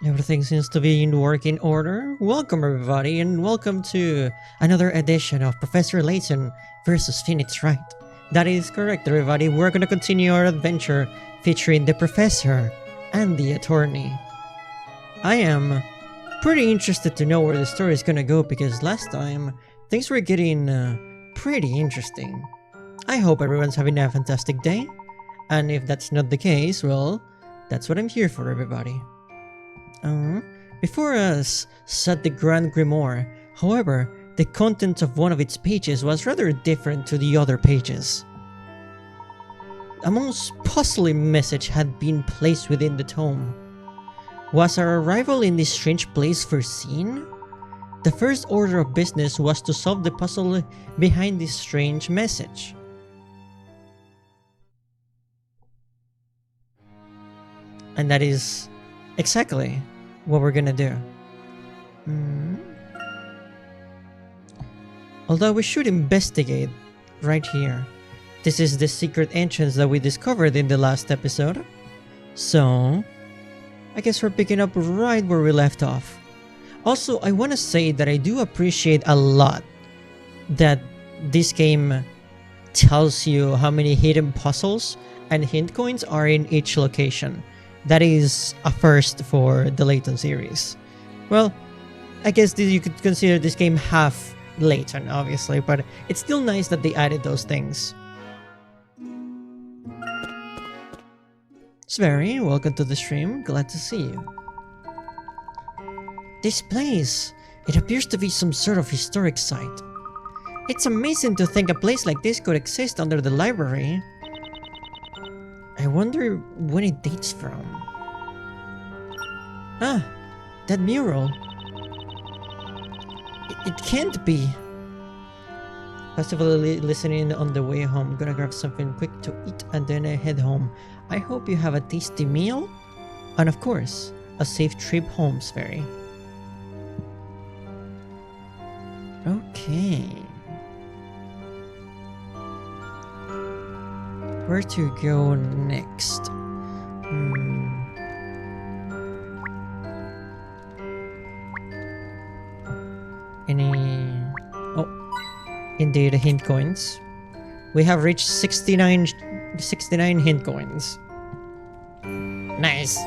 Everything seems to be in working order. Welcome everybody and welcome to another edition of Professor Layton versus Phoenix Wright. That is correct everybody, we're gonna continue our adventure featuring the Professor and the Attorney. I am pretty interested to know where the story is gonna go because last time things were getting pretty interesting. I hope everyone's having a fantastic day, and if that's not the case, well, that's what I'm here for everybody. Before us sat the Grand Grimoire. However, the content of one of its pages was rather different to the other pages. A most puzzling message had been placed within the tome. Was our arrival in this strange place foreseen? The first order of business was to solve the puzzle behind this strange message. And that is exactly what we're gonna do. Although we should investigate right here. This is the secret entrance that we discovered in the last episode. So, I guess we're picking up right where we left off. Also, I want to say that I do appreciate a lot that this game tells you how many hidden puzzles and hint coins are in each location. That is a first for the Layton series. Well, I guess you could consider this game half Layton, obviously, but it's still nice that they added those things. Sverry, welcome to the stream. Glad to see you. This place, it appears to be some sort of historic site. It's amazing to think a place like this could exist under the library. I wonder when it dates from. Ah, that mural. It can't be. Possibly listening on the way home. Gonna grab something quick to eat and then I head home. I hope you have a tasty meal. And of course, a safe trip home, Sverry. Okay. Where to go next? Any... Oh, indeed, hint coins. We have reached 69 hint coins. Nice.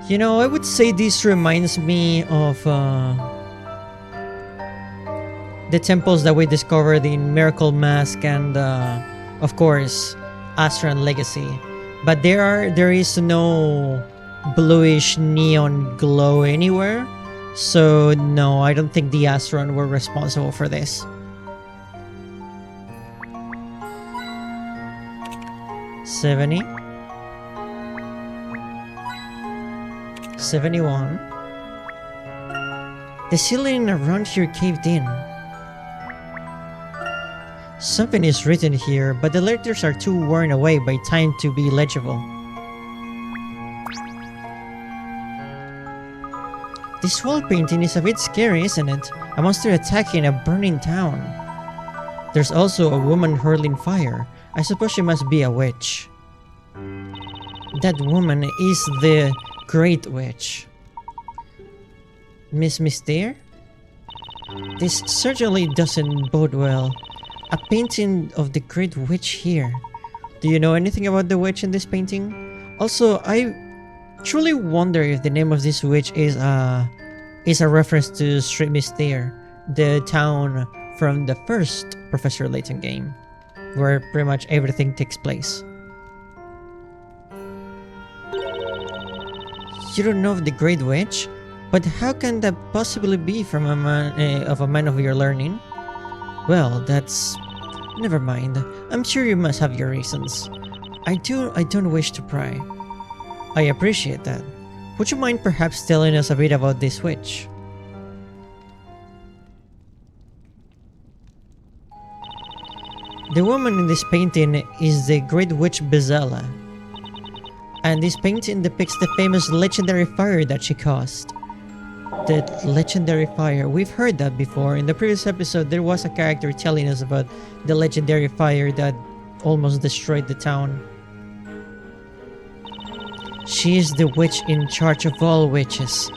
You know, I would say this reminds me of the temples that we discovered in Miracle Mask and of course Astran Legacy, but there is no bluish neon glow anywhere, so no, I don't think the Astron were responsible for this. 70, 71. The ceiling around here caved in. Something is written here, but the letters are too worn away by time to be legible. This wall painting is a bit scary, isn't it? A monster attacking a burning town. There's also a woman hurling fire. I suppose she must be a witch. That woman is the Great Witch. Miss Mystere? This certainly doesn't bode well. A painting of the Great Witch here. Do you know anything about the witch in this painting? Also, I truly wonder if the name of this witch is a reference to Street Mystere, the town from the first Professor Layton game, where pretty much everything takes place. You don't know of the Great Witch? But how can that possibly be from a man of your learning? Well, that's... never mind. I'm sure you must have your reasons. I don't wish to pry. I appreciate that. Would you mind perhaps telling us a bit about this witch? The woman in this painting is the Great Witch Bezella. And this painting depicts the famous legendary fire that she caused. The legendary fire. We've heard that before. In the previous episode, there was a character telling us about the legendary fire that almost destroyed the town. She is the witch in charge of all witches,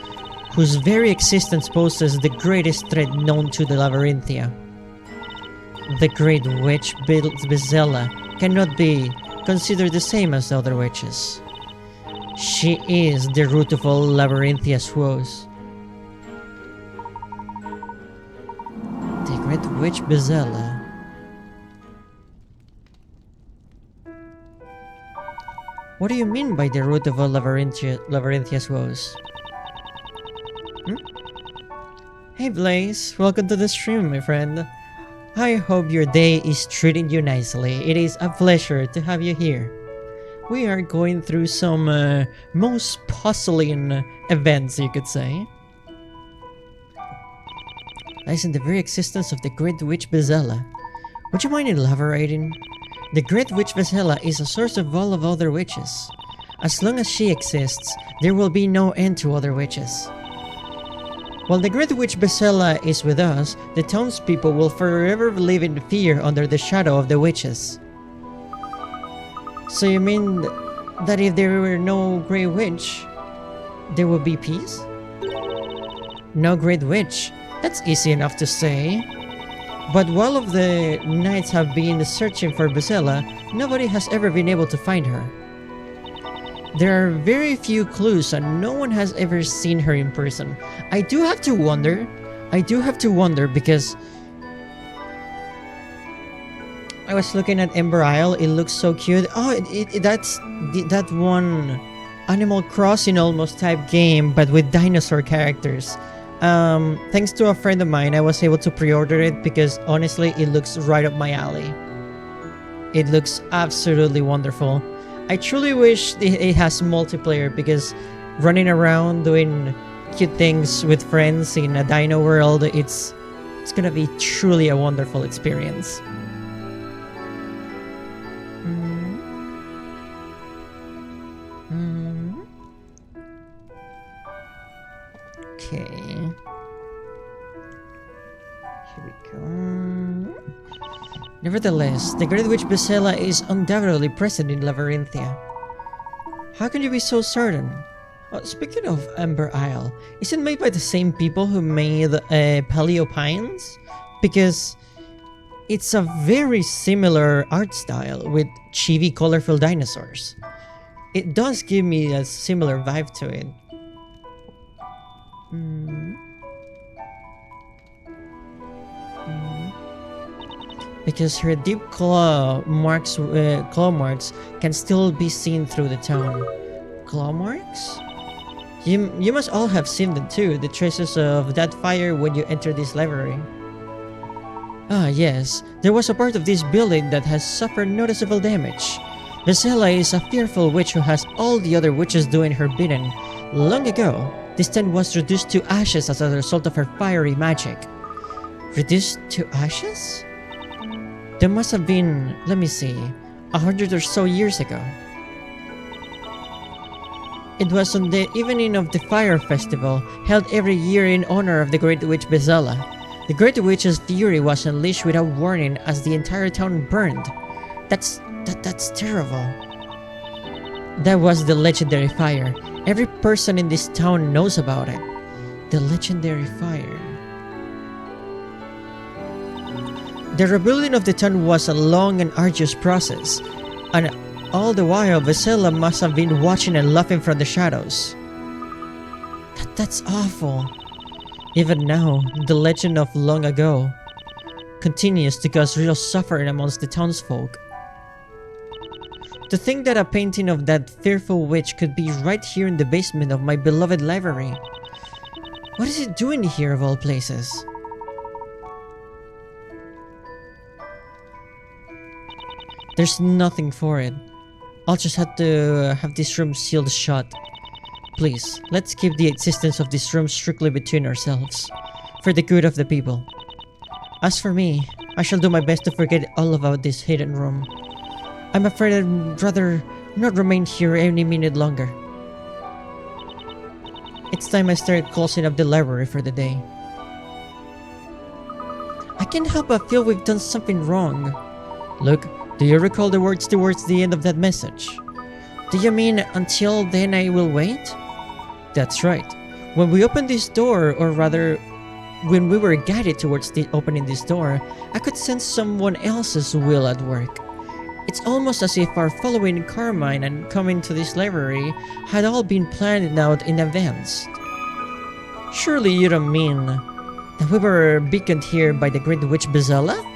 whose very existence poses the greatest threat known to the Labyrinthia. The great witch Bezella cannot be considered the same as other witches. She is the root of all Labyrinthia's woes. The great witch Bezella. What do you mean by the root of all Labyrinthia's woes? Hey Blaze, welcome to the stream, my friend. I hope your day is treating you nicely. It is a pleasure to have you here. We are going through some most puzzling events, you could say. Lies in the very existence of the Great Witch Bezella. Would you mind elaborating? The Great Witch Bezella is a source of all of other witches. As long as she exists, there will be no end to other witches. While the Great Witch Bezella is with us, the townspeople will forever live in fear under the shadow of the witches. So you mean that if there were no Great Witch, there would be peace? No Great Witch. That's easy enough to say. But while of the knights have been searching for Bezella, nobody has ever been able to find her. There are very few clues and no one has ever seen her in person. I do have to wonder because I was looking at Ember Isle. It looks so cute. Oh, that's that one Animal Crossing almost type game, but with dinosaur characters. Thanks to a friend of mine, I was able to pre-order it because honestly, it looks right up my alley. It looks absolutely wonderful. I truly wish it has multiplayer because running around doing cute things with friends in a dino world, it's gonna be truly a wonderful experience. Okay. Here we go. Nevertheless, the Great Witch Bezella is undoubtedly present in Labyrinthia. How can you be so certain? Speaking of Ember Isle, is it made by the same people who made Paleopines? Because it's a very similar art style with chibi colorful dinosaurs. It does give me a similar vibe to it. Because her deep claw marks can still be seen through the town. Claw marks? You must all have seen them too, the traces of that fire when you entered this library. Ah yes, there was a part of this building that has suffered noticeable damage. Bezella is a fearful witch who has all the other witches doing her bidding. Long ago, this tent was reduced to ashes as a result of her fiery magic. Reduced to ashes? There must have been, let me see, 100 or so years ago. It was on the evening of the Fire Festival, held every year in honor of the Great Witch Bezella. The Great Witch's fury was unleashed without warning as the entire town burned. That's terrible. That was the legendary fire. Every person in this town knows about it. The legendary fire. The rebuilding of the town was a long and arduous process, and all the while Bezella must have been watching and laughing from the shadows. That's awful. Even now, the legend of long ago continues to cause real suffering amongst the townsfolk. To think that a painting of that fearful witch could be right here in the basement of my beloved library. What is it doing here of all places? There's nothing for it. I'll just have to have this room sealed shut. Please, let's keep the existence of this room strictly between ourselves, for the good of the people. As for me, I shall do my best to forget all about this hidden room. I'm afraid I'd rather not remain here any minute longer. It's time I started closing up the library for the day. I can't help but feel we've done something wrong. Look, Do you recall the words towards the end of that message? Do you mean, until then I will wait? That's right. When we opened this door, or rather, when we were guided towards opening this door, I could sense someone else's will at work. It's almost as if our following Carmine and coming to this library had all been planned out in advance. Surely you don't mean that we were beaconed here by the great witch Bezella?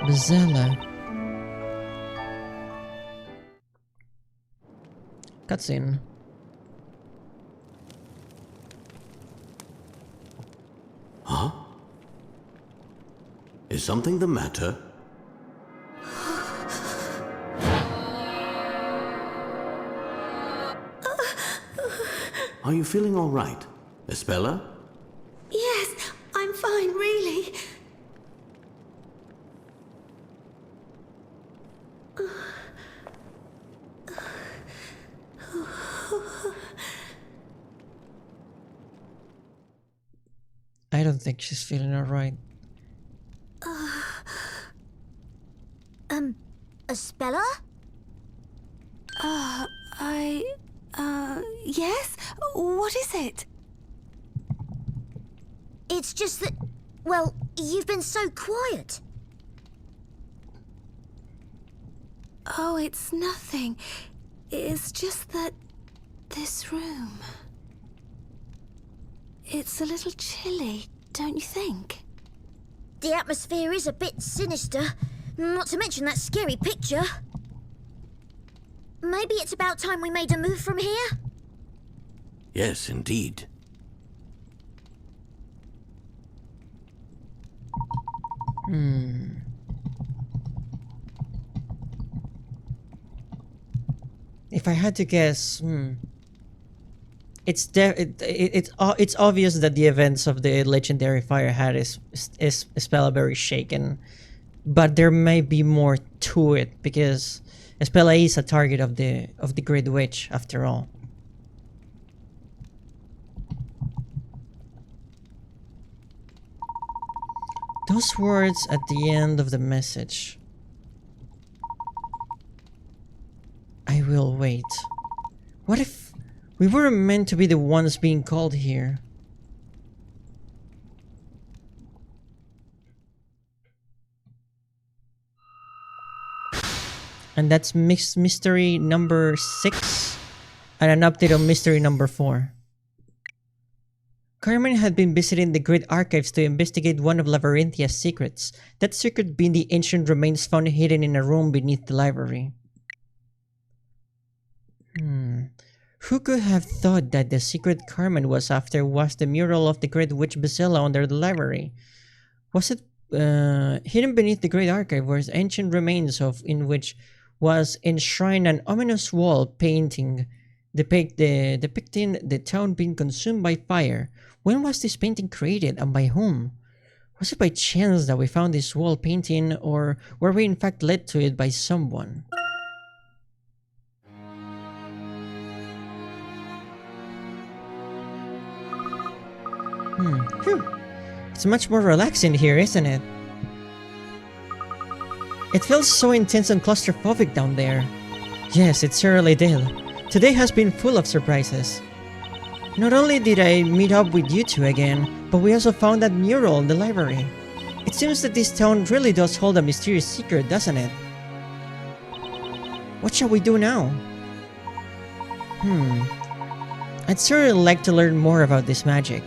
Bezella. Cutscene. Huh? Is something the matter? Are you feeling all right, Espella? Yes, I'm fine, really. I don't think she's feeling alright. Espella? Yes? What is it? It's just that, well, you've been so quiet. Oh, it's nothing. It's just that this room... It's a little chilly, don't you think? The atmosphere is a bit sinister, not to mention that scary picture. Maybe it's about time we made a move from here? Yes, indeed. If I had to guess, it's obvious that the events of the legendary fire hat is Espella very shaken, but there may be more to it because Espella is a target of the Great Witch after all. Those words at the end of the message. I will wait. What if we weren't meant to be the ones being called here? And that's mystery number 6 and an update on mystery number 4. Carmen had been visiting the Great Archives to investigate one of Labyrinthia's secrets, that secret being the ancient remains found hidden in a room beneath the library. Who could have thought that the secret Carmen was after was the mural of the Great Witch Bezella under the library? Was it hidden beneath the Great Archive were ancient remains in which was enshrined an ominous wall painting depicting the town being consumed by fire? When was this painting created and by whom? Was it by chance that we found this wall painting, or were we in fact led to it by someone? It's much more relaxing here, isn't it? It feels so intense and claustrophobic down there. Yes, it certainly did. Today has been full of surprises. Not only did I meet up with you two again, but we also found that mural in the library. It seems that this town really does hold a mysterious secret, doesn't it? What shall we do now? I'd certainly like to learn more about this magic.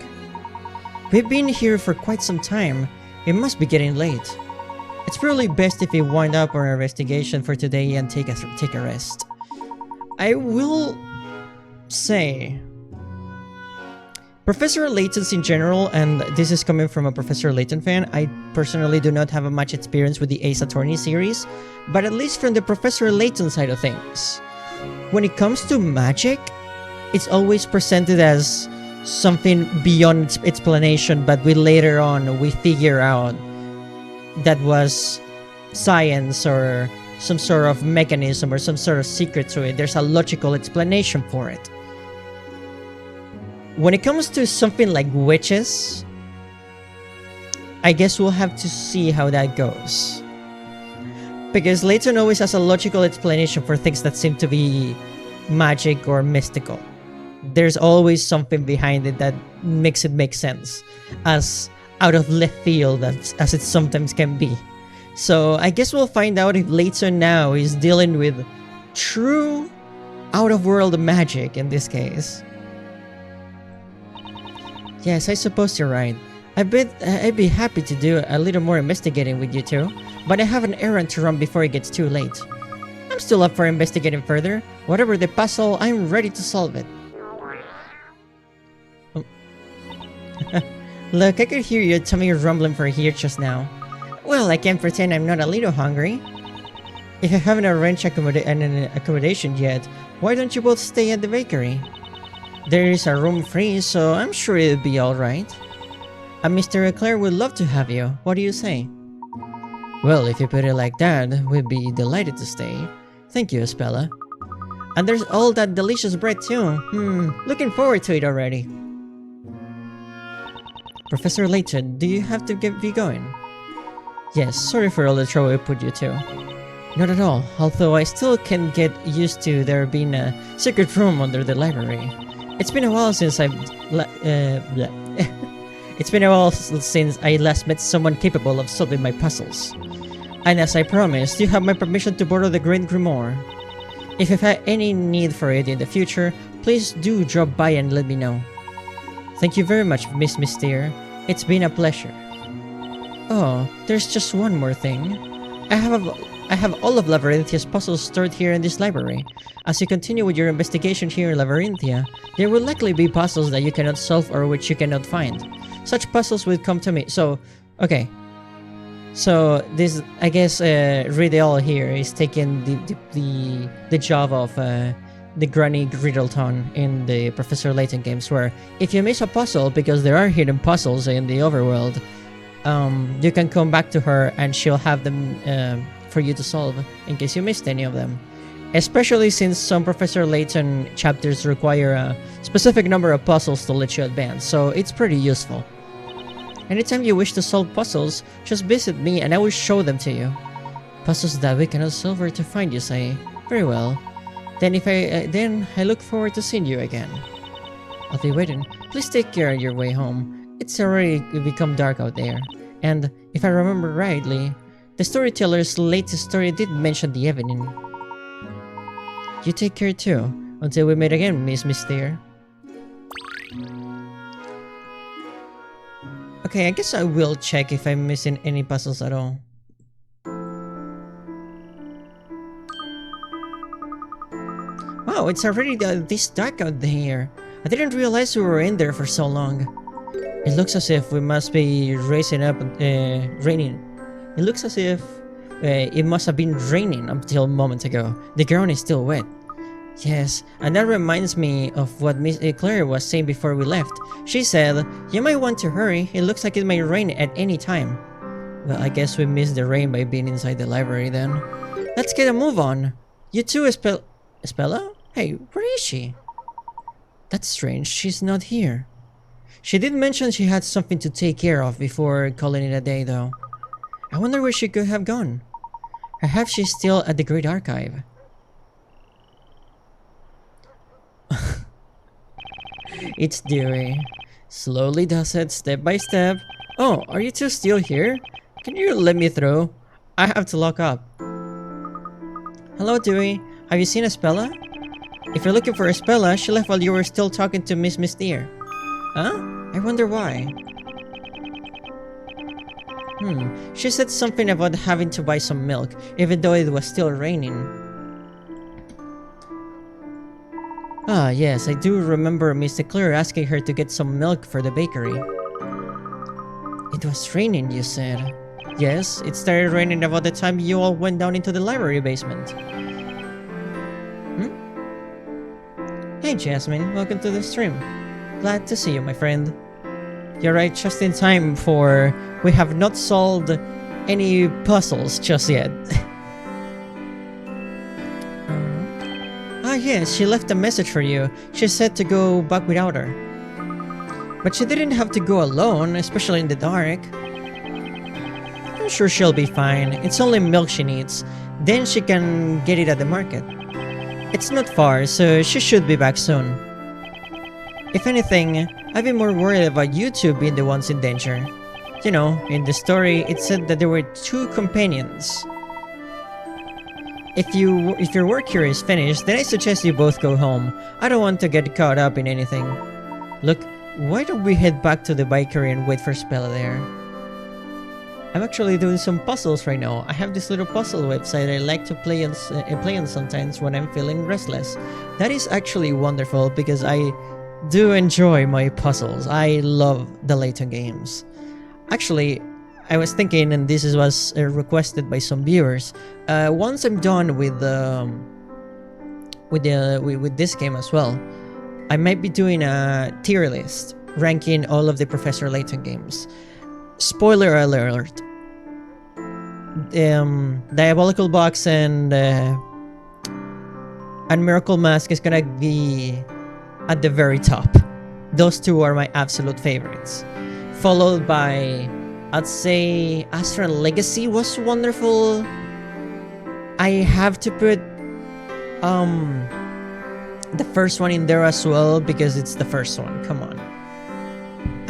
We've been here for quite some time. It must be getting late. It's probably best if we wind up our investigation for today and take a rest. I will say, Professor Layton's in general, and this is coming from a Professor Layton fan, I personally do not have much experience with the Ace Attorney series, but at least from the Professor Layton side of things, when it comes to magic, it's always presented as something beyond its explanation, but later on we figure out that was science or some sort of mechanism or some sort of secret to it. There's a logical explanation for it. When it comes to something like witches, I guess we'll have to see how that goes. Because Layton always has a logical explanation for things that seem to be magic or mystical. There's always something behind it that makes it make sense, as out of left field as it sometimes can be. So I guess we'll find out if Layton now is dealing with true out-of-world magic in this case. Yes, I suppose you're right. I'd be happy to do a little more investigating with you two, but I have an errand to run before it gets too late. I'm still up for investigating further. Whatever the puzzle, I'm ready to solve it. Oh. Look, I could hear your tummy rumbling for here just now. Well, I can't pretend I'm not a little hungry. If you haven't arranged an accommodation yet, why don't you both stay at the bakery? There is a room free, so I'm sure it'll be alright. Mr. Eclair would love to have you. What do you say? Well, if you put it like that, we'd be delighted to stay. Thank you, Espella. And there's all that delicious bread too. Looking forward to it already. Professor Layton, do you have to be going? Yes, sorry for all the trouble I put you to. Not at all, although I still can't get used to there being a secret room under the library. It's been a while since It's been a while since I last met someone capable of solving my puzzles. And as I promised, you have my permission to borrow the Great Grimoire. If you have any need for it in the future, please do drop by and let me know. Thank you very much, Miss Mystere. It's been a pleasure. Oh, there's just one more thing. I have all of Labyrinthia's puzzles stored here in this library. As you continue with your investigation here in Labyrinthia, there will likely be puzzles that you cannot solve or which you cannot find. Such puzzles will come to me. So, okay. So this, I guess, Riddle here is taking the job of the Granny Riddleton in the Professor Layton games, where if you miss a puzzle, because there are hidden puzzles in the overworld, you can come back to her and she'll have them for you to solve in case you missed any of them. Especially since some Professor Layton chapters require a specific number of puzzles to let you advance, so it's pretty useful. Anytime you wish to solve puzzles, just visit me and I will show them to you. Puzzles that we cannot solve or to find, you say? Very well. Then I look forward to seeing you again. I'll be waiting. Please take care on your way home. It's already become dark out there. And if I remember rightly, the storyteller's latest story did mention the evening. You take care too. Until we meet again, Miss Mystere. Okay, I guess I will check if I'm missing any puzzles at all. Wow, it's already this dark out there. I didn't realize we were in there for so long. It looks as if we must be raining. It looks as if it must have been raining until a moment ago. The ground is still wet. Yes, and that reminds me of what Miss Eclair was saying before we left. She said, you might want to hurry, it looks like it may rain at any time. Well, I guess we missed the rain by being inside the library then. Let's get a move on. You too, Espella? Hey, where is she? That's strange, she's not here. She did mention she had something to take care of before calling it a day though. I wonder where she could have gone. Perhaps she's still at the Great Archive. It's Dewey. Slowly does it, step by step. Oh, are you two still here? Can you let me through? I have to lock up. Hello, Dewey. Have you seen Espella? If you're looking for Espella, she left while you were still talking to Miss Mystere. Huh? I wonder why. She said something about having to buy some milk, even though it was still raining. Ah, yes, I do remember Miss Eclair asking her to get some milk for the bakery. It was raining, you said. Yes, it started raining about the time you all went down into the library basement. Hey Jasmine, welcome to the stream. Glad to see you, my friend. You're right, just in time for... We have not solved any puzzles just yet. Yes, she left a message for you. She said to go back without her. But she didn't have to go alone, especially in the dark. I'm sure she'll be fine. It's only milk she needs. Then she can get it at the market. It's not far, so she should be back soon. If anything, I've been more worried about you two being the ones in danger. You know, in the story, it said that there were 2 companions. If your work here is finished, then I suggest you both go home. I don't want to get caught up in anything. Look, why don't we head back to the bakery and wait for Spella there? I'm actually doing some puzzles right now. I have this little puzzle website I like to play on sometimes when I'm feeling restless. That is actually wonderful because I do enjoy my puzzles. I love the Layton games. Actually, I was thinking, and this was requested by some viewers. Once I'm done with this game as well, I might be doing a tier list ranking all of the Professor Layton games. Spoiler alert: Diabolical Box and Miracle Mask is gonna be at the very top. Those 2 are my absolute favorites. Followed by, I'd say, Astral Legacy was wonderful. I have to put the first one in there as well because it's the first one. Come on.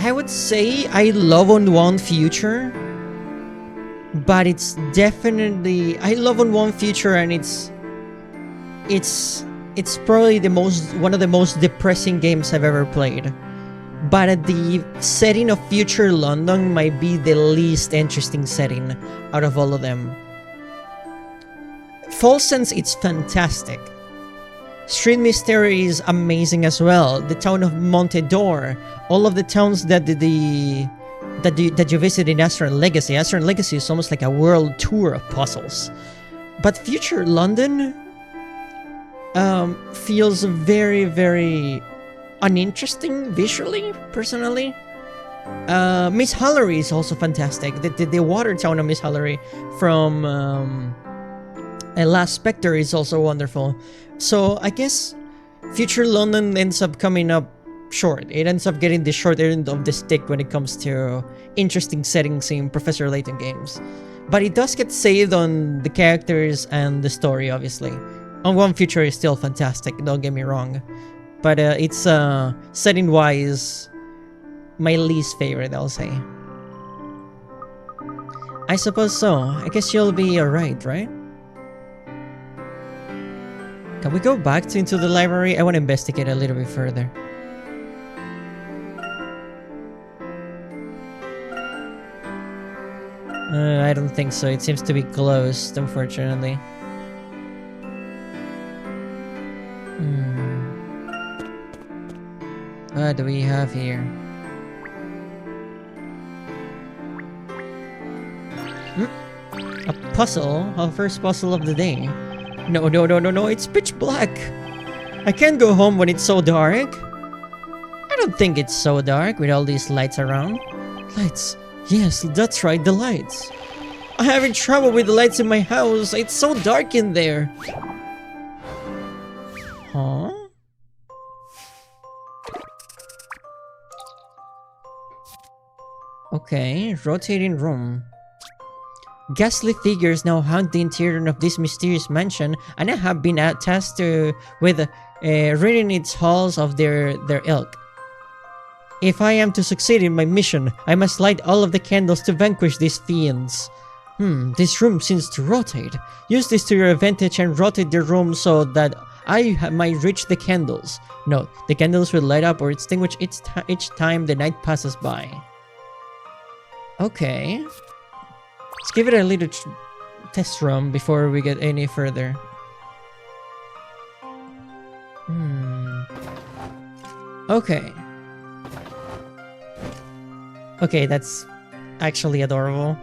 I would say I love On One Future, but it's definitely I love On One Future, and it's probably one of the most depressing games I've ever played. But the setting of future London might be the least interesting setting out of all of them. False Sense, it's fantastic. Street Mystery is amazing as well. The town of Montedor, all of the towns that you visit in Astral Legacy. Astral Legacy is almost like a world tour of puzzles. But future London feels very, very uninteresting visually, personally. Miss Hallory is also fantastic. The water town of Miss Hallory from Last Spectre is also wonderful. So I guess future London ends up coming up short. It ends up getting the short end of the stick when it comes to interesting settings in Professor Layton games. But it does get saved on the characters and the story, obviously. On One Future is still fantastic, don't get me wrong. But it's setting-wise my least favorite, I'll say. I suppose so. I guess you'll be alright, right? Can we go back into the library? I want to investigate a little bit further. I don't think so. It seems to be closed, unfortunately. What do we have here? A puzzle? Our first puzzle of the day. No, it's pitch black. I can't go home when it's so dark. I don't think it's so dark with all these lights around. Lights. Yes, that's right, the lights. I'm having trouble with the lights in my house. It's so dark in there. Huh? Okay, rotating room. Ghastly figures now haunt the interior of this mysterious mansion, and I have been tasked with ridding its halls of their ilk. If I am to succeed in my mission, I must light all of the candles to vanquish these fiends. This room seems to rotate. Use this to your advantage and rotate the room so that I might reach the candles. Note, the candles will light up or extinguish each time the night passes by. Okay. Let's give it a little test run before we get any further. Okay. Okay, that's actually adorable.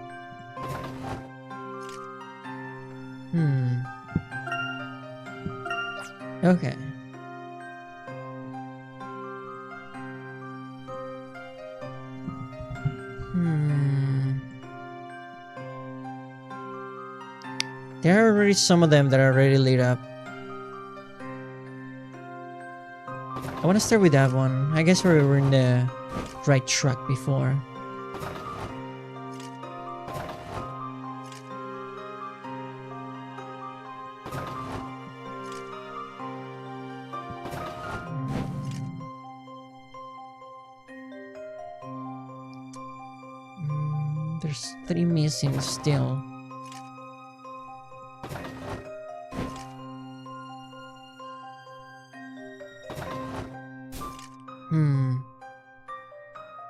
Okay. There are already some of them that are already lit up. I want to start with that one. I guess we were in the right track before. there's 3 missing still.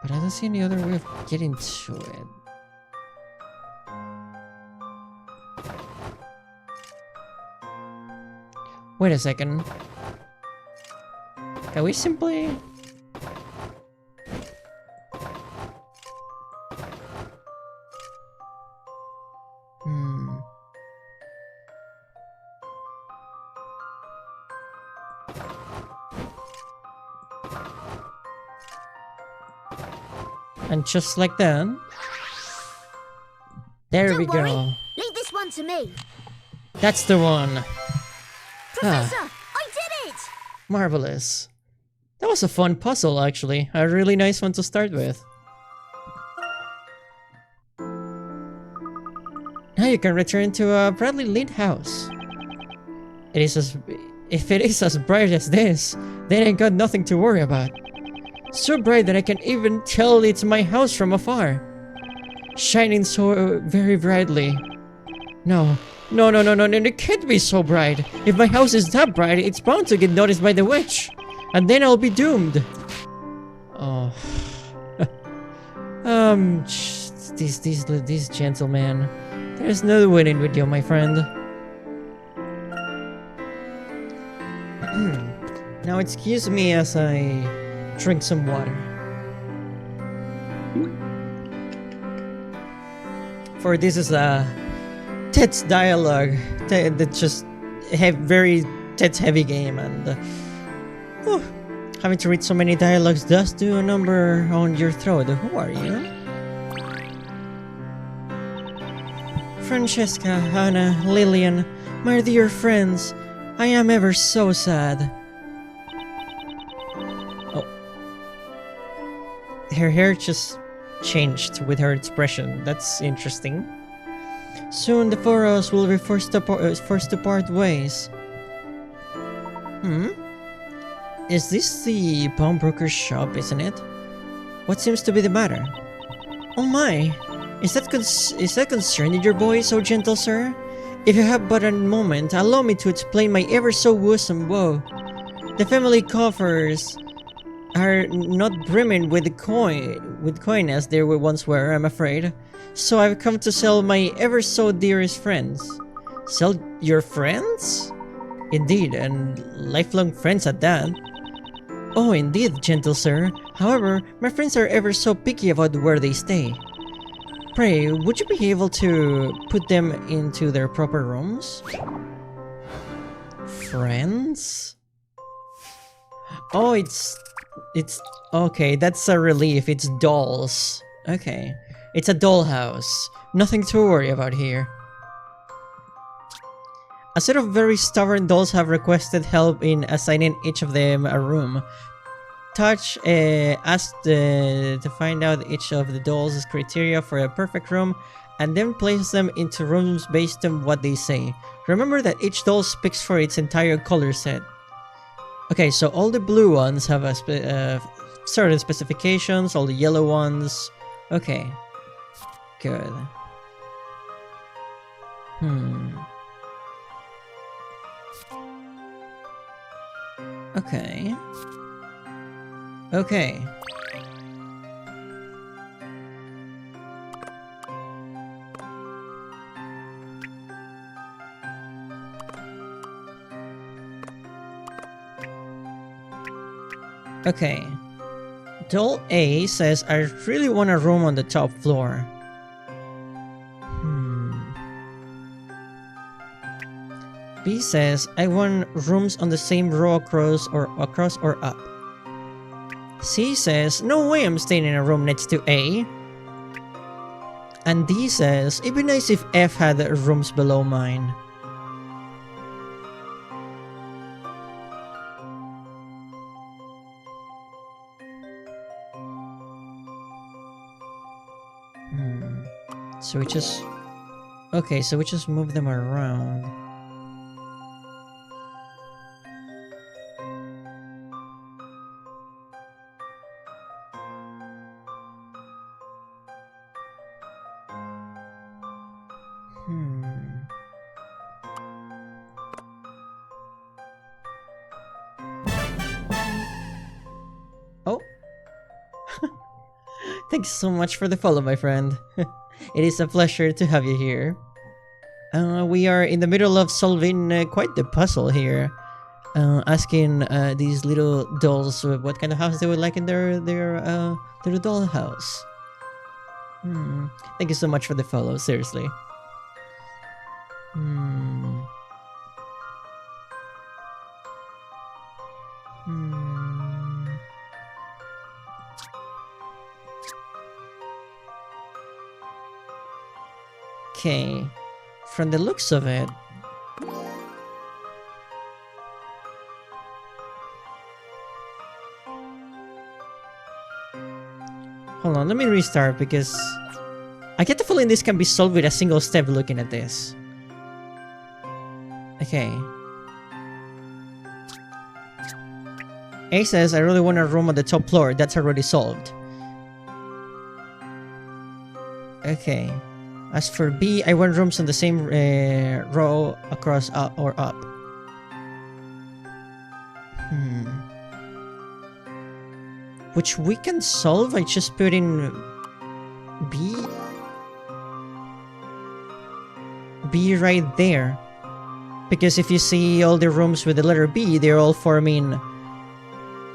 But I don't see any other way of getting to it. Wait a second. Can we simply... And just like that, there we Don't worry. go. Leave this one to me. That's the one. Professor, I did it! Marvelous. That was a fun puzzle, actually. A really nice one to start with. Now you can return to Bradley Lane house. If it is as bright as this, then I got nothing to worry about. So bright that I can even tell it's my house from afar. Shining so very brightly. No, it can't be so bright. If my house is that bright, it's bound to get noticed by the witch. And then I'll be doomed. Oh. These gentlemen. There's no winning with you, my friend. Now excuse me as I drink some water. For this is a Ted's dialogue that just very Ted's heavy game, and having to read so many dialogues does do a number on your throat. Who are you? Francesca, Hannah, Lillian, my dear friends, I am ever so sad. Oh. Her hair just changed with her expression. That's interesting. Soon the four of us will be forced to part ways. Is this the pawnbroker's shop, isn't it? What seems to be the matter? Oh my! Is that concerning your boy, so gentle sir? If you have but a moment, allow me to explain my ever so woesome woe. The family coffers are not brimming with coin as they once were, I'm afraid. So I've come to sell my ever so dearest friends. Sell your friends? Indeed, and lifelong friends at that. Oh, indeed, gentle sir. However, my friends are ever so picky about where they stay. Pray, would you be able to put them into their proper rooms? Friends? Oh, it's okay, that's a relief. It's dolls. Okay. It's a dollhouse. Nothing to worry about here. A set of very stubborn dolls have requested help in assigning each of them a room. Touch asked to find out each of the dolls' criteria for a perfect room and then place them into rooms based on what they say. Remember that each doll speaks for its entire color set. Okay, so all the blue ones have a certain specifications, all the yellow ones... Okay. Good. Okay. Okay. Okay. Doll A says, I really want a room on the top floor. B says, I want rooms on the same row across or up. C says, no way I'm staying in a room next to A. And D says, it'd be nice if F had rooms below mine. So we just... Okay, so we just move them around. Thanks so much for the follow, my friend. It is a pleasure to have you here. We are in the middle of solving quite the puzzle here. Asking these little dolls what kind of house they would like in their little doll house. Thank you so much for the follow, seriously. Okay, from the looks of it, hold on, let me restart because I get the feeling this can be solved with a single step looking at this. Okay. A says, I really want a room on the top floor. That's already solved. Okay. As for B, I want rooms on the same row across or up. Which we can solve. I just put in B right there. Because if you see all the rooms with the letter B, they're all forming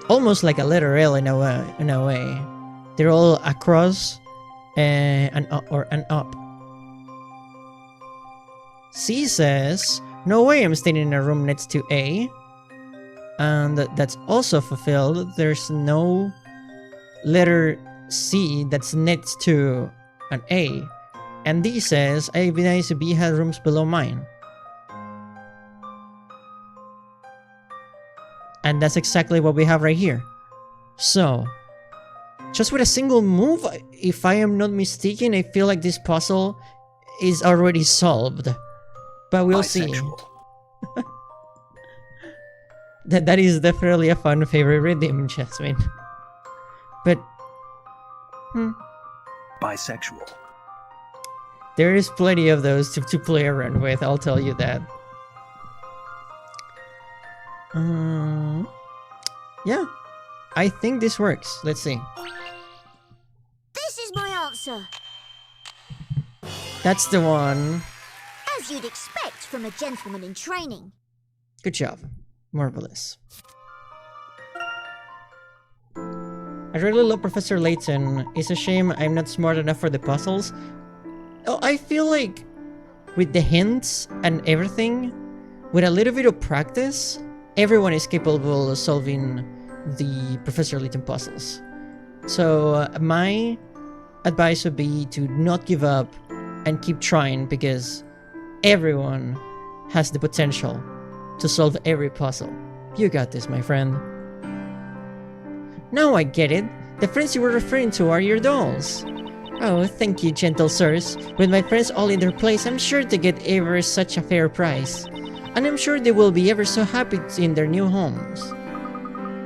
almost like a letter L in a way. They're all across and up. C says, no way I'm staying in a room next to A. And that's also fulfilled. There's no letter C that's next to an A. And D says, it'd be nice if B had rooms below mine. And that's exactly what we have right here. So, just with a single move, if I am not mistaken, I feel like this puzzle is already solved. But we'll see. That is definitely a fun favorite rhythm, Jasmine. But, Bisexual. there is plenty of those to play around with, I'll tell you that. Yeah, I think this works. Let's see. This is my answer. That's the one. As you'd expect from a gentleman in training. Good job. Marvelous. I really love Professor Layton. It's a shame I'm not smart enough for the puzzles. Oh, I feel like with the hints and everything, with a little bit of practice, everyone is capable of solving the Professor Layton puzzles. So my advice would be to not give up and keep trying, because everyone has the potential to solve every puzzle. You got this, my friend. Now I get it. The friends you were referring to are your dolls. Oh, thank you, gentle sirs. With my friends all in their place, I'm sure to get ever such a fair price. And I'm sure they will be ever so happy in their new homes.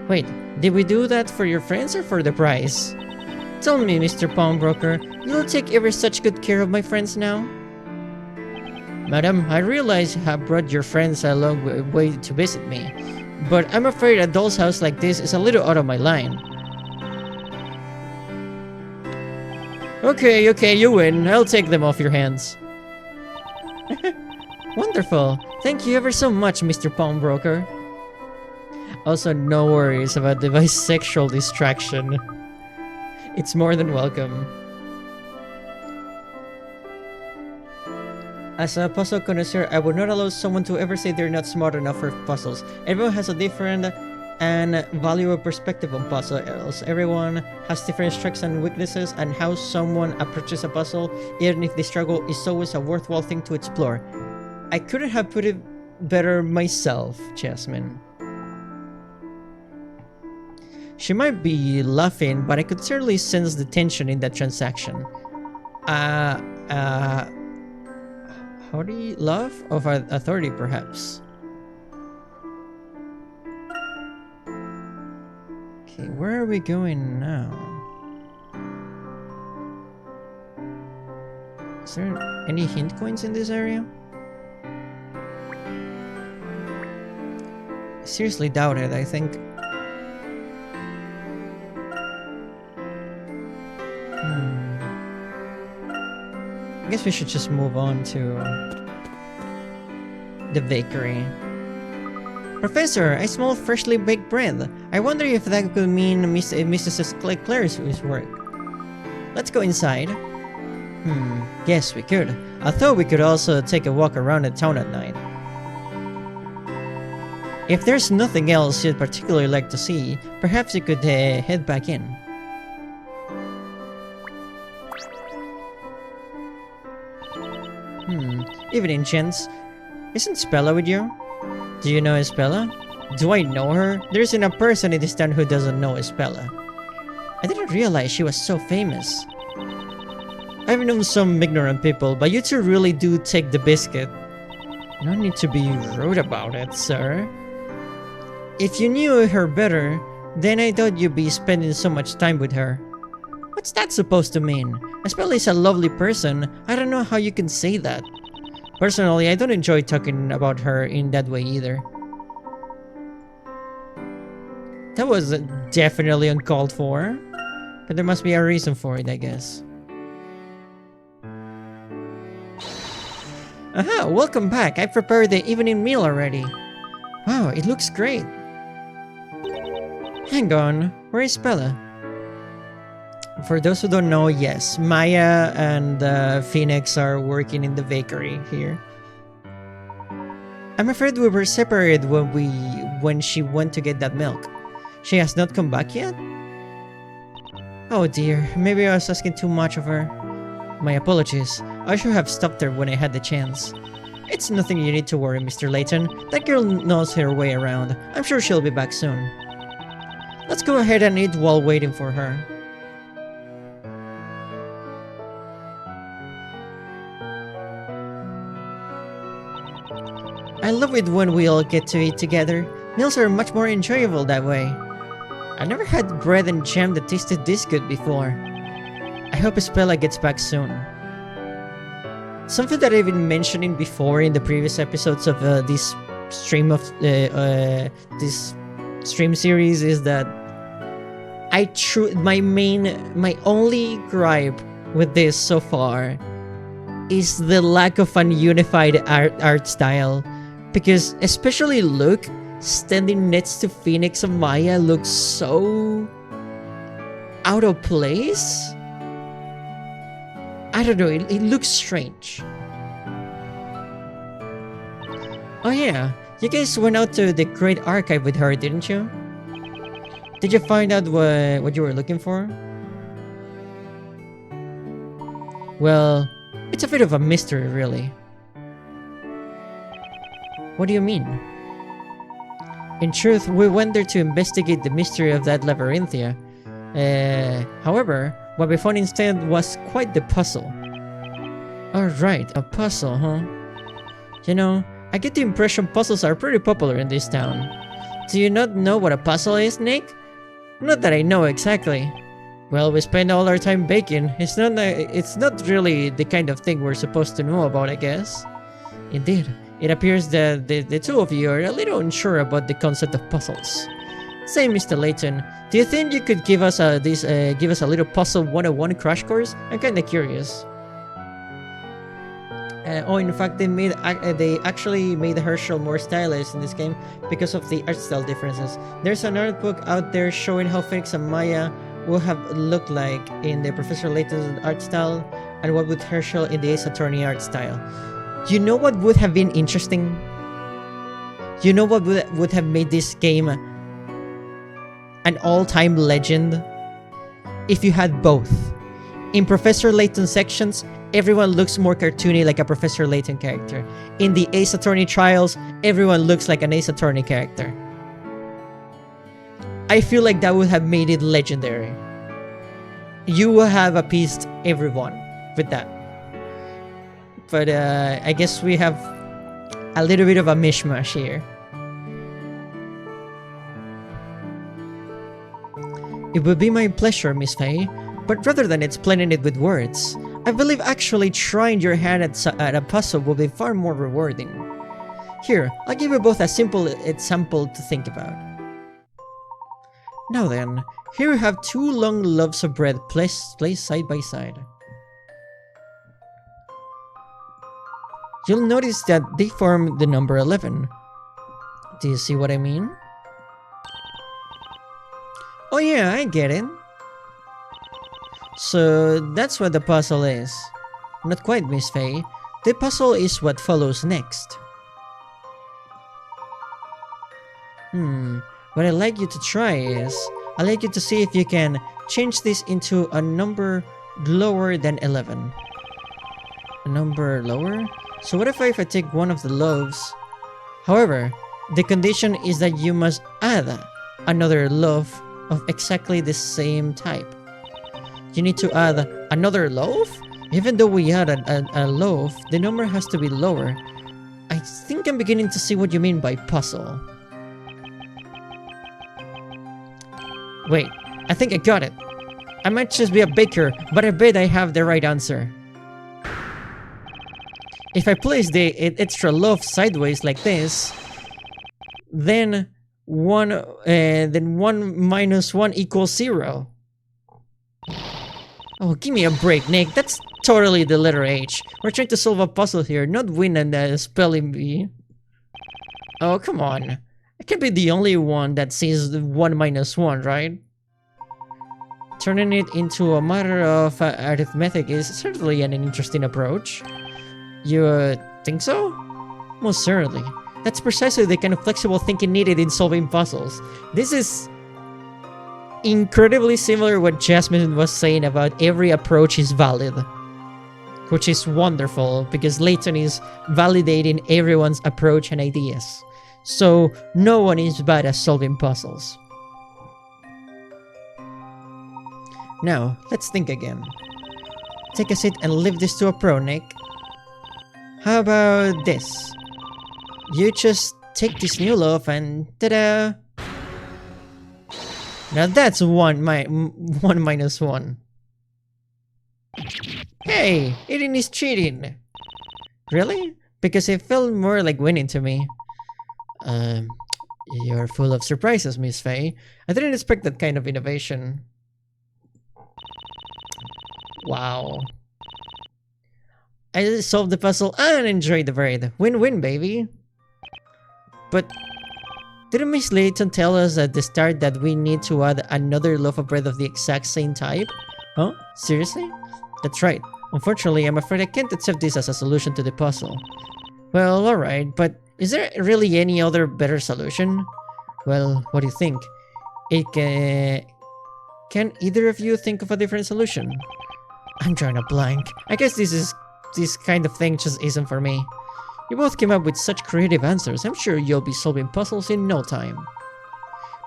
Wait, did we do that for your friends or for the price? Tell me, Mr. Pawnbroker, you'll take ever such good care of my friends now? Madam, I realize you have brought your friends a long way to visit me, but I'm afraid a doll's house like this is a little out of my line. Okay, you win. I'll take them off your hands. Wonderful. Thank you ever so much, Mr. Pawnbroker. Also, no worries about the bisexual distraction. It's more than welcome. As a puzzle connoisseur, I would not allow someone to ever say they're not smart enough for puzzles. Everyone has a different and valuable perspective on puzzles. Everyone has different strengths and weaknesses, and how someone approaches a puzzle, even if the struggle, is always a worthwhile thing to explore. I couldn't have put it better myself, Jasmine. She might be laughing, but I could certainly sense the tension in that transaction. Haughty love of authority, perhaps. Okay, where are we going now? Is there any hint coins in this area? I seriously doubt it, I think. guess we should just move on to the bakery. Professor, I smell freshly baked bread. I wonder if that could mean Mrs. Claire's work. Let's go inside. Yes, we could. I thought we could also take a walk around the town at night. If there's nothing else you'd particularly like to see, perhaps you could head back in. Evening, gents. Isn't Spella with you? Do you know Spella? Do I know her? There isn't a person in this town who doesn't know Spella. I didn't realize she was so famous. I've known some ignorant people, but you two really do take the biscuit. No need to be rude about it, sir. If you knew her better, then I thought you'd be spending so much time with her. What's that supposed to mean? Spella is a lovely person. I don't know how you can say that. Personally, I don't enjoy talking about her in that way either. That was definitely uncalled for. But there must be a reason for it, I guess. Aha, welcome back. I prepared the evening meal already. Wow, it looks great. Hang on, where is Spella? For those who don't know, yes, Maya and Phoenix are working in the bakery here. I'm afraid we were separated when she went to get that milk. She has not come back yet? Oh dear, maybe I was asking too much of her. My apologies. I should have stopped her when I had the chance. It's nothing you need to worry, Mr. Layton. That girl knows her way around. I'm sure she'll be back soon. Let's go ahead and eat while waiting for her. I love it when we all get to eat together. Meals are much more enjoyable that way. I never had bread and jam that tasted this good before. I hope Spella gets back soon. Something that I've been mentioning before in the previous episodes of this stream series is that my only gripe with this so far is the lack of a unified art style, because especially Luke standing next to Phoenix and Maya looks so out of place. I don't know, it looks strange. Oh yeah, you guys went out to the Great Archive with her, didn't you? Did you find out what you were looking for? Well, it's a bit of a mystery, really. What do you mean? In truth, we went there to investigate the mystery of that labyrinthia. However, what we found instead was quite the puzzle. Alright, a puzzle, huh? You know, I get the impression puzzles are pretty popular in this town. Do you not know what a puzzle is, Nick? Not that I know exactly. Well, we spend all our time baking. It's not really the kind of thing we're supposed to know about, I guess. Indeed, it appears that the two of you are a little unsure about the concept of puzzles. Say, Mr. Layton, do you think you could give us a little puzzle 101 crash course? I'm kinda curious. In fact, they actually made Herschel more stylish in this game because of the art style differences. There's an art book out there showing how Phoenix and Maya would have looked like in the Professor Layton's art style and what would Herschel in the Ace Attorney art style. You know what would have been interesting? You know what would have made this game an all-time legend? If you had both. In Professor Layton sections, everyone looks more cartoony like a Professor Layton character. In the Ace Attorney trials, everyone looks like an Ace Attorney character. I feel like that would have made it legendary. You will have appeased everyone with that. But I guess we have a little bit of a mishmash here. It would be my pleasure, Miss Faye, but rather than explaining it with words, I believe actually trying your hand at a puzzle will be far more rewarding. Here, I'll give you both a simple example to think about. Now then, here we have two long loaves of bread placed side by side. you'll notice that they form the number 11. Do you see what I mean? Oh yeah, I get it. So that's what the puzzle is. Not quite, Miss Faye. The puzzle is what follows next. What I'd like you to try is, I'd like you to see if you can change this into a number lower than 11. A number lower? So what if I take one of the loaves? However, the condition is that you must add another loaf of exactly the same type. You need to add another loaf? Even though we add a loaf, the number has to be lower. I think I'm beginning to see what you mean by puzzle. Wait, I think I got it. I might just be a baker, but I bet I have the right answer. If I place the extra loaf sideways like this, then 1 minus 1 equals 0. Oh, give me a break, Nick. That's totally the letter H. We're trying to solve a puzzle here, not win a spelling bee. Oh, come on. I can't be the only one that sees 1 minus 1, right? Turning it into a matter of arithmetic is certainly an interesting approach. You think so? Most certainly. That's precisely the kind of flexible thinking needed in solving puzzles. This is incredibly similar to what Jasmine was saying about every approach is valid. Which is wonderful, because Layton is validating everyone's approach and ideas. So, no one is bad at solving puzzles. Now, let's think again. Take a seat and leave this to a pro, Nick. How about this? You just take this new loaf and ta-da! Now that's 1 minus 1. Hey! Eating is cheating! Really? Because it felt more like winning to me. You're full of surprises, Miss Faye. I didn't expect that kind of innovation. Wow. I just solved the puzzle and enjoyed the bread. Win-win, baby! But didn't Miss Layton tell us at the start that we need to add another loaf of bread of the exact same type? Huh? Seriously? That's right. Unfortunately, I'm afraid I can't accept this as a solution to the puzzle. Well, alright, but is there really any other better solution? Well, what do you think? Can either of you think of a different solution? I'm drawing a blank. I guess this kind of thing just isn't for me. You both came up with such creative answers. I'm sure you'll be solving puzzles in no time.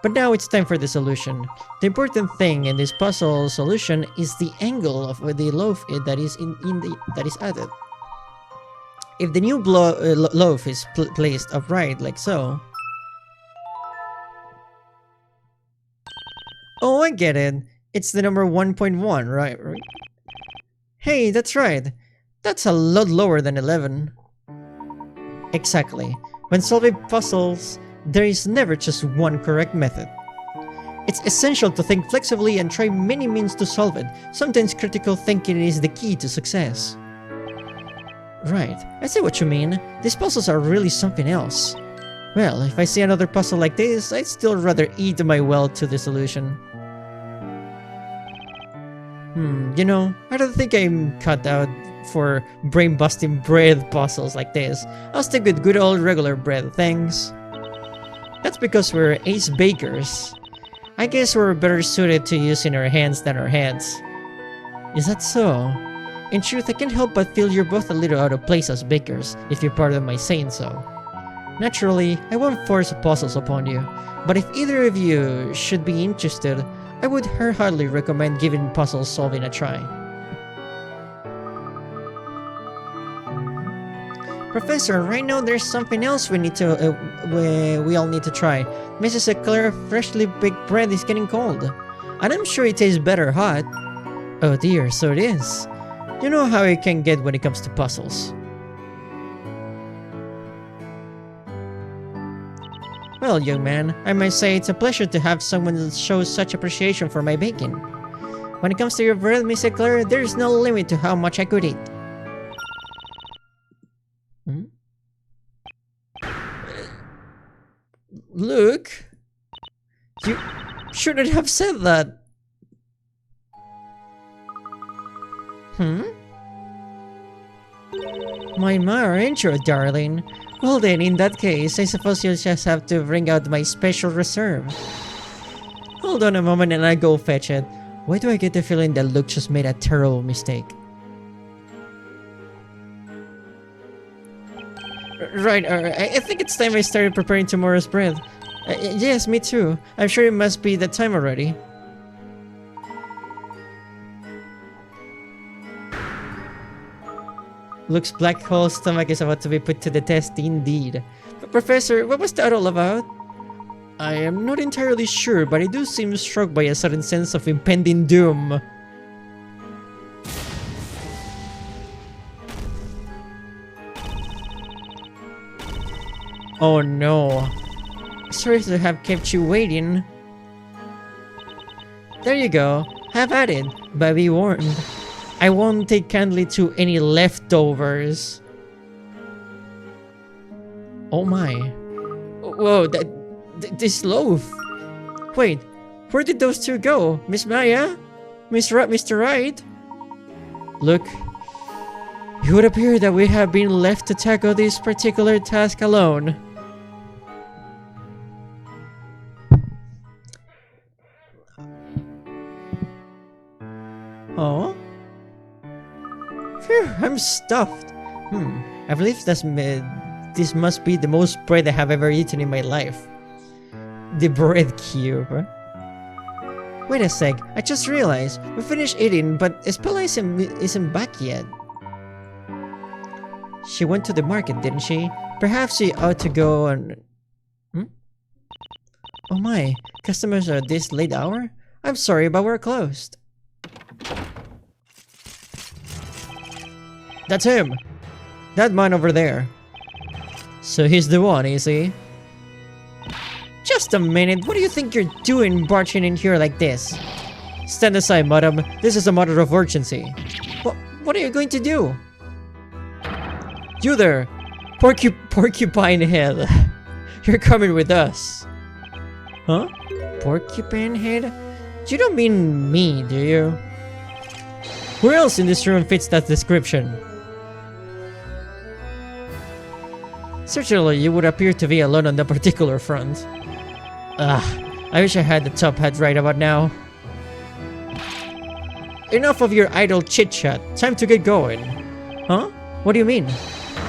But now it's time for the solution. The important thing in this puzzle solution is the angle of the loaf that is that is added. If the new loaf is placed upright like so. Oh, I get it. It's the number 1.1, right? Hey, that's right. That's a lot lower than 11. Exactly. When solving puzzles, there is never just one correct method. It's essential to think flexibly and try many means to solve it. Sometimes critical thinking is the key to success. Right, I see what you mean. These puzzles are really something else. Well, if I see another puzzle like this, I'd still rather eat my way to the solution. You know, I don't think I'm cut out for brain-busting bread puzzles like this. I'll stick with good old regular bread, thanks. That's because we're ace bakers. I guess we're better suited to using our hands than our heads. Is that so? In truth, I can't help but feel you're both a little out of place as bakers, if you pardon my saying so. Naturally, I won't force puzzles upon you, but if either of you should be interested, I would wholeheartedly recommend giving puzzle solving a try. Professor, right now there's something else we all need to try. Mrs. Eclair freshly baked bread is getting cold, and I'm sure it tastes better hot. Oh dear, so it is. You know how it can get when it comes to puzzles. Well, young man, I must say it's a pleasure to have someone that shows such appreciation for my baking. When it comes to your bread, Miss Eclair, there's no limit to how much I could eat. Hmm? Luke? You shouldn't have said that. Hmm? My intro, darling. Well then, in that case, I suppose you'll just have to bring out my special reserve. Hold on a moment and I go fetch it. Why do I get the feeling that Luke just made a terrible mistake? Right, I think it's time I started preparing tomorrow's bread. Yes, me too. I'm sure it must be that time already. Luke's black hole stomach is about to be put to the test indeed. But Professor, what was that all about? I am not entirely sure, but I do seem struck by a sudden sense of impending doom. Oh no. Sorry to have kept you waiting. There you go. Have at it, but be warned. I won't take kindly to any leftovers. Oh my. Whoa, this loaf. Wait, where did those two go? Miss Maya? Mr. Wright? Look, it would appear that we have been left to tackle this particular task alone. Oh? Phew, I'm stuffed. I believe this must be the most bread I have ever eaten in my life. The bread cube. Wait a sec, I just realized. We finished eating, but Espella isn't back yet. She went to the market, didn't she? Perhaps she ought to go and... Oh my, customers are this late hour? I'm sorry, but we're closed. That's him! That man over there. So he's the one, is he? Just a minute, what do you think you're doing barging in here like this? Stand aside, madam. This is a matter of urgency. What are you going to do? You there! Porcupine head. You're coming with us. Huh? Porcupine head? You don't mean me, do you? Who else in this room fits that description? Certainly, you would appear to be alone on that particular front. I wish I had the top hat right about now. Enough of your idle chit-chat. Time to get going. Huh? What do you mean?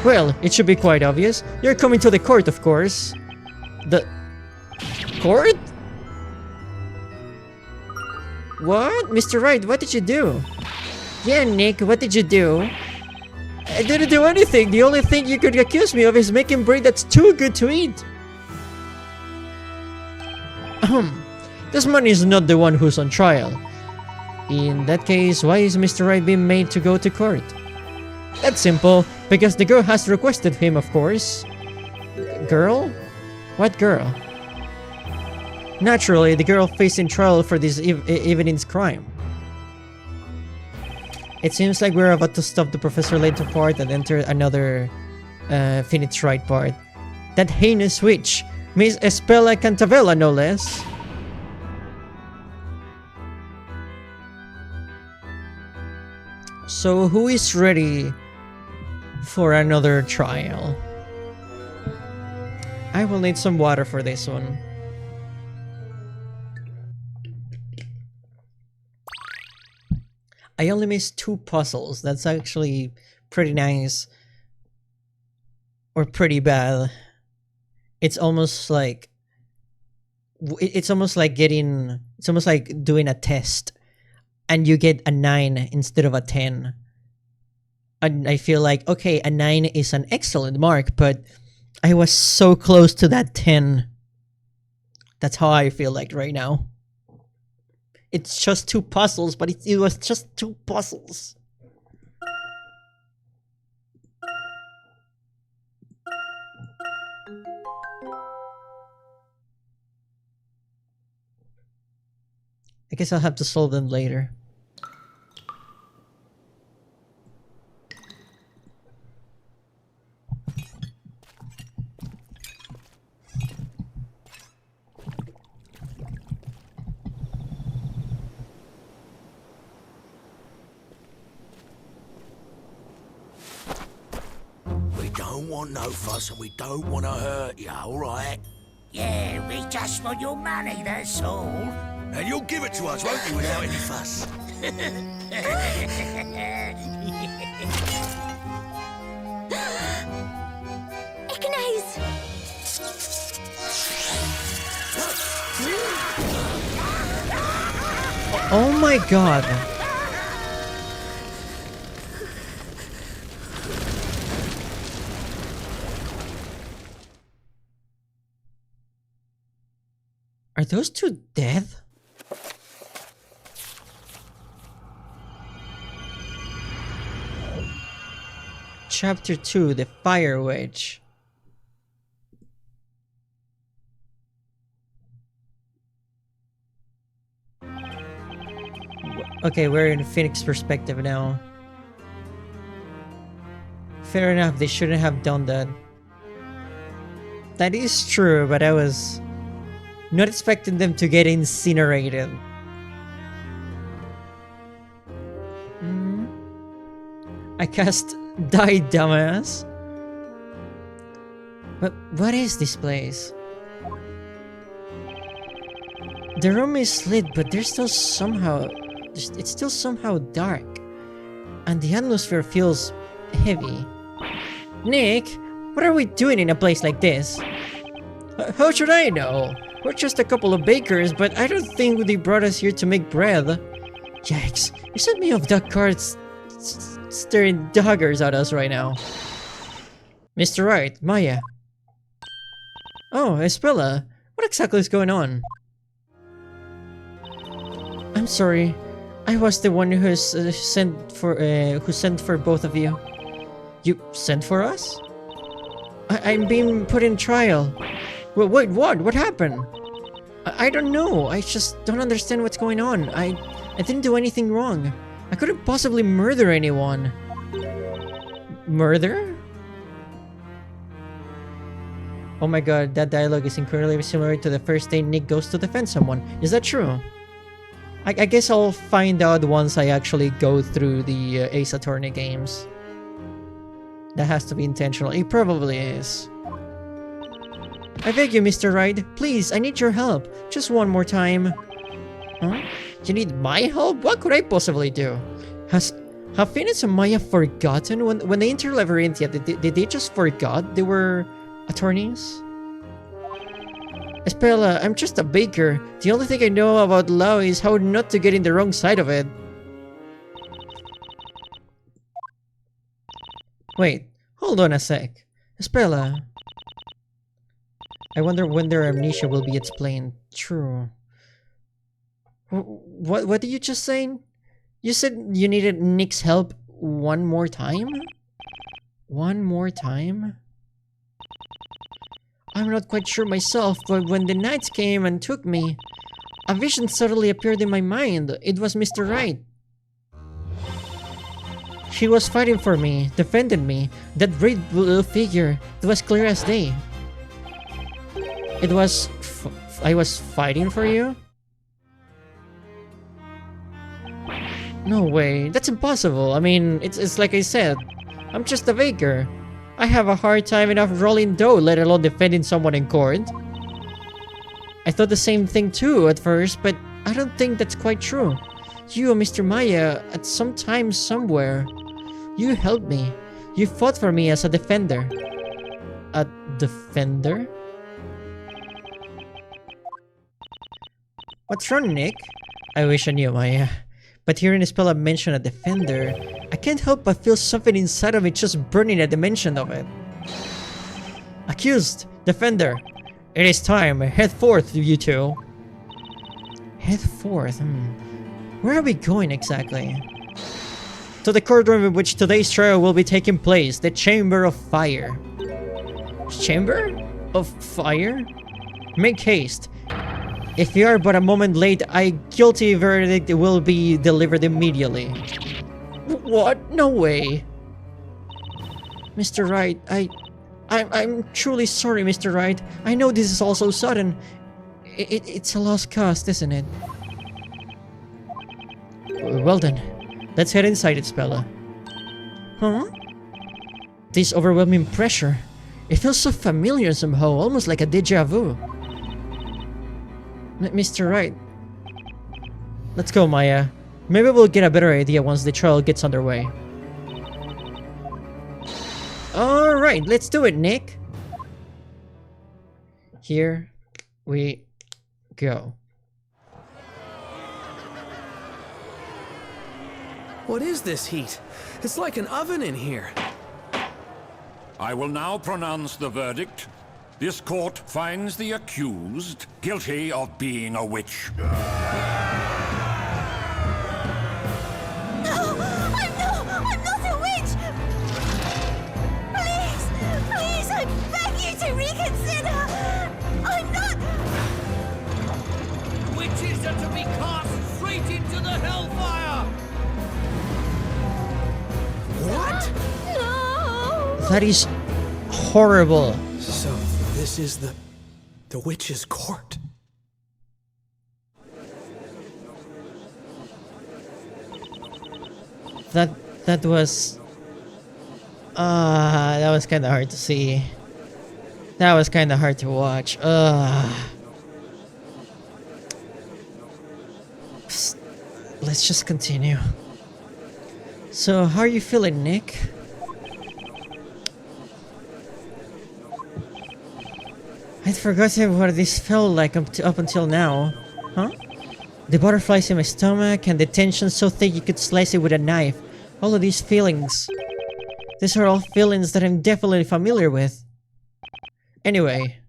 Well, it should be quite obvious. You're coming to the court, of course. The... court? What? Mr. Wright, what did you do? Yeah, Nick, what did you do? I didn't do anything. The only thing you could accuse me of is making bread that's too good to eat. This man is not the one who's on trial. In that case, why is Mr. Wright being made to go to court? That's simple. Because the girl has requested him, of course. Girl? What girl? Naturally, the girl facing trial for this evening's crime. It seems like we're about to stop the Professor Layton part and enter another Phoenix Wright part. That heinous witch, Miss Espella Cantavella, no less. So who is ready for another trial? I will need some water for this one. I only missed 2 puzzles. That's actually pretty nice. Or pretty bad. It's almost like... It's almost like getting... It's almost like doing a test. And you get a 9 instead of a 10. And I feel like, okay, a 9 is an excellent mark, but I was so close to that 10. That's how I feel like right now. It's just 2 puzzles, but it was just 2 puzzles. I guess I'll have to solve them later. don't want no fuss and we don't want to hurt you, all right? Yeah, we just want your money, that's all. And you'll give it to us, won't you, without any fuss? Ichnaze! Oh my god. Are those two dead? Chapter 2, The Fire Witch. Okay, we're in Phoenix perspective now. Fair enough, they shouldn't have done that. That is true, but I was not expecting them to get incinerated. I cast Die Dumbass. But what is this place? The room is lit, but there's still somehow... it's still somehow dark. And the atmosphere feels heavy. Nick, what are we doing in a place like this? How should I know? We're just a couple of bakers, but I don't think they brought us here to make bread. Yikes, you sent me off that cart staring daggers at us right now. Mr. Wright, Maya. Oh, Espella, what exactly is going on? I'm sorry. I was the one who sent for both of you. You sent for us? I'm being put in trial. Wait, what? What happened? I don't know. I just don't understand what's going on. I didn't do anything wrong. I couldn't possibly murder anyone. Murder? Oh my god, that dialogue is incredibly similar to the first day Nick goes to defend someone. Is that true? I guess I'll find out once I actually go through the Ace Attorney games. That has to be intentional. It probably is. I beg you, Mr. Wright. Please, I need your help. Just one more time. Huh? You need my help? What could I possibly do? Have Phoenix and Maya forgotten? When they entered Labyrinthia, did they just forgot they were attorneys? Espella, I'm just a baker. The only thing I know about law is how not to get in the wrong side of it. Wait, hold on a sec. Espella. I wonder when their amnesia will be explained. True. What did you just say? You said you needed Nick's help one more time? One more time? I'm not quite sure myself, but when the knights came and took me, a vision suddenly appeared in my mind. It was Mr. Wright. He was fighting for me, defending me. That great blue figure, it was clear as day. It was... I was fighting for you? No way, that's impossible. I mean, it's like I said, I'm just a baker. I have a hard time enough rolling dough, let alone defending someone in court. I thought the same thing too at first, but I don't think that's quite true. You and Mr. Maya, at some time somewhere, you helped me. You fought for me as a defender. A defender? What's wrong, Nick? I wish I knew, Maya. But hearing Espella mention a defender, I can't help but feel something inside of me just burning at the mention of it. Accused! Defender! It is time! Head forth, you two! Head forth? Where are we going exactly? To the courtroom in which today's trial will be taking place, the Chamber of Fire. Chamber of Fire? Make haste. If you are but a moment late, a guilty verdict will be delivered immediately. What? No way. Mr. Wright, I'm truly sorry, Mr. Wright. I know this is all so sudden. It's a lost cause, isn't it? Well then, let's head inside, Espella. Huh? this overwhelming pressure. It feels so familiar somehow, almost like a déjà vu. Mr. Wright. Let's go, Maya. Maybe we'll get a better idea once the trial gets underway. Alright, let's do it, Nick. Here we go. What is this heat? It's like an oven in here. I will now pronounce the verdict. This court finds the accused guilty of being a witch. No! I'm not a witch! Please, I beg you to reconsider! I'm not... Witches are to be cast straight into the hellfire! What? No! That is horrible. So this is the witch's court. That was kind of hard to see. That was kind of hard to watch. Let's just continue. So, how are you feeling, Nick? I'd forgotten what this felt like up until now. Huh? The butterflies in my stomach and the tension so thick you could slice it with a knife. All of these feelings. These are all feelings that I'm definitely familiar with. Anyway,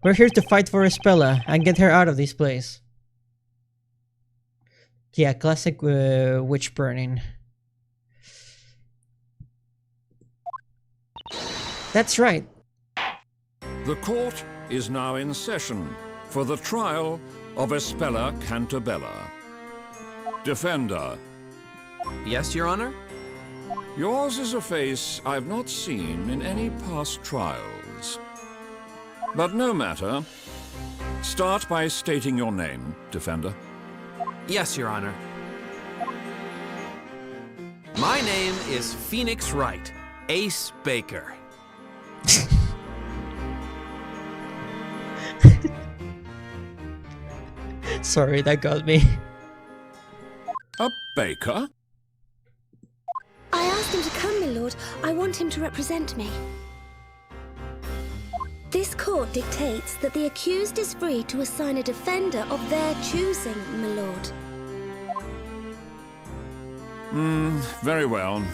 we're here to fight for Espella and get her out of this place. Yeah, classic witch burning. That's right. The court is now in session for the trial of Espella Cantabella. Defender. Yes, Your Honor? Yours is a face I've not seen in any past trials. But no matter. Start by stating your name, Defender. Yes, Your Honor. My name is Phoenix Wright, Ace Baker. Sorry, that got me. A baker? I asked him to come, my lord. I want him to represent me. This court dictates that the accused is free to assign a defender of their choosing, my lord. Very well.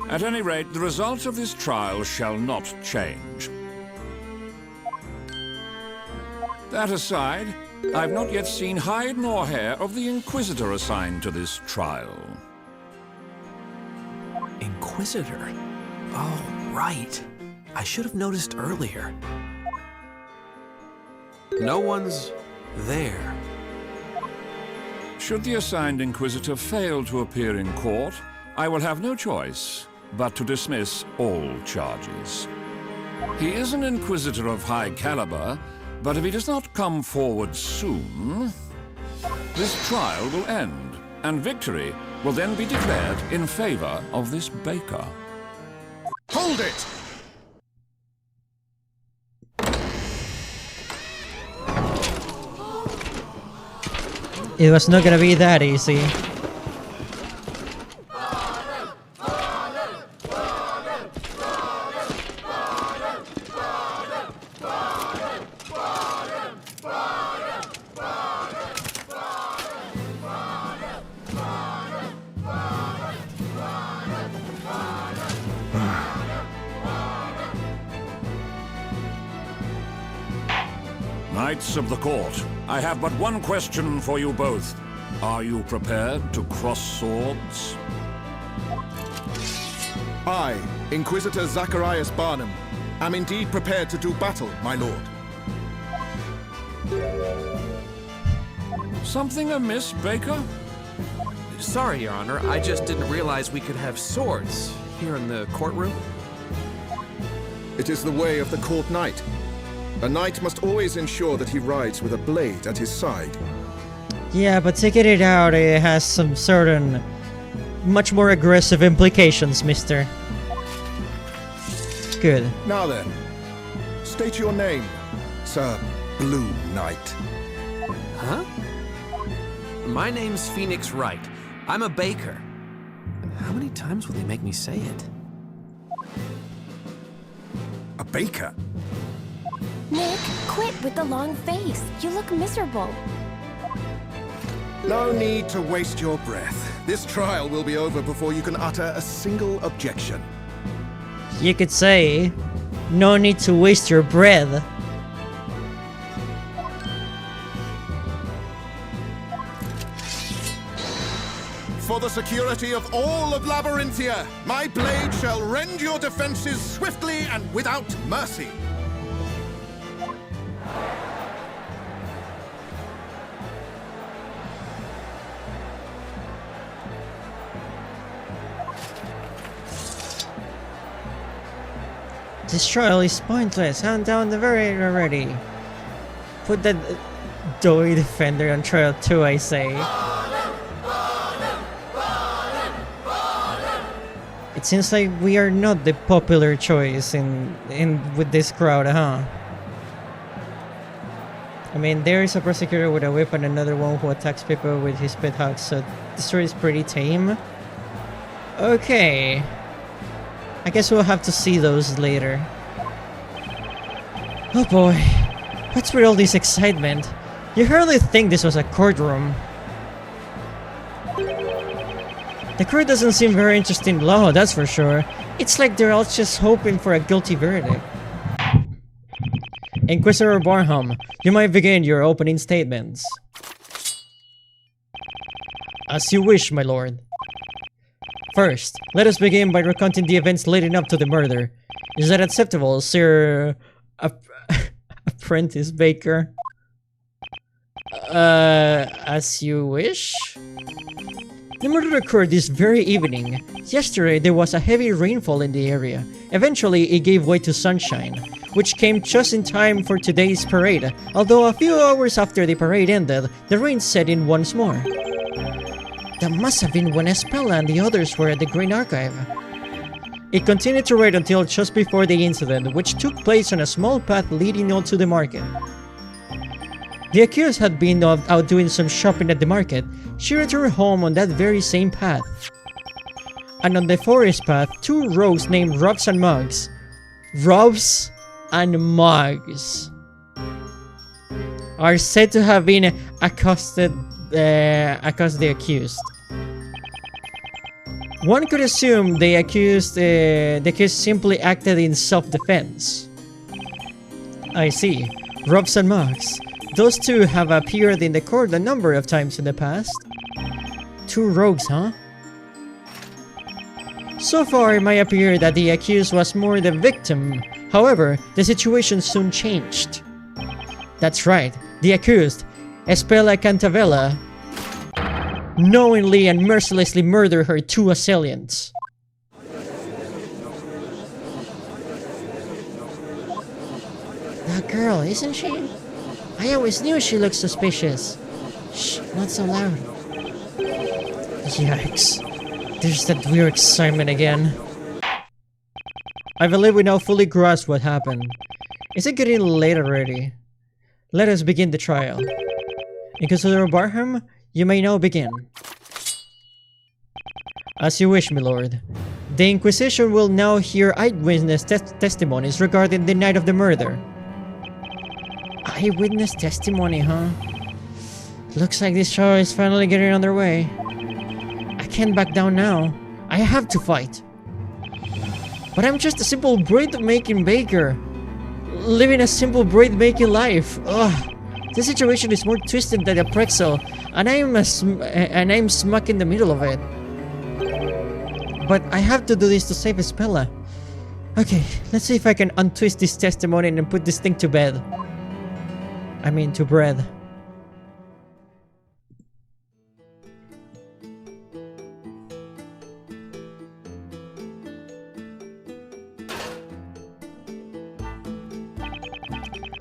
At any rate, the result of this trial shall not change. That aside, I've not yet seen hide nor hair of the Inquisitor assigned to this trial. Inquisitor? Oh, right. I should have noticed earlier. No one's there. Should the assigned Inquisitor fail to appear in court, I will have no choice but to dismiss all charges. He is an Inquisitor of high caliber, but if he does not come forward soon, this trial will end, and victory will then be declared in favor of this baker. Hold it! It was not gonna be that easy. Knights of the court, I have but one question for you both. Are you prepared to cross swords? I, Inquisitor Zacharias Barnum, am indeed prepared to do battle, my lord. Something amiss, Baker? Sorry, Your Honor. I just didn't realize we could have swords here in the courtroom. It is the way of the court knight. A knight must always ensure that he rides with a blade at his side. Yeah, but taking it out, it has some certain, much more aggressive implications, mister. good. Now then, state your name, Sir Blue Knight. Huh? My name's Phoenix Wright. I'm a baker. How many times will they make me say it? A baker? Nick, quit with the long face. You look miserable. No need to waste your breath. This trial will be over before you can utter a single objection. You could say, no need to waste your breath. For the security of all of Labyrinthia, my blade shall rend your defenses swiftly and without mercy. This trial is pointless. Hand down the very already. Put that doughy defender on trial too, I say. It seems like we are not the popular choice in with this crowd, huh? I mean, there is a prosecutor with a whip and another one who attacks people with his pit hawks, so the story is pretty tame. Okay. I guess we'll have to see those later. Oh boy. What's with all this excitement? You hardly think this was a courtroom. The court doesn't seem very interested in law, that's for sure. It's like they're all just hoping for a guilty verdict. Inquisitor Barham, you might begin your opening statements. As you wish, my lord. First, let us begin by recounting the events leading up to the murder. Is that acceptable, Sir... Apprentice Baker? As you wish? The murder occurred this very evening. Yesterday, there was a heavy rainfall in the area. Eventually, it gave way to sunshine, which came just in time for today's parade. Although a few hours after the parade ended, the rain set in once more. That must have been when Espella and the others were at the Green Archive. It continued to rain until just before the incident, which took place on a small path leading onto the market. The accused had been out doing some shopping at the market. She returned home on that very same path. And on the forest path, two rogues named Robs and Mugs. Robs and Mugs are said to have been accosted the accused. One could assume the accused simply acted in self-defense. I see. Robs and Mugs. Those two have appeared in the court a number of times in the past. Two rogues, huh? So far, it might appear that the accused was more the victim. However, the situation soon changed. That's right. The accused, Espella Cantavella, knowingly and mercilessly murdered her two assailants. That girl, isn't she? I always knew she looked suspicious. Shh, not so loud. Yikes. There's that weird excitement again. I believe we now fully grasp what happened. Is it getting late already? Let us begin the trial. Inquisitor Barham, you may now begin. As you wish, my lord. The Inquisition will now hear eyewitness testimonies regarding the night of the murder. Eyewitness testimony, huh? Looks like this trial is finally getting underway. I can't back down now. I have to fight. But I'm just a simple bread-making baker. Living a simple bread-making life. Ugh. This situation is more twisted than a pretzel, and I'm smack in the middle of it. But I have to do this to save Espella. Okay, let's see if I can untwist this testimony and put this thing to bed. I mean, to bread.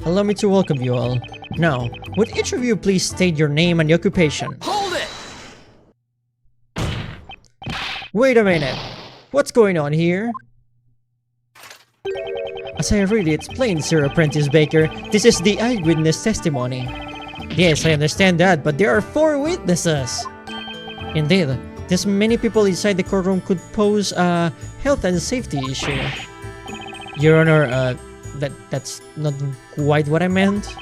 Allow me to welcome you all. Now, would each of you please state your name and occupation? Hold it! Wait a minute. What's going on here? As I read it, it's plain, Sir Apprentice Baker. This is the eyewitness testimony. Yes, I understand that, but there are 4 witnesses. Indeed, this many people inside the courtroom could pose a health and safety issue. Your Honor, that's not quite what I meant.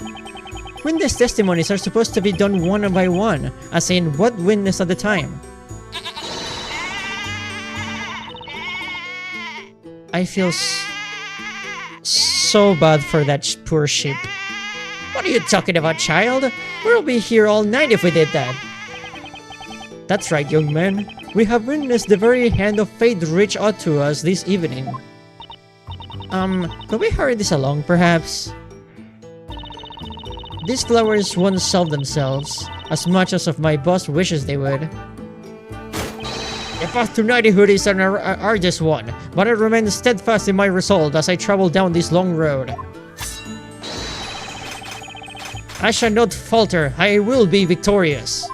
Witness testimonies are supposed to be done one by one, as in what witness at a time. I feel so bad for that poor sheep. What are you talking about, child? We'll be here all night if we did that. That's right, young man. We have witnessed the very hand of fate reach out to us this evening. Could we hurry this along, perhaps? These flowers won't sell themselves, as much as of my boss wishes they would. The path to knighthood is an arduous one, but I remain steadfast in my resolve as I travel down this long road. I shall not falter, I will be victorious.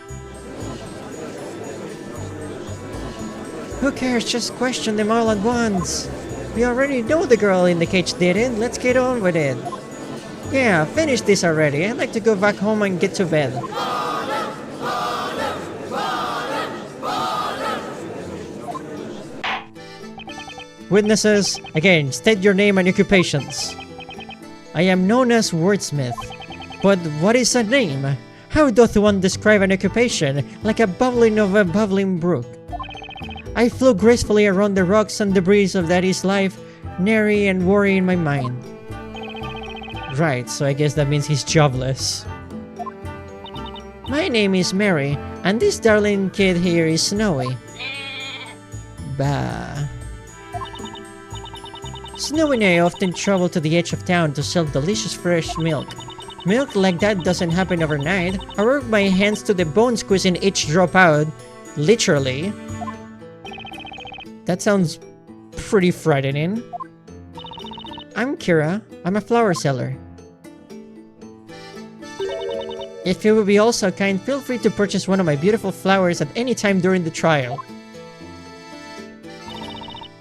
Who cares, just question them all at once. We already know the girl in the cage did it, let's get on with it. Yeah, finish this already, I'd like to go back home and get to bed. Witnesses, again, state your name and occupations. I am known as Wordsmith. But what is a name? How doth one describe an occupation like a bubbling of a bubbling brook? I flew gracefully around the rocks and debris of that is life, nary and worry in my mind. Right, so I guess that means he's jobless. My name is Mary, and this darling kid here is Snowy. Bah. Snowy and I often travel to the edge of town to sell delicious fresh milk. Milk like that doesn't happen overnight. I work my hands to the bone, squeezing each drop out. Literally. That sounds pretty frightening. I'm Kira. I'm a flower seller. If you will be also kind, feel free to purchase one of my beautiful flowers at any time during the trial.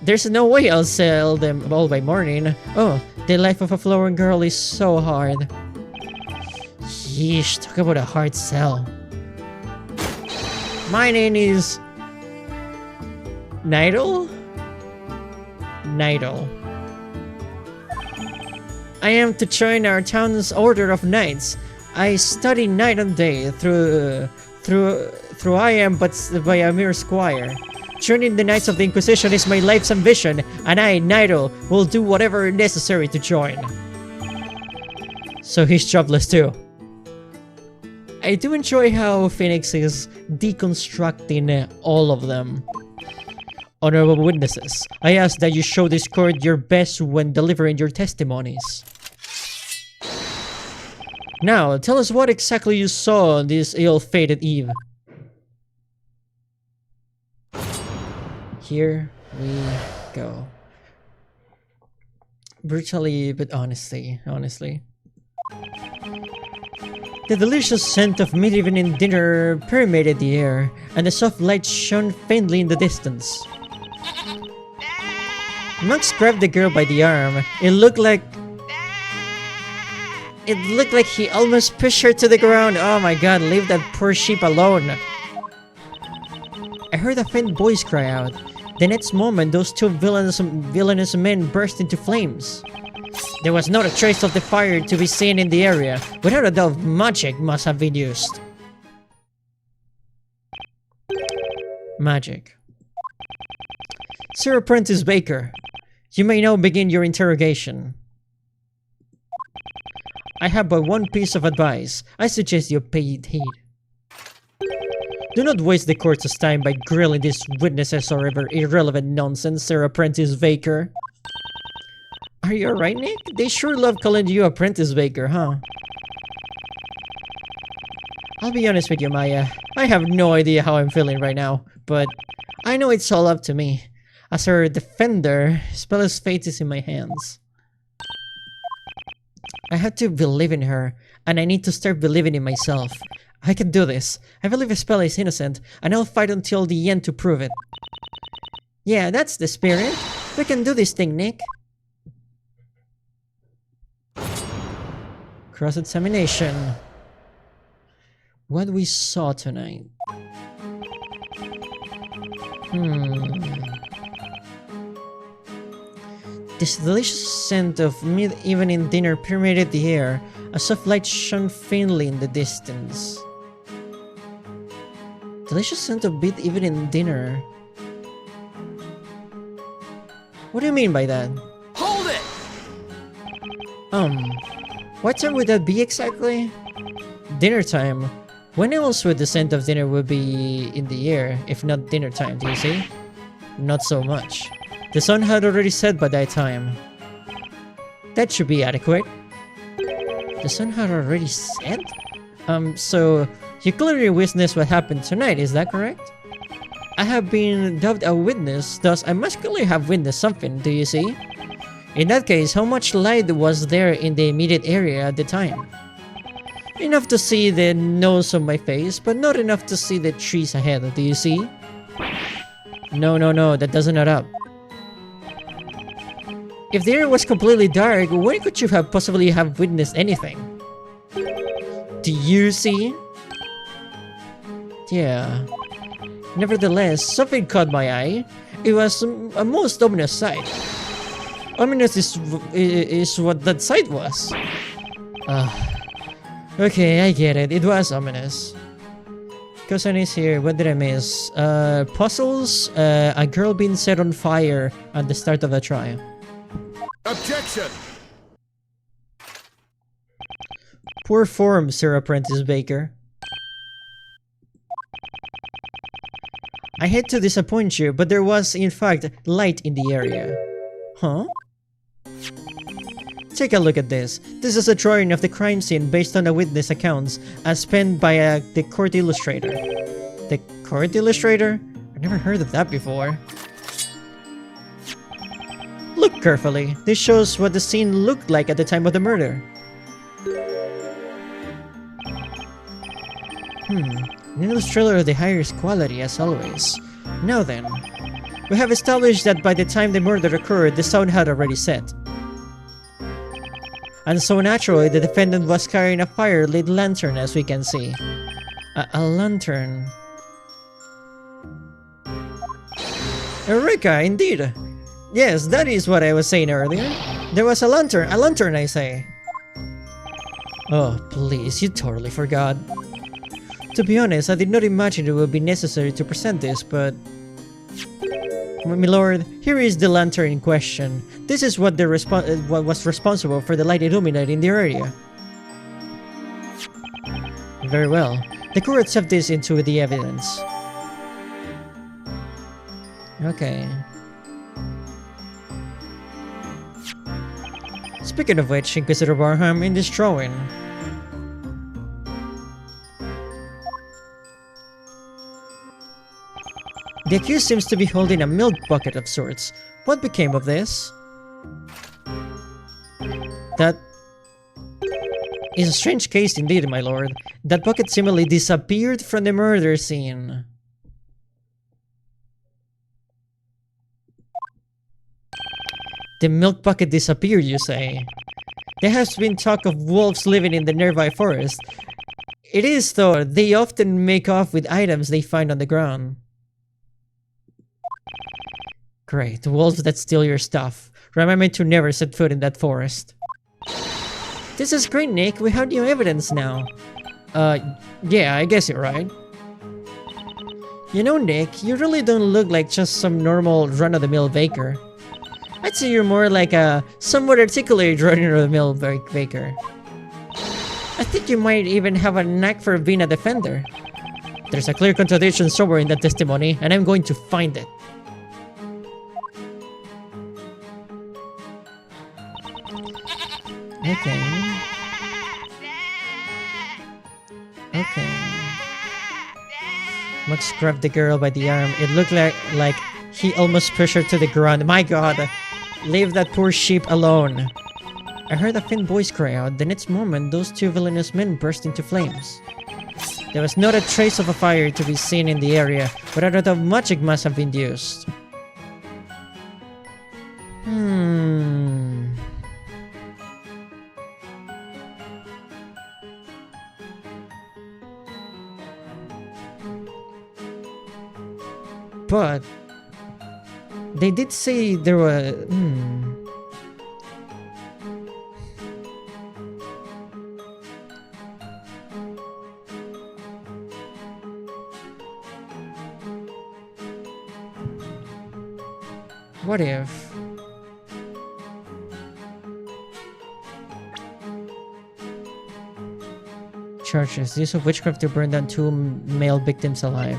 There's no way I'll sell them all by morning. Oh, the life of a flower girl is so hard. Yeesh, talk about a hard sell. My name is... Nidal? Nidal. I am to join our town's order of knights. I study night and day through I am but by a mere squire. Joining the Knights of the Inquisition is my life's ambition, and I, Nidal, will do whatever necessary to join. So he's jobless too. I do enjoy how Phoenix is deconstructing all of them. Honorable witnesses, I ask that you show this court your best when delivering your testimonies. Now, tell us what exactly you saw on this ill-fated eve. Here we go. Brutally, but honestly. The delicious scent of mid-evening dinner permeated the air, and the soft light shone faintly in the distance. Max grabbed the girl by the arm. It looked like he almost pushed her to the ground. Oh my god, leave that poor sheep alone. I heard a faint voice cry out. The next moment, those two villainous men burst into flames. There was not a trace of the fire to be seen in the area. Without a doubt, magic must have been used. Magic. Sir Apprentice Baker, you may now begin your interrogation. I have but one piece of advice. I suggest you pay heed. Do not waste the court's time by grilling these witnesses or irrelevant nonsense, Sir Apprentice Baker. Are you alright, Nick? They sure love calling you Apprentice Baker, huh? I'll be honest with you, Maya. I have no idea how I'm feeling right now, but I know it's all up to me. As her defender, Spella's fate is in my hands. I had to believe in her, and I need to start believing in myself. I can do this. I believe Spella is innocent, and I'll fight until the end to prove it. Yeah, that's the spirit. We can do this thing, Nick. Cross-examination. What we saw tonight. This delicious scent of mid-evening dinner permeated the air. A soft light shone faintly in the distance. Delicious scent of mid-evening dinner. What do you mean by that? Hold it! What time would that be exactly? Dinner time. When else would the scent of dinner would be in the air, if not dinner time, do you see? Not so much. The sun had already set by that time. That should be adequate. The sun had already set? So you clearly witnessed what happened tonight, is that correct? I have been dubbed a witness, thus I must clearly have witnessed something, do you see? In that case, how much light was there in the immediate area at the time? Enough to see the nose of my face, but not enough to see the trees ahead, do you see? No, that doesn't add up. If the area was completely dark, when could you have possibly have witnessed anything? Do you see? Yeah. Nevertheless, something caught my eye. It was a most ominous sight. Ominous is what that sight was. Okay, I get it. It was ominous. Question is here. What did I miss? Puzzles. A girl being set on fire at the start of the trial. Objection! Poor form, Sir Apprentice Baker. I hate to disappoint you, but there was, in fact, light in the area. Huh? Take a look at this. This is a drawing of the crime scene based on the witness accounts as penned by the court illustrator. The court illustrator? I've never heard of that before. Look carefully. This shows what the scene looked like at the time of the murder. An illustrator of the highest quality as always. Now then, we have established that by the time the murder occurred, the sun had already set. And so naturally, the defendant was carrying a fire-lit lantern, as we can see. A lantern. Eureka, indeed! Yes, that is what I was saying earlier. There was a lantern I say. Oh, please, you totally forgot. To be honest, I did not imagine it would be necessary to present this, but... My lord, here is the lantern in question. This is what was responsible for the light illuminating the area. Very well. The court accepts this into the evidence. Okay. Speaking of which, Inquisitor Barham, in this drawing... The accused seems to be holding a milk bucket of sorts. What became of this? That is a strange case indeed, my lord. That bucket seemingly disappeared from the murder scene. The milk bucket disappeared, you say? There has been talk of wolves living in the nearby forest. It is, though, they often make off with items they find on the ground. Great, wolves that steal your stuff. Remember to never set foot in that forest. This is great, Nick. We have new evidence now. Yeah, I guess you're right. You know, Nick, you really don't look like just some normal run-of-the-mill baker. I'd say you're more like a somewhat articulate run-of-the-mill baker. I think you might even have a knack for being a defender. There's a clear contradiction somewhere in that testimony, and I'm going to find it. Okay. Max grabbed the girl by the arm. It looked like he almost pushed her to the ground. My god! Leave that poor sheep alone! I heard a faint voice cry out. The next moment, those two villainous men burst into flames. There was not a trace of a fire to be seen in the area, but a lot of magic must have been used. But they did say there were... What if... Charges. The use of witchcraft to burn down 2 male victims alive.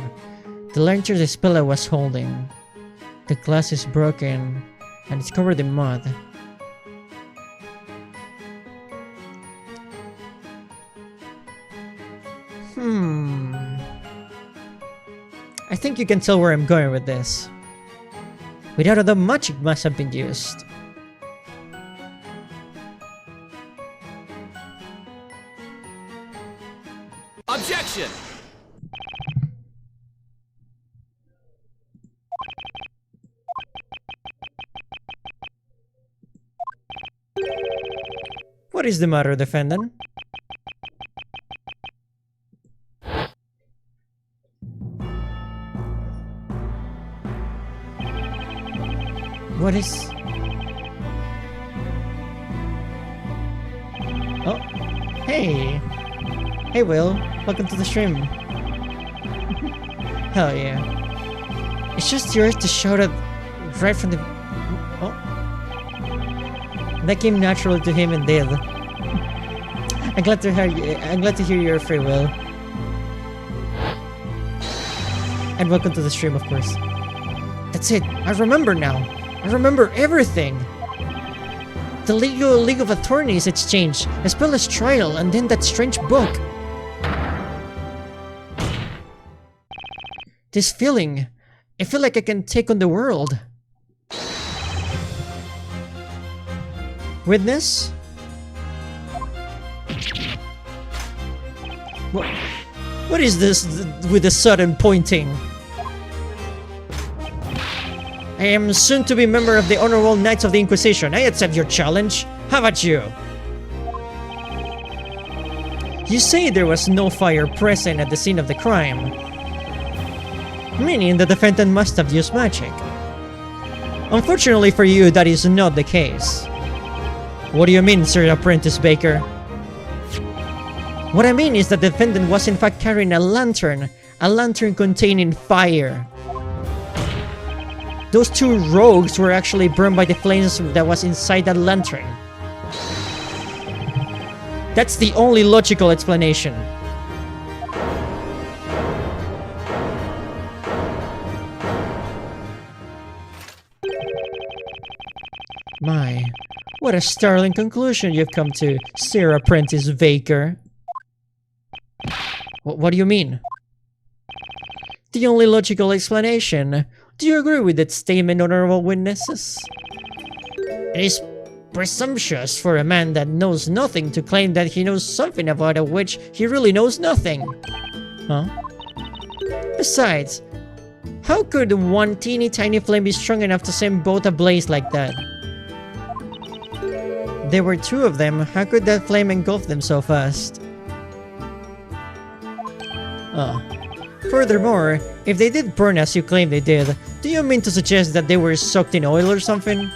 The lantern Spilla was holding. The glass is broken and it's covered in mud. I think you can tell where I'm going with this. Without the magic must have been used. Objection! What is the matter, defendant? What is... Oh, hey! Hey Will, welcome to the stream. Hell yeah. It's just yours to shout at right from the... Oh. That came naturally to him and did. I'm glad to hear you're free, Will. And welcome to the stream, of course. That's it. I remember now. I remember everything. The League of Attorneys exchange, as well as trial, and then that strange book. This feeling. I feel like I can take on the world. Witness? What is this with the sudden pointing? I am soon to be member of the Honorable Knights of the Inquisition. I accept your challenge. How about you? You say there was no fire present at the scene of the crime, meaning the defendant must have used magic. Unfortunately for you, that is not the case. What do you mean, Sir Apprentice Baker? What I mean is that the defendant was in fact carrying a lantern containing fire. Those 2 rogues were actually burned by the flames that was inside that lantern. That's the only logical explanation. My, what a startling conclusion you've come to, Sir Apprentice Baker. What do you mean? The only logical explanation. Do you agree with that statement, honorable witnesses? It is presumptuous for a man that knows nothing to claim that he knows something about a which he really knows nothing. Huh? Besides, how could one teeny tiny flame be strong enough to send both ablaze like that? There were 2 of them. How could that flame engulf them so fast? Furthermore, if they did burn as you claim they did, do you mean to suggest that they were soaked in oil or something?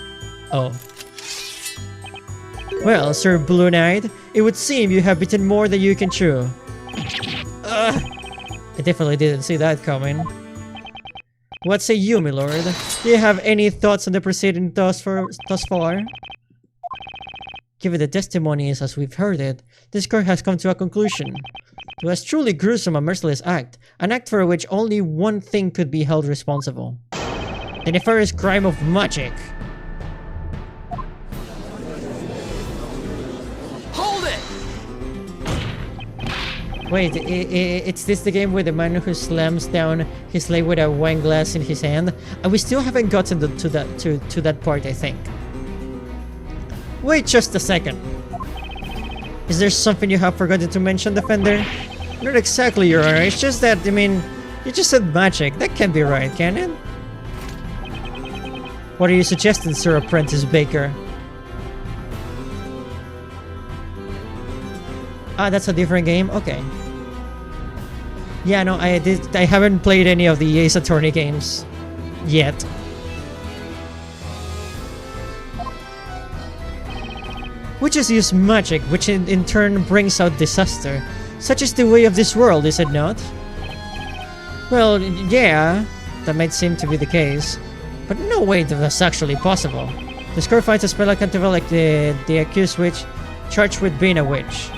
Oh. Well, Sir Blue Knight, it would seem you have bitten more than you can chew. I definitely didn't see that coming. What say you, my lord? Do you have any thoughts on the proceeding thus far? Given the testimonies as we've heard it, this court has come to a conclusion. It was truly gruesome and merciless act, an act for which only one thing could be held responsible. The nefarious crime of magic. Hold it! Wait, it's this the game with the man who slams down his leg with a wine glass in his hand? And we still haven't gotten to that part, I think. Wait just a second. Is there something you have forgotten to mention, Defender? Not exactly, Your Honor. It's just that, I mean, you just said magic. That can't be right, can it? What are you suggesting, Sir Apprentice Baker? Ah, that's a different game? Okay. Yeah, no, I haven't played any of the Ace Attorney games. Yet. Witches use magic, which in turn brings out disaster. Such is the way of this world, is it not? Well, yeah, that might seem to be the case. But no way that's actually possible. The score finds Espella Cantavel like the accused witch, charged with being a witch.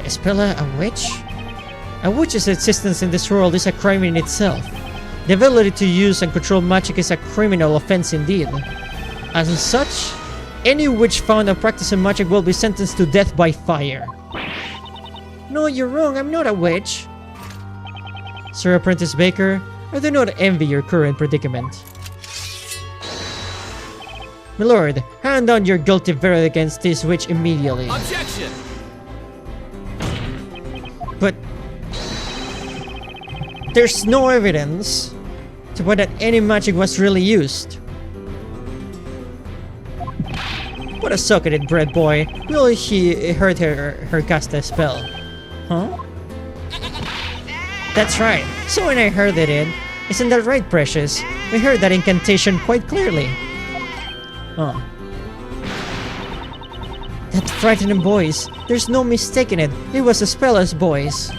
Espella, a witch? A witch's existence in this world is a crime in itself. The ability to use and control magic is a criminal offense indeed. As such, any witch found of practicing magic will be sentenced to death by fire. No, you're wrong, I'm not a witch. Sir Apprentice Baker, I do not envy your current predicament. My lord, hand down your guilty verdict against this witch immediately. Objection! But there's no evidence to point that any magic was really used. What a sucketed bread boy. Will he heard her cast a spell? Huh? That's right. So when I heard it, isn't that right, Precious? We heard that incantation quite clearly. Oh. That frightening voice. There's no mistaking it. It was Espella's voice.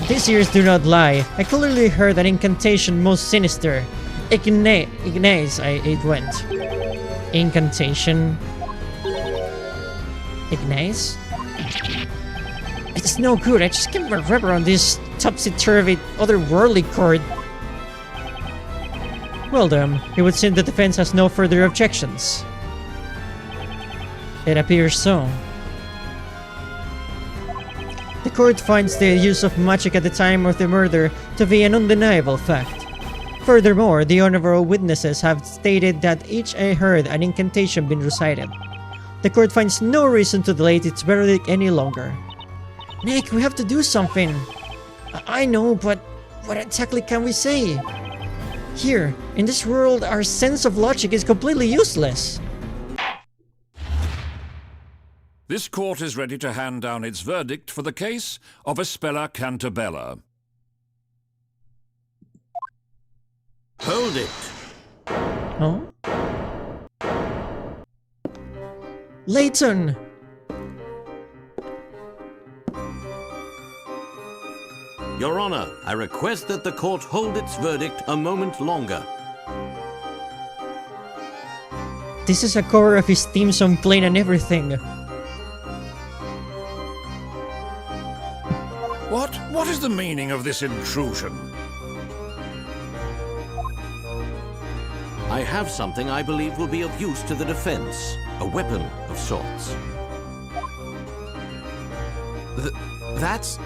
These ears do not lie. I clearly heard an incantation most sinister. Ignace, it went. Incantation. Ignace? It's no good. I just can't remember on this topsy-turvy, otherworldly chord. Well then, it would seem the defense has no further objections. It appears so. The court finds the use of magic at the time of the murder to be an undeniable fact. Furthermore, the honorable witnesses have stated that each heard an incantation been recited. The court finds no reason to delay its verdict any longer. Nick, we have to do something. I know, but what exactly can we say? Here, in this world, our sense of logic is completely useless. This court is ready to hand down its verdict for the case of Espella Cantabella. Hold it. Huh? Layton! Your Honor, I request that the court hold its verdict a moment longer. This is a cover of his theme song playing and everything. What is the meaning of this intrusion? I have something I believe will be of use to the defense. A weapon of sorts. That's...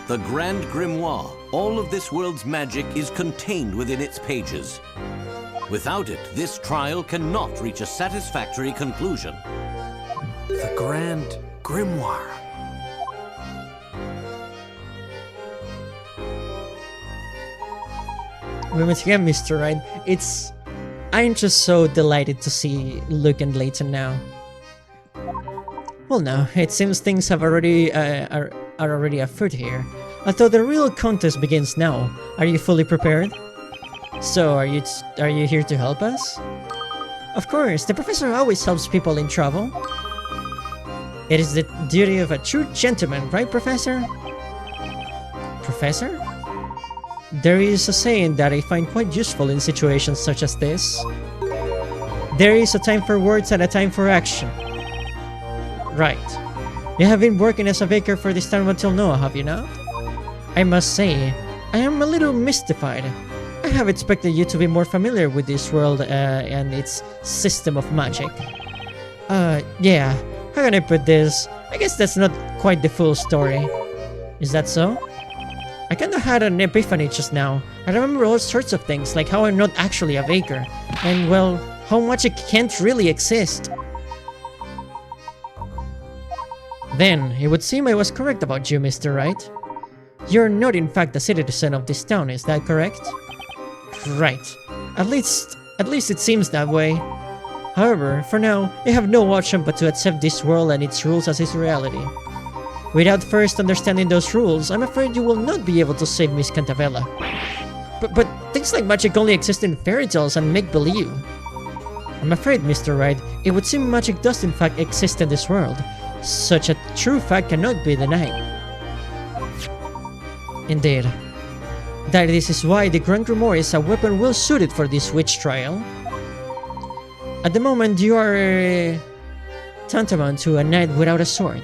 The Grand Grimoire. All of this world's magic is contained within its pages. Without it, this trial cannot reach a satisfactory conclusion. the Grand Grimoire. Once again, Mr. Wright, I'm just so delighted to see Luke and Layton now. Well now, it seems things have already are already afoot here. Although the real contest begins now. Are you fully prepared? So, are you here to help us? Of course, the professor always helps people in trouble. It is the duty of a true gentleman, right, Professor? Professor? There is a saying that I find quite useful in situations such as this. There is a time for words and a time for action. Right. You have been working as a baker for this time until now, have you not? I must say, I am a little mystified. I have expected you to be more familiar with this world and its system of magic. Yeah, how can I put this? I guess that's not quite the full story. Is that so? I kinda had an epiphany just now. I remember all sorts of things, like how I'm not actually a baker. And well, how magic can't really exist. Then, it would seem I was correct about you, Mr. Wright. You're not in fact a citizen of this town, is that correct? Right. At least it seems that way. However, for now, you have no option but to accept this world and its rules as its reality. Without first understanding those rules, I'm afraid you will not be able to save Miss Cantavella. But things like magic only exist in fairy tales and make-believe. I'm afraid, Mr. Wright, it would seem magic does in fact exist in this world. Such a true fact cannot be denied. Indeed. That this is why the Grand Grimoire is a weapon well suited for this witch trial. At the moment, you are tantamount to a knight without a sword.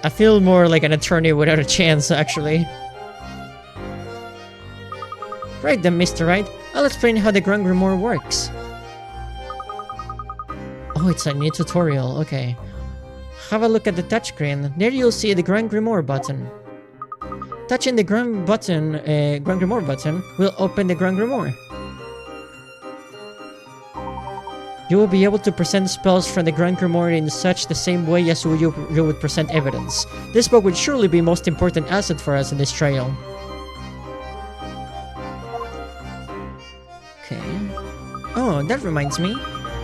I feel more like an attorney without a chance, actually. Right then, Mr. Wright, I'll explain how the Grand Grimoire works. Oh, it's a new tutorial, okay. Have a look at the touchscreen. There you'll see the Grand Grimoire button. Touching the Grand Grimoire button will open the Grand Grimoire. You will be able to present spells from the Grand Grimoire in such the same way as you would present evidence. This book would surely be most important asset for us in this trial. Okay. Oh, that reminds me.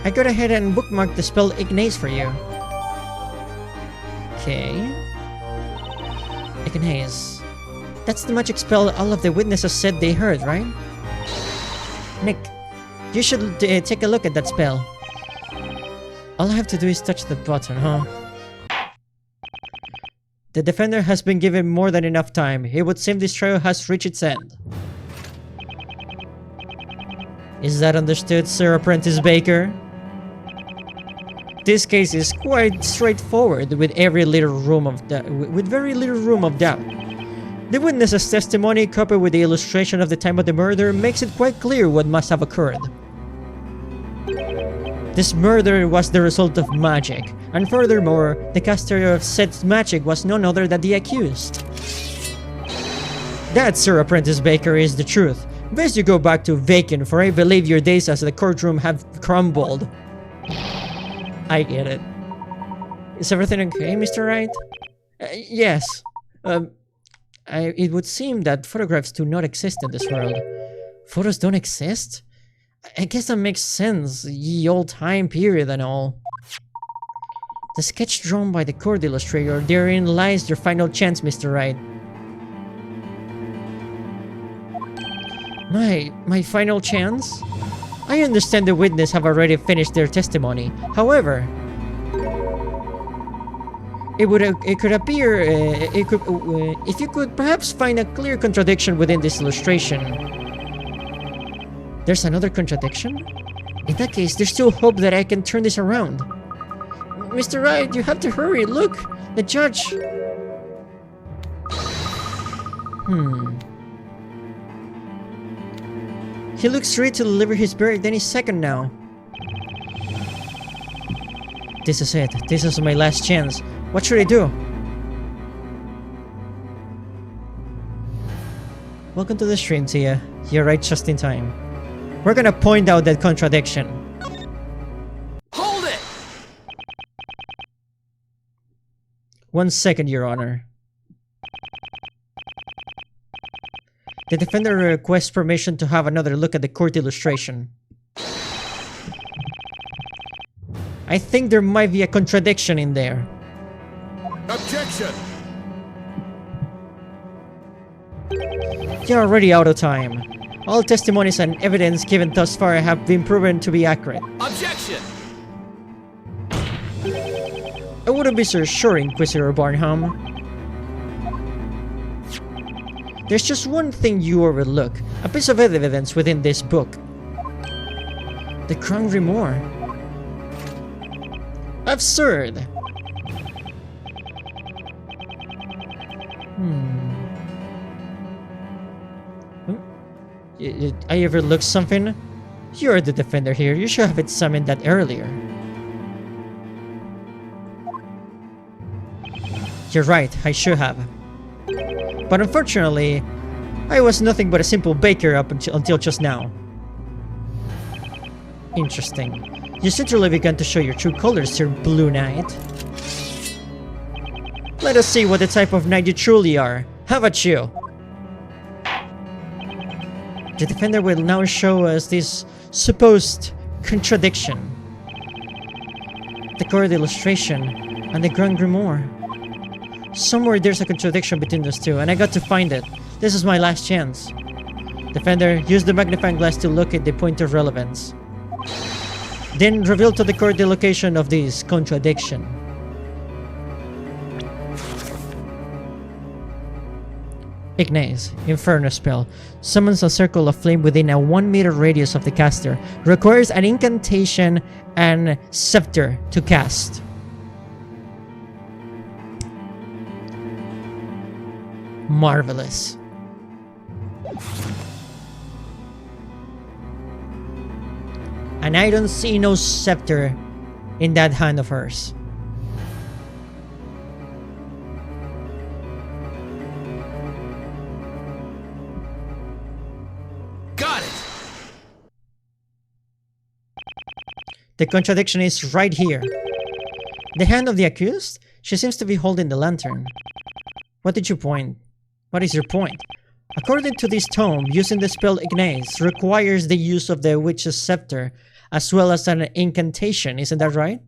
I got ahead and bookmarked the spell Ignace for you. Okay. Ignace. That's the magic spell all of the witnesses said they heard, right? Nick, you should take a look at that spell. All I have to do is touch the button, huh? The defender has been given more than enough time. It would seem this trial has reached its end. Is that understood, Sir Apprentice Baker? This case is quite straightforward, with very little room of doubt. The witness's testimony, coupled with the illustration of the time of the murder, makes it quite clear what must have occurred. This murder was the result of magic, and furthermore, the caster of said magic was none other than the accused. That, Sir Apprentice Baker, is the truth. Best you go back to vacant, for I believe your days as the courtroom have crumbled. I get it. Is everything okay, Mr. Wright? Yes. It would seem that photographs do not exist in this world. Photos don't exist? I guess that makes sense, ye old time period and all. The sketch drawn by the court illustrator, therein lies your final chance, Mr. Wright. My final chance? I understand the witness have already finished their testimony. However, it could appear if you could perhaps find a clear contradiction within this illustration. There's another contradiction? In that case, there's still hope that I can turn this around. Mr. Wright, you have to hurry. Look, the judge. He looks ready to deliver his verdict any second now. This is it. This is my last chance. What should I do? Welcome to the stream, Tia. You're right just in time. We're gonna point out that contradiction. Hold it! 1 second, Your Honor. The defender requests permission to have another look at the court illustration. I think there might be a contradiction in there. Objection! You're already out of time. All testimonies and evidence given thus far have been proven to be accurate. Objection! I wouldn't be so sure, Inquisitor Barnham. There's just one thing you overlook, a piece of evidence within this book. The Grand Grimoire. Absurd! I overlooked something? You're the defender here, you should have examined that earlier. You're right, I should have. But unfortunately, I was nothing but a simple baker up until just now. Interesting. You certainly began to show your true colors, Sir Blue Knight. Let us see what the type of knight you truly are. How about you? The defender will now show us this supposed contradiction. The card illustration and the Grand Grimoire. Somewhere there's a contradiction between those two, and I got to find it. This is my last chance. Defender, use the magnifying glass to locate the point of relevance. Then reveal to the court the location of this contradiction. Ignace, Inferno spell. Summons a circle of flame within a 1 meter radius of the caster. Requires an incantation and scepter to cast. Marvelous. And I don't see no scepter in that hand of hers. Got it! The contradiction is right here. The hand of the accused? She seems to be holding the lantern. What did you point? What is your point? According to this tome, using the spell Ignace requires the use of the witch's scepter as well as an incantation, isn't that right?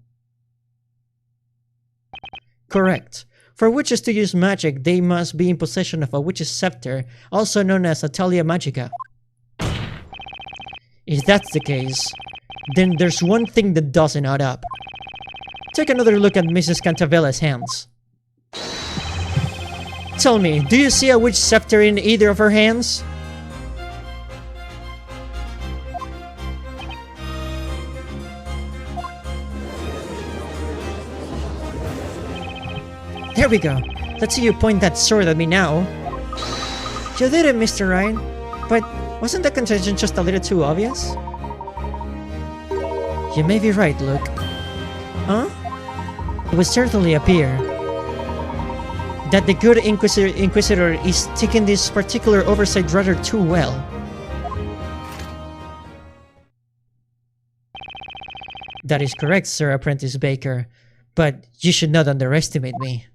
Correct. For witches to use magic, they must be in possession of a witch's scepter, also known as a Talia Magica. If that's the case, then there's one thing that doesn't add up. Take another look at Mrs. Cantavella's hands. Tell me, do you see a witch scepter in either of her hands? There we go. Let's see you point that sword at me now. You did it, Mr. Ryan. But wasn't the contradiction just a little too obvious? You may be right, Luke. Huh? It would certainly appear that the good Inquisitor is taking this particular oversight rather too well. That is correct, Sir Apprentice Baker, but you should not underestimate me.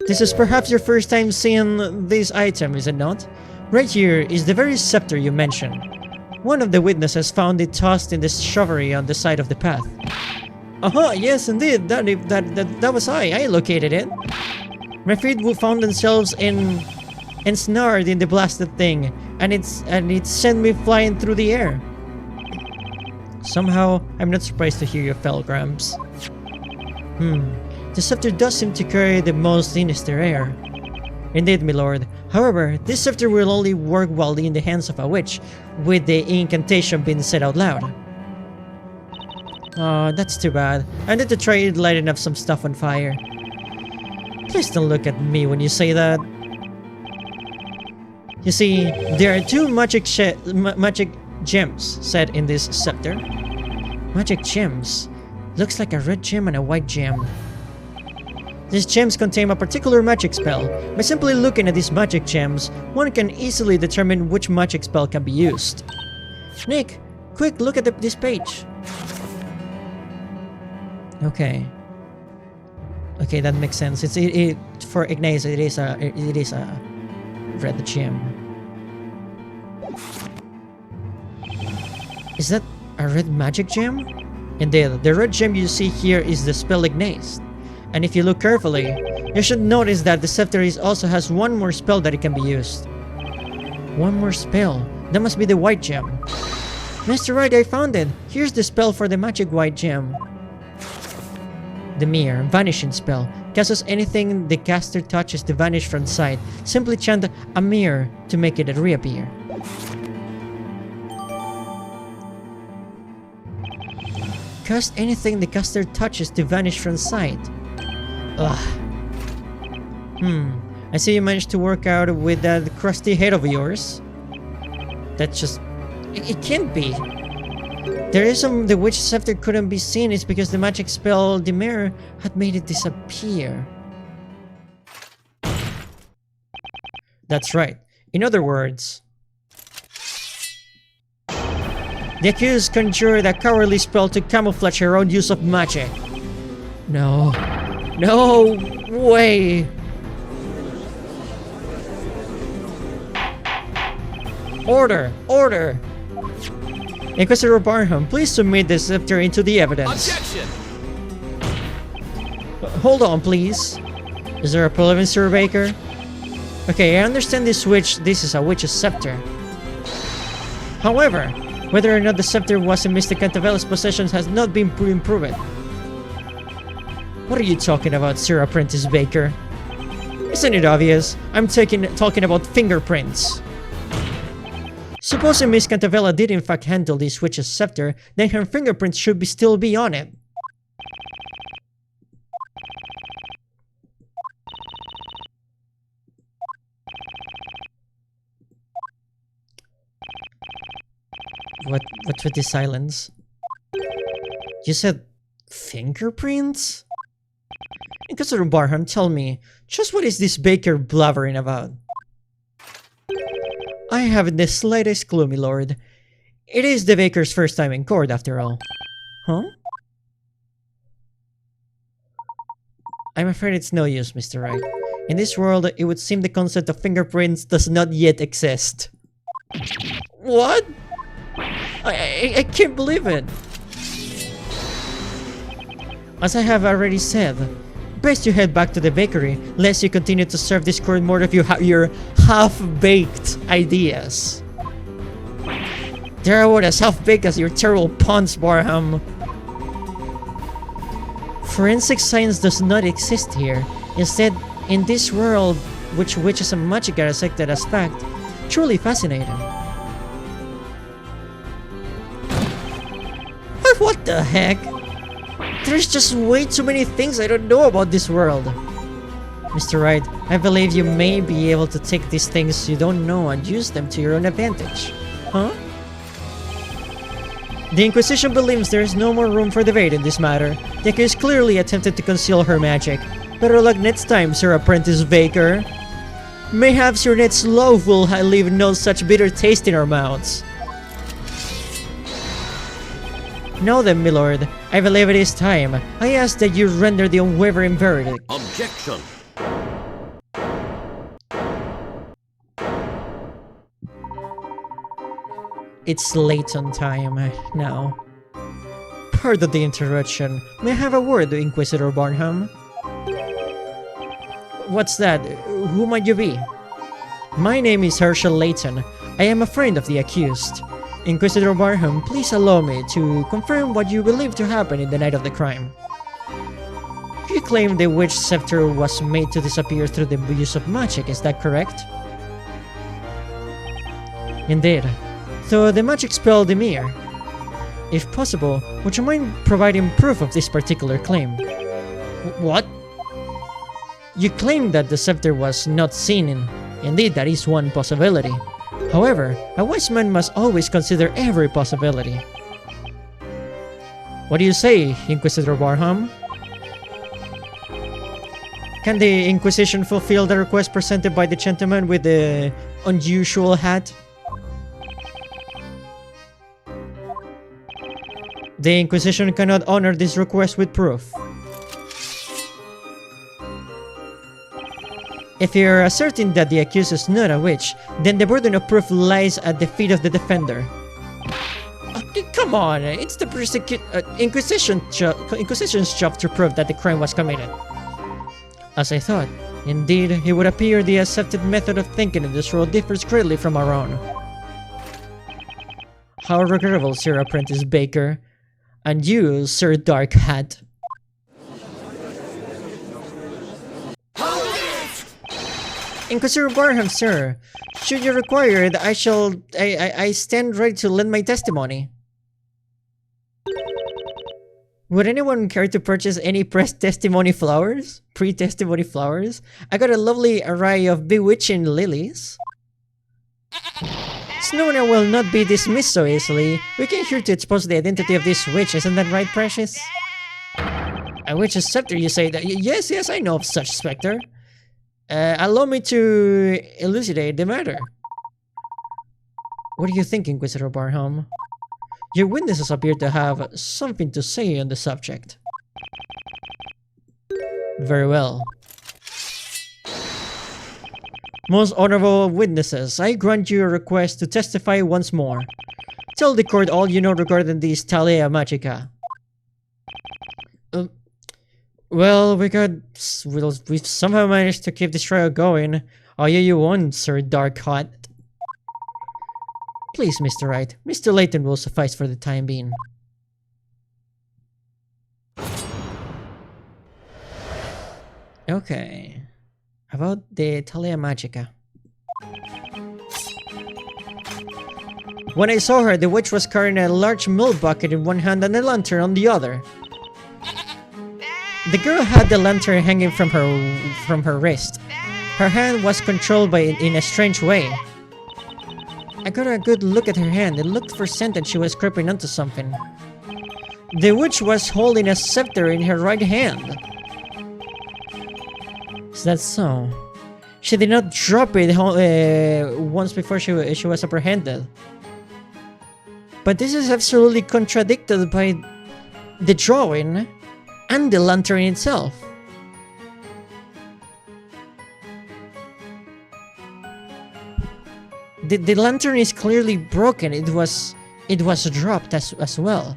This is perhaps your first time seeing this item, is it not? Right here is the very scepter you mentioned. One of the witnesses found it tossed in the shrubbery on the side of the path. Aha, yes indeed, that was I located it. My feet found themselves ensnared in the blasted thing, and it sent me flying through the air. Somehow, I'm not surprised to hear you fell, Gramps. The scepter does seem to carry the most sinister air. Indeed, my lord. However, this scepter will only work well in the hands of a witch, with the incantation being said out loud. Oh, that's too bad. I need to try lighting up some stuff on fire. Please don't look at me when you say that. You see, there are two magic gems set in this scepter. Magic gems. Looks like a red gem and a white gem. These gems contain a particular magic spell. By simply looking at these magic gems, one can easily determine which magic spell can be used. Nick, quick, look at this page. Okay, that makes sense. For Ignace, it is a red gem. Is that a red magic gem? Indeed, the red gem you see here is the spell Ignace. And if you look carefully, you should notice that the scepter also has one more spell that it can be used. One more spell. That must be the white gem. Mr. Wright, I found it. Here's the spell for the magic white gem. The Mirror, vanishing spell. Causes anything the caster touches to vanish from sight. Simply chant a mirror to make it reappear. Cast anything the caster touches to vanish from sight. Ugh. I see you managed to work out with that crusty head of yours. That's just... It can't be. The reason the witch scepter couldn't be seen is because the magic spell, the mirror, had made it disappear. That's right. In other words, the accused conjured a cowardly spell to camouflage her own use of magic. No. No way! Order! Order! Inquisitor Barham, please submit the scepter into the evidence. Objection! Hold on, please. Is there a problem, Sir Baker? Okay, I understand this is a witch's scepter. However, whether or not the scepter was in Mr. Cantavella's possession has not been proven. What are you talking about, Sir Apprentice Baker? Isn't it obvious? I'm talking about fingerprints. Supposing Miss Cantavella did in fact handle this witch's scepter, then her fingerprints should still be on it. What's with the silence? You said fingerprints? Inquisitor Barham, tell me, just what is this Baker blabbering about? I haven't the slightest clue, my lord. It is the Baker's first time in court, after all. Huh? I'm afraid it's no use, Mr. Wright. In this world, it would seem the concept of fingerprints does not yet exist. What? I can't believe it. As I have already said, best you head back to the bakery, lest you continue to serve this court more of your half-baked ideas. They're about as half-baked as your terrible puns, Barham. Forensic science does not exist here. Instead, in this world, which witches and magic are accepted as fact, truly fascinating. But what the heck? There's just way too many things I don't know about this world. Mr. Wright, I believe you may be able to take these things you don't know and use them to your own advantage. Huh? The Inquisition believes there is no more room for debate in this matter. The accused clearly attempted to conceal her magic. Better luck next time, Sir Apprentice Baker. Mayhaps your next loaf will leave no such bitter taste in our mouths. Now then, my lord, I believe it is time. I ask that you render the unwavering verdict. Objection! It's LAYTON time now. Pardon the interruption. May I have a word, Inquisitor Barnham? What's that? Who might you be? My name is Herschel LAYTON. I am a friend of the accused. Inquisitor Barham, please allow me to confirm what you believe to happen in the night of the crime. You claim the witch scepter was made to disappear through the use of magic, is that correct? Indeed. So the magic spell Demir. If possible, would you mind providing proof of this particular claim? What? You claim that the scepter was not seen in. Indeed, that is one possibility. However, a wise man must always consider every possibility. What do you say, Inquisitor Barham? Can the Inquisition fulfill the request presented by the gentleman with the unusual hat? The Inquisition cannot honor this request with proof. If you're certain that the accused is not a witch, then the burden of proof lies at the feet of the defender. Come on, it's the Inquisition's job to prove that the crime was committed. As I thought, indeed, it would appear the accepted method of thinking in this world differs greatly from our own. How regrettable, Sir Apprentice Baker. And you, Sir Dark Hat. Inquisitor Barham, sir. Should you require it, I stand ready to lend my testimony. Would anyone care to purchase any pre-testimony flowers? Pre-testimony flowers? I got a lovely array of bewitching lilies. Snowna will not be dismissed so easily. We came here to expose the identity of this witch, isn't that right, Precious? A witch's scepter, you say that? Yes, I know of such specter. Allow me to elucidate the matter. What do you think, Inquisitor Barham? Your witnesses appear to have something to say on the subject. Very well. Most honorable witnesses, I grant you a request to testify once more. Tell the court all you know regarding this Thalia Magica. Well, we've somehow managed to keep this trial going. All you want, Sir Darkhot. Please, Mr. Wright. Mr. Layton will suffice for the time being. Okay. About the Thalia Magica. When I saw her, the witch was carrying a large milk bucket in one hand and a lantern on the other. The girl had the lantern hanging from her wrist. Her hand was controlled by it in a strange way. I got a good look at her hand. It looked for scent that she was gripping onto something. The witch was holding a scepter in her right hand. Is that so? She did not drop it once before she was apprehended. But this is absolutely contradicted by the drawing and the lantern itself. The lantern is clearly broken. It was dropped as well.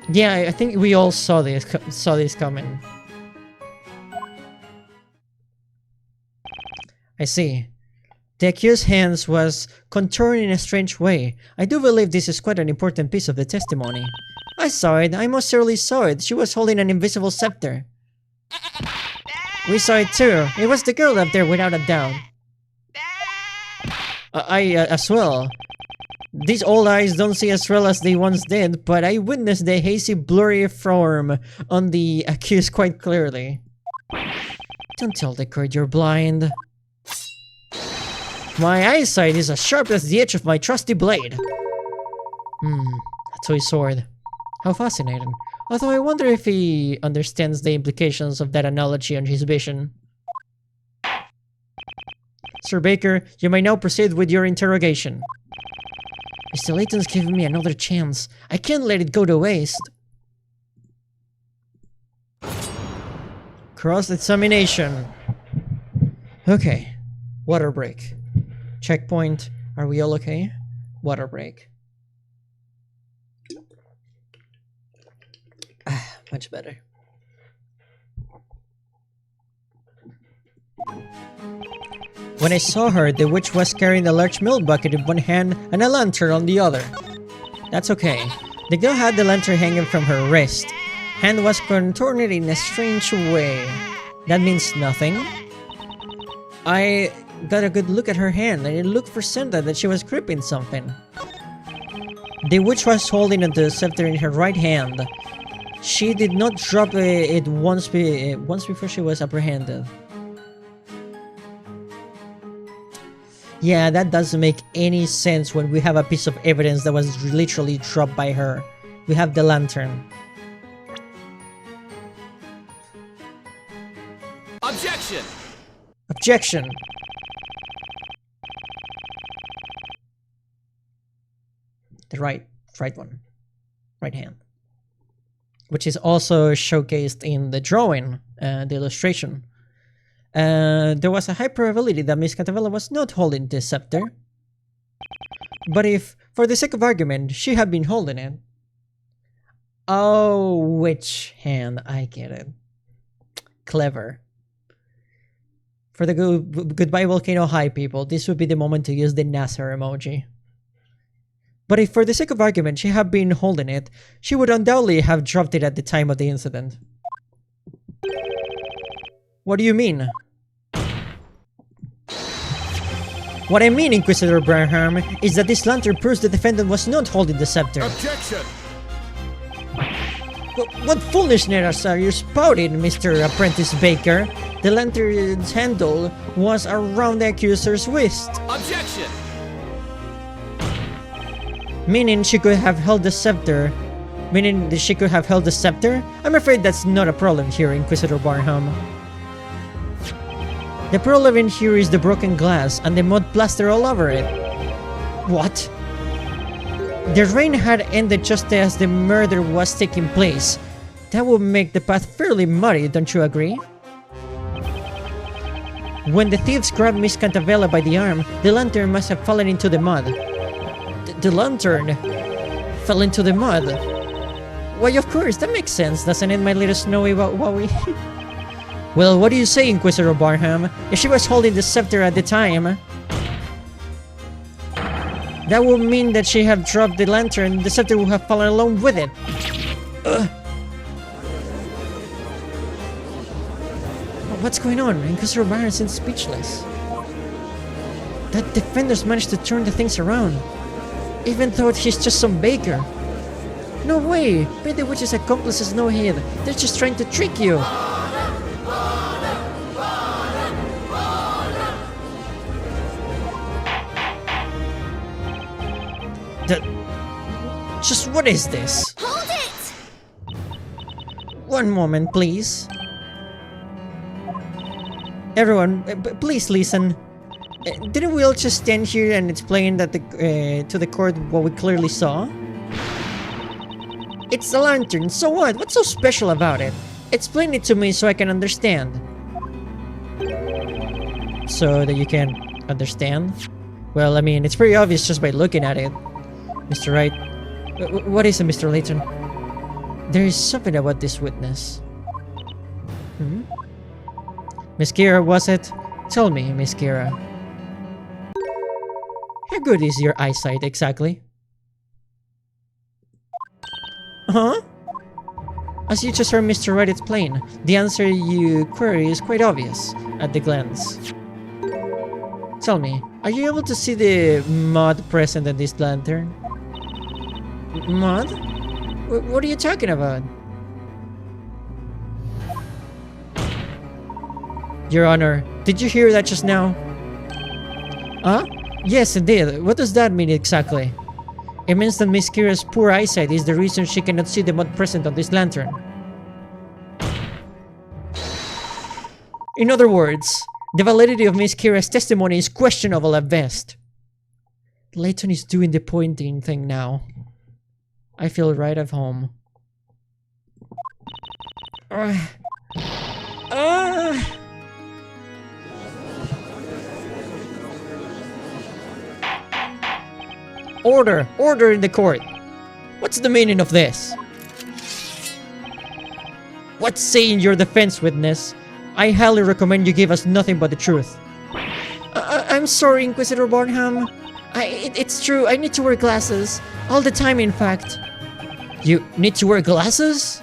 Yeah, I think we all saw this coming. I see. The accused's hands was contoured in a strange way. I do believe this is quite an important piece of the testimony. I saw it. I most certainly saw it. She was holding an invisible scepter. We saw it too. It was the girl up there without a doubt. I as well. These old eyes don't see as well as they once did, but I witnessed the hazy, blurry form on the accused quite clearly. Don't tell the court you're blind. My eyesight is as sharp as the edge of my trusty blade. A toy sword. How fascinating. Although I wonder if he understands the implications of that analogy on his vision. Sir Baker, you may now proceed with your interrogation. Mr. Layton's giving me another chance. I can't let it go to waste. Cross-examination. Okay. Water break. Checkpoint. Are we all okay? Water break. Much better. When I saw her, the witch was carrying a large milk bucket in one hand and a lantern on the other. That's okay. The girl had the lantern hanging from her wrist. Hand was contoured in a strange way. That means nothing. I got a good look at her hand and it looked for Santa that she was gripping something. The witch was holding the scepter in her right hand. She did not drop it once before she was apprehended. Yeah, that doesn't make any sense when we have a piece of evidence that was literally dropped by her. We have the lantern. Objection! Objection! The right one. Right hand. Which is also showcased in the drawing, the illustration. There was a high probability that Miss Catavella was not holding the scepter. But if, for the sake of argument, she had been holding it... Oh, which hand? I get it. Clever. For the Goodbye Volcano High people, this would be the moment to use the Nasser emoji. But if, for the sake of argument, she had been holding it, she would undoubtedly have dropped it at the time of the incident. What do you mean? What I mean, Inquisitor Branham, is that this lantern proves the defendant was not holding the scepter. Objection! What foolishness are you spouting, Mr. Apprentice Baker? The lantern's handle was around the accuser's wrist. Objection! Meaning she could have held the scepter. Meaning that she could have held the scepter? I'm afraid that's not a problem here, Inquisitor Barnham. The problem here is the broken glass and the mud plaster all over it. What? The rain had ended just as the murder was taking place. That would make the path fairly muddy, don't you agree? When the thieves grabbed Miss Cantabella by the arm, the lantern must have fallen into the mud. The lantern fell into the mud. Why, of course, that makes sense, doesn't it, my little snowy wowie? Well, what do you say, Inquisitor Barham? If she was holding the scepter at the time, that would mean that she had dropped the lantern, the scepter would have fallen along with it. Ugh. What's going on? Inquisitor Barham seems speechless. That defender's managed to turn the things around, even though he's just some baker. No way! Bet the witch's accomplices know him. They're just trying to trick you. Just what is this? Hold it! One moment, please. Everyone, please listen. Didn't we all just stand here and explain that to the court what we clearly saw? It's a lantern, so what? What's so special about it? Explain it to me so I can understand. So that you can understand? Well, I mean, it's pretty obvious just by looking at it. Mr. Wright. What is it, Mr. Layton? There is something about this witness. Miss Kira, was it? Tell me, Miss Kira. How good is your eyesight, exactly? Huh? As you just heard Mr. Wright explain, the answer you query is quite obvious at the glance. Tell me, are you able to see the mud present in this lantern? Mud? What are you talking about? Your Honor, did you hear that just now? Huh? Yes, indeed. What does that mean exactly? It means that Miss Kira's poor eyesight is the reason she cannot see the mud present on this lantern. In other words, the validity of Miss Kira's testimony is questionable at best. Layton is doing the pointing thing now. I feel right at home. Order! Order in the court! What's the meaning of this? What's saying your defense, witness? I highly recommend you give us nothing but the truth. I'm sorry, Inquisitor Barnham. It's true, I need to wear glasses. All the time, in fact. You need to wear glasses?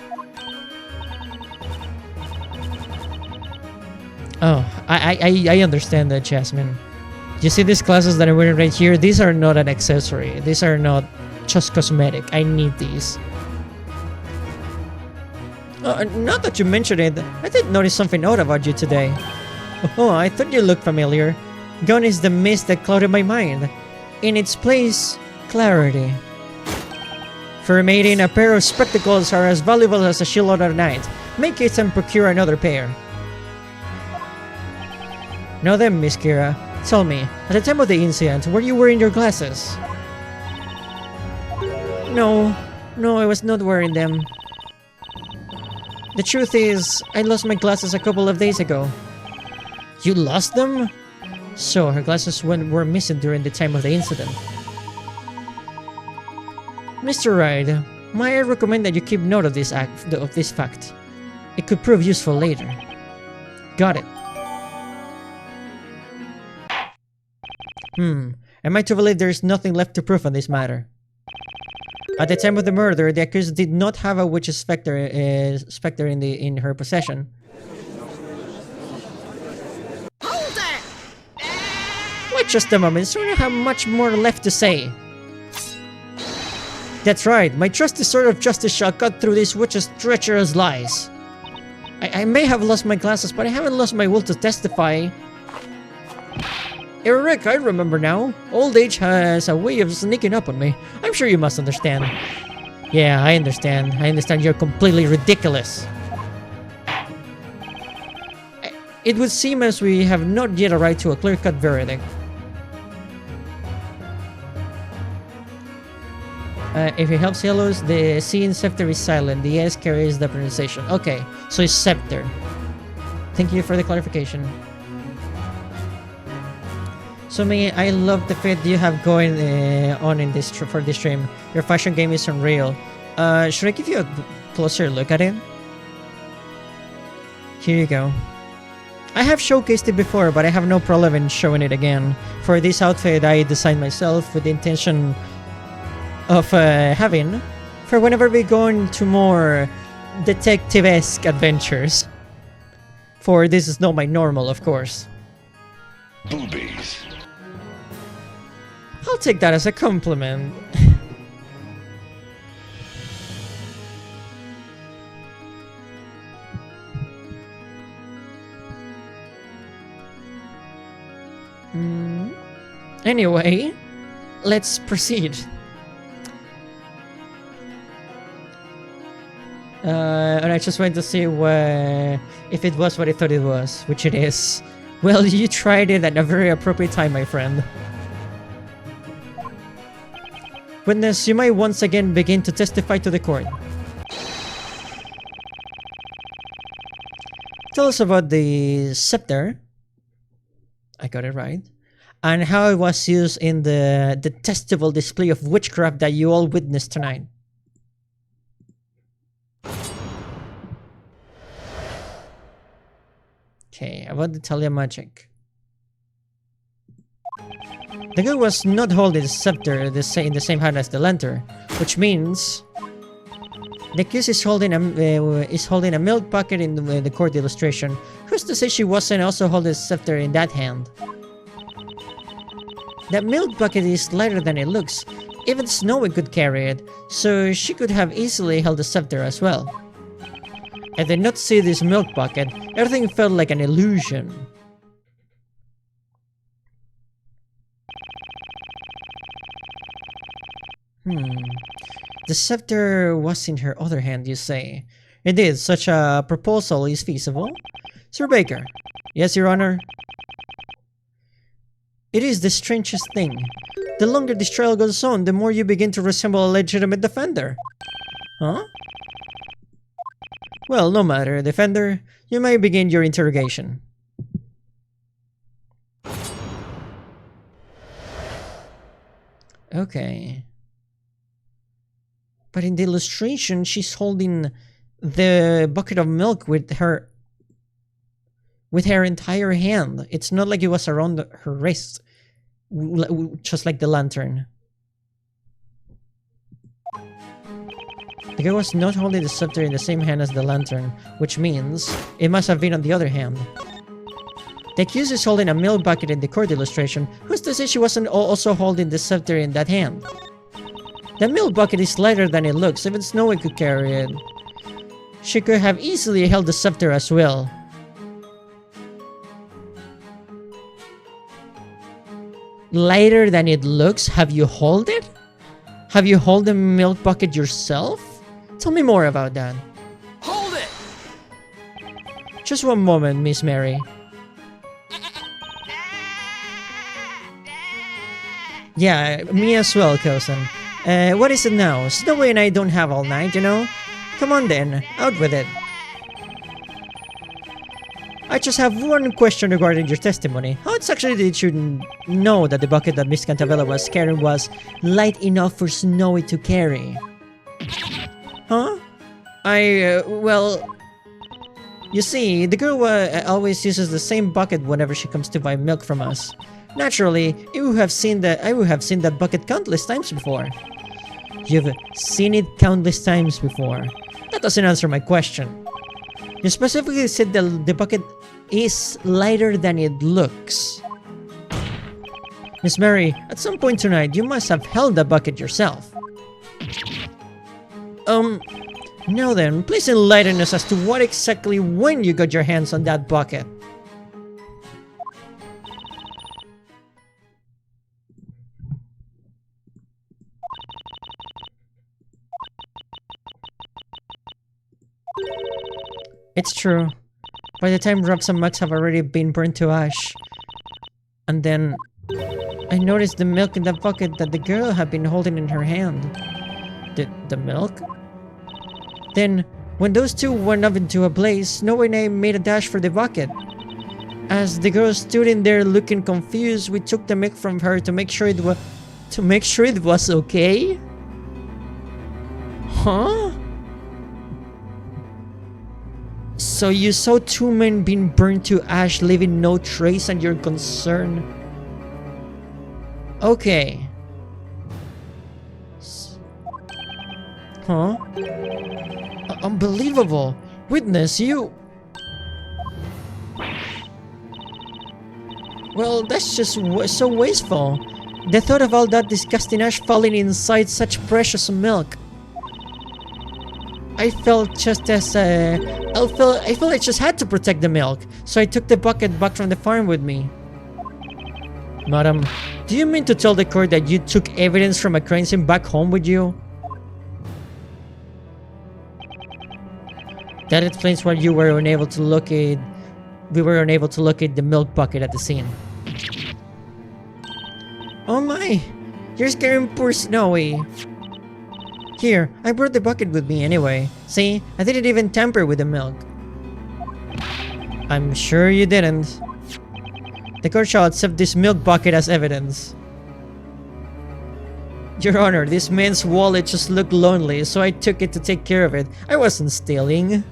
Oh, I understand that, Jasmine. You see these glasses that I'm wearing right here? These are not an accessory. These are not just cosmetic. I need these. Not that you mentioned it, I did notice something odd about you today. Oh, I thought you looked familiar. Gone is the mist that clouded my mind. In its place, clarity. For mating, a pair of spectacles are as valuable as a shield at night. Make it and procure another pair. Now then, Miss Kira, tell me, at the time of the incident, were you wearing your glasses? No, I was not wearing them. The truth is, I lost my glasses a couple of days ago. You lost them? So, her glasses were missing during the time of the incident. Mr. Wright, may I recommend that you keep note of this fact. It could prove useful later. Got it. Am I to believe there is nothing left to prove on this matter? At the time of the murder, the accused did not have a witch's specter in her possession. Hold it! Wait just a moment, so I have much more left to say. That's right, my trusty sword of justice shall cut through this witch's treacherous lies. I may have lost my glasses, but I haven't lost my will to testify. Eric, I remember now. Old age has a way of sneaking up on me. I'm sure you must understand. Yeah, I understand. I understand you're completely ridiculous. It would seem as we have not yet arrived to a clear-cut verdict. If it helps yellows, the C in scepter is silent. The S carries the pronunciation. Okay, so it's scepter. Thank you for the clarification. So me, I love the fit you have going on in this for this stream. Your fashion game is unreal. Should I give you a closer look at it? Here you go. I have showcased it before, but I have no problem in showing it again. For this outfit, I designed myself with the intention of having for whenever we go into more detective-esque adventures. For this is not my normal, of course. Boobies. I'll take that as a compliment. Anyway, let's proceed. And I just went to see if it was what I thought it was, which it is. Well, you tried it at a very appropriate time, my friend. Witness, you might once again begin to testify to the court. Tell us about the scepter. I got it right. And how it was used in the detestable display of witchcraft that you all witnessed tonight. Okay, about the Talia magic. The girl was not holding the scepter in the same hand as the lantern, which means the accused is holding a milk bucket in the court illustration. Who's to say she wasn't also holding the scepter in that hand? That milk bucket is lighter than it looks. Even Snowy could carry it, so she could have easily held the scepter as well. I did not see this milk bucket. Everything felt like an illusion. The scepter was in her other hand, you say? Indeed, such a proposal is feasible. Sir Baker. Yes, Your Honor. It is the strangest thing. The longer this trial goes on, the more you begin to resemble a legitimate defender. Huh? Well, no matter, defender. You may begin your interrogation. Okay. But in the illustration, she's holding the bucket of milk with her entire hand. It's not like it was around her wrist, just like the lantern. The girl was not holding the scepter in the same hand as the lantern, which means it must have been on the other hand. The accused is holding a milk bucket in the court illustration. Who's to say she wasn't also holding the scepter in that hand? The milk bucket is lighter than it looks. Even Snowy could carry it. She could have easily held the scepter as well. Lighter than it looks? Have you held it? Have you held the milk bucket yourself? Tell me more about that. Hold it! Just one moment, Miss Mary. Yeah, me as well, cousin. What is it now? Snowy and I don't have all night, you know? Come on then, out with it. I just have one question regarding your testimony. How exactly did you know that the bucket that Miss Cantabella was carrying was light enough for Snowy to carry? Huh? Well... You see, the girl always uses the same bucket whenever she comes to buy milk from us. Naturally, I would have seen that bucket countless times before. You've seen it countless times before. That doesn't answer my question. You specifically said that the bucket is lighter than it looks. Miss Mary, at some point tonight, you must have held the bucket yourself. Now then, please enlighten us as to what exactly when you got your hands on that bucket. It's true. By the time rocks and mugs have already been burnt to ash. And then I noticed the milk in the bucket that the girl had been holding in her hand. The milk? Then, when those two went up into a blaze, Snowy and I made a dash for the bucket. As the girl stood in there looking confused, we took the milk from her to make sure it was okay? Huh? So you saw two men being burned to ash, leaving no trace, and you're concerned? Okay. Huh? Unbelievable! Witness, you... Well, that's just so wasteful. The thought of all that disgusting ash falling inside such precious milk. I felt I just had to protect the milk, so I took the bucket back from the farm with me. Madam, do you mean to tell the court that you took evidence from a crime scene back home with you? That explains why we were unable to locate the milk bucket at the scene. Oh my! You're scaring poor Snowy! Here, I brought the bucket with me anyway. See, I didn't even tamper with the milk. I'm sure you didn't. The court shall accept this milk bucket as evidence. Your Honor, this man's wallet just looked lonely, so I took it to take care of it. I wasn't stealing.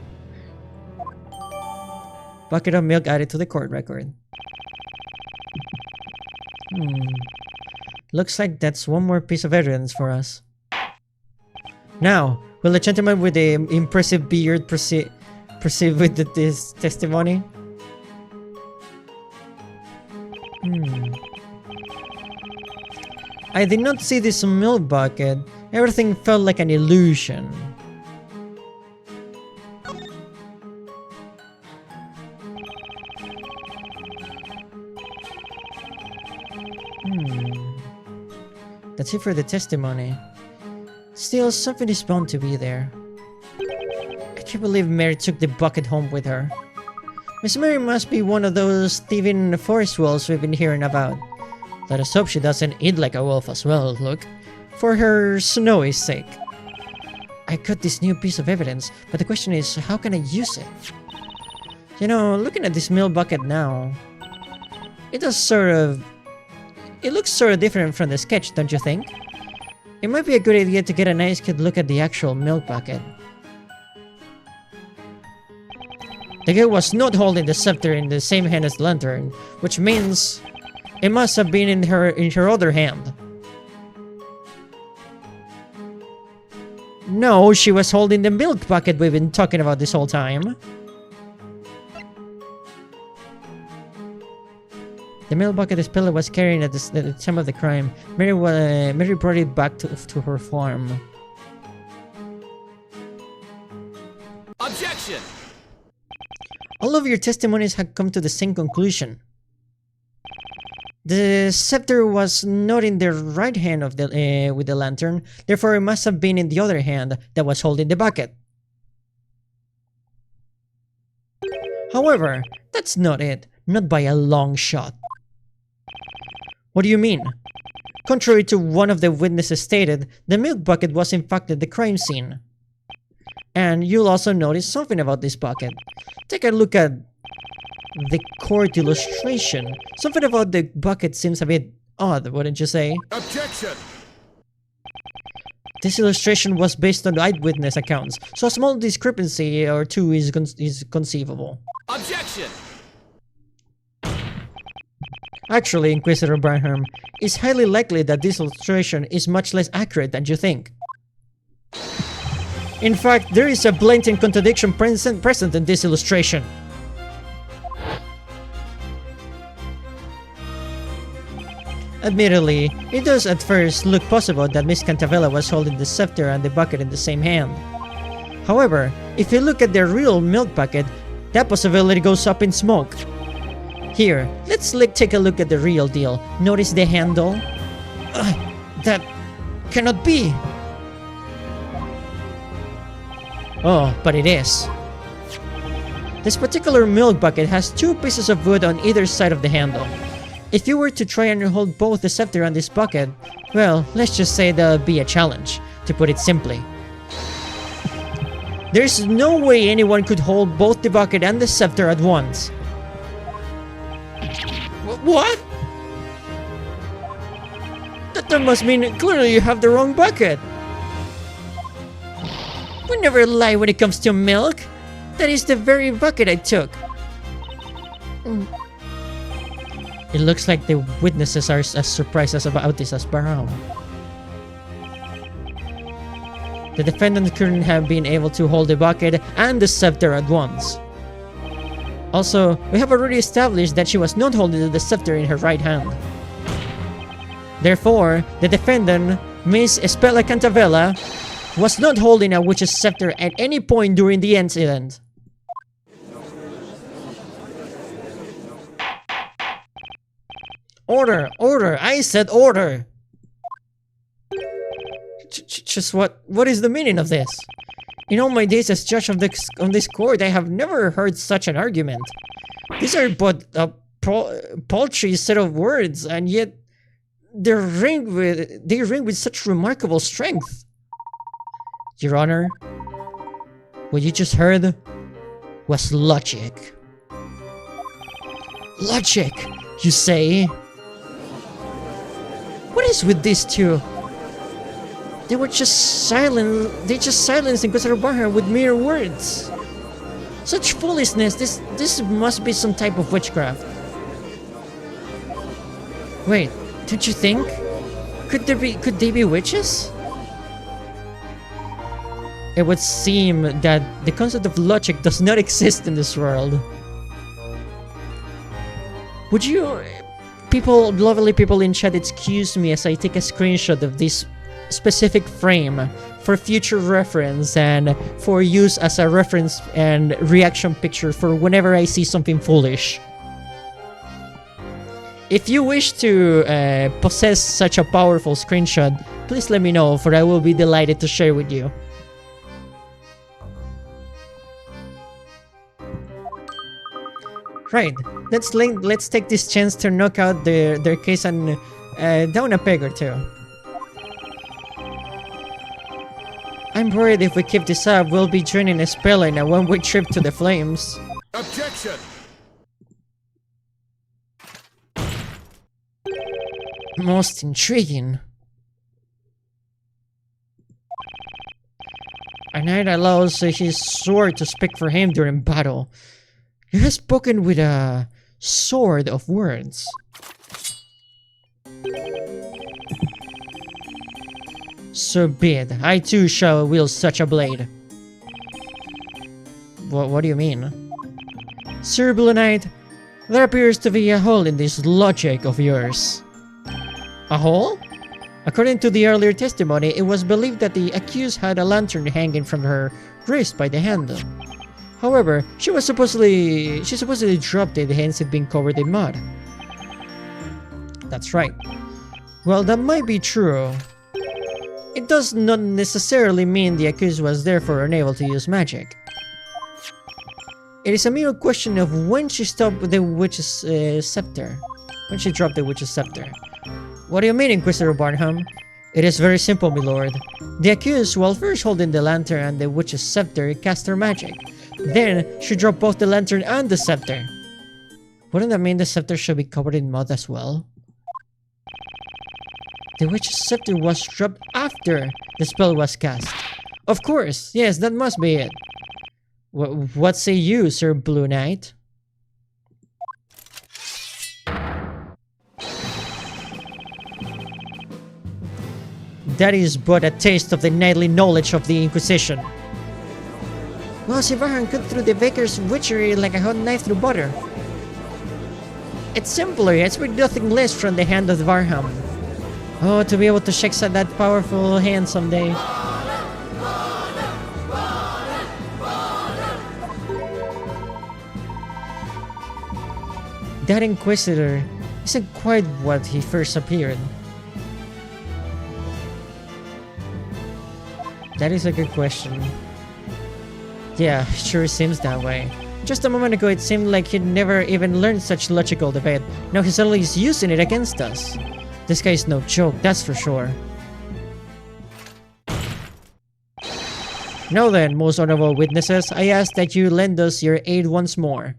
Bucket of milk added to the court record. Looks like that's one more piece of evidence for us. Now, will the gentleman with the impressive beard proceed with this testimony? I did not see this milk bucket. Everything felt like an illusion. That's it for the testimony. Still, something is bound to be there. I can't believe Mary took the bucket home with her. Miss Mary must be one of those thieving forest wolves we've been hearing about. Let us hope she doesn't eat like a wolf as well, look. For her Snowy's sake. I got this new piece of evidence, but the question is, how can I use it? You know, looking at this milk bucket now, it looks sort of different from the sketch, don't you think? It might be a good idea to get a nice good look at the actual milk bucket. The girl was not holding the scepter in the same hand as the lantern, which means it must have been in her other hand. No, she was holding the milk bucket we've been talking about this whole time. The milk bucket this pillar was carrying at the time of the crime. Mary brought it back to her farm. Objection! All of your testimonies have come to the same conclusion. The scepter was not in the right hand of with the lantern, therefore it must have been in the other hand that was holding the bucket. However, that's not it, not by a long shot. What do you mean? Contrary to one of the witnesses stated, the milk bucket was in fact at the crime scene. And you'll also notice something about this bucket. Take a look at the court illustration. Something about the bucket seems a bit odd, wouldn't you say? Objection! This illustration was based on eyewitness accounts, so a small discrepancy or two is conceivable. Objection! Actually, Inquisitor Branham, it's highly likely that this illustration is much less accurate than you think. In fact, there is a blatant contradiction present in this illustration. Admittedly, it does at first look possible that Miss Cantavella was holding the scepter and the bucket in the same hand. However, if you look at the real milk bucket, that possibility goes up in smoke. Here, let's take a look at the real deal. Notice the handle? That cannot be! Oh, but it is. This particular milk bucket has two pieces of wood on either side of the handle. If you were to try and hold both the scepter and this bucket, well, let's just say there'll be a challenge, to put it simply. There's no way anyone could hold both the bucket and the scepter at once. What? That must mean clearly you have the wrong bucket. We never lie when it comes to milk. That is the very bucket I took. It looks like the witnesses are as surprised about this as Barham. The defendant couldn't have been able to hold the bucket and the scepter at once. Also, we have already established that she was not holding the scepter in her right hand. Therefore, the defendant, Miss Espella Cantavella, was not holding a witch's scepter at any point during the incident. Order! Order! I said order! Just what is the meaning of this? In all my days as judge of this court, I have never heard such an argument. These are but a paltry set of words, and yet they ring with such remarkable strength. Your Honor, what you just heard was logic. Logic, you say? What is with these two? They were just silent. They just silenced Inquisitor Barham with mere words. Such foolishness. This must be some type of witchcraft. Wait, don't you think? Could they be witches? It would seem that the concept of logic does not exist in this world. Would you, lovely people in chat, excuse me as I take a screenshot of this specific frame for future reference and for use as a reference and reaction picture for whenever I see something foolish. If you wish to possess such a powerful screenshot, please let me know, for I will be delighted to share with you. Right, let's take this chance to knock out their case and down a peg or two. I'm worried if we keep this up, we'll be joining Espella in a one-way trip to the flames. Objection! Most intriguing. A knight allows his sword to speak for him during battle. He has spoken with a sword of words. So be it. I too shall wield such a blade. What do you mean? Sir Blue Knight, there appears to be a hole in this logic of yours. A hole? According to the earlier testimony, it was believed that the accused had a lantern hanging from her wrist by the handle. However, she supposedly dropped it, hence it being covered in mud. That's right. Well, that might be true. It does not necessarily mean the accused was therefore unable to use magic. It is a mere question of when she stopped the witch's scepter. When she dropped the witch's scepter. What do you mean, Inquisitor Barnham? It is very simple, my lord. The accused, while first holding the lantern and the witch's scepter, cast her magic. Then, she dropped both the lantern and the scepter. Wouldn't that mean the scepter should be covered in mud as well? The witch's scepter was dropped after the spell was cast. Of course, yes, that must be it. What say you, Sir Blue Knight? That is but a taste of the knightly knowledge of the Inquisition. Well, Sivahan cut through the Vicar's witchery like a hot knife through butter. It's simpler, I expect nothing less from the hand of Varham. Oh, to be able to shake that powerful hand someday. That Inquisitor isn't quite what he first appeared. That is a good question. Yeah, sure seems that way. Just a moment ago, it seemed like he'd never even learned such logical debate. Now he's suddenly using it against us. This guy is no joke, that's for sure. Now then, most honorable witnesses, I ask that you lend us your aid once more.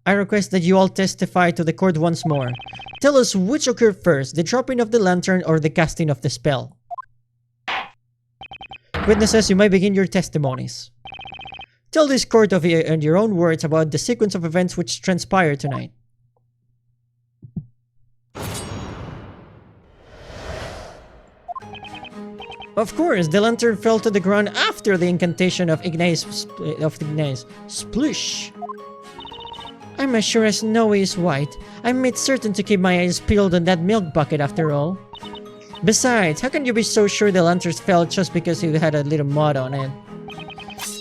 I request that you all testify to the court once more. Tell us which occurred first, the dropping of the lantern or the casting of the spell. Witnesses, you may begin your testimonies. Tell this court of you in your own words about the sequence of events which transpired tonight. Of course, the lantern fell to the ground after the incantation of Ignace Splush. I'm as sure as Snow is white. I made certain to keep my eyes peeled on that milk bucket after all. Besides, how can you be so sure the lantern fell just because it had a little mud on it?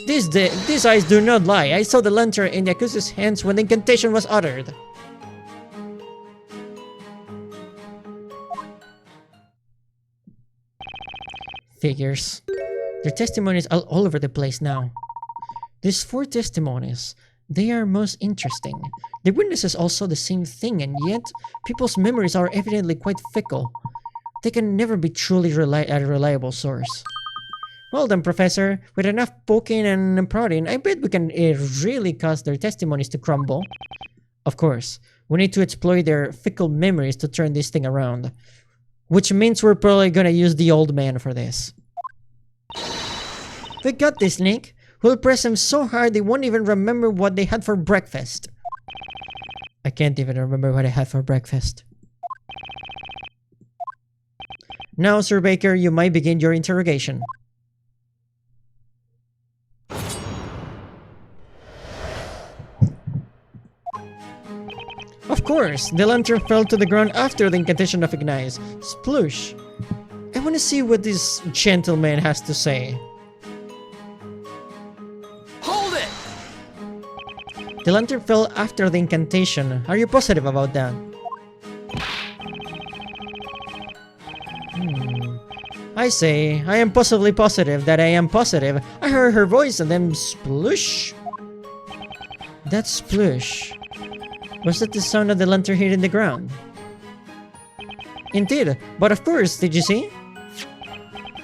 These eyes do not lie. I saw the lantern in the accuser's hands when the incantation was uttered. Figures. Their testimonies are all over the place now. These 4 testimonies, they are most interesting. The witnesses all saw the same thing, and yet people's memories are evidently quite fickle. They can never be truly a reliable source. Well then, Professor, with enough poking and prodding, I bet we can really cause their testimonies to crumble. Of course, we need to exploit their fickle memories to turn this thing around. Which means we're probably gonna use the old man for this. We got this, Nick. We'll press them so hard they won't even remember what they had for breakfast. I can't even remember what I had for breakfast. Now, Sir Baker, you might begin your interrogation. Of course, the lantern fell to the ground after the incantation of Ignace. Sploosh. I want to see what this gentleman has to say. Hold it! The lantern fell after the incantation. Are you positive about that? I say, I am possibly positive that I am positive. I heard her voice and then sploosh. That sploosh. Was that the sound of the lantern hitting the ground? Indeed, but of course, did you see?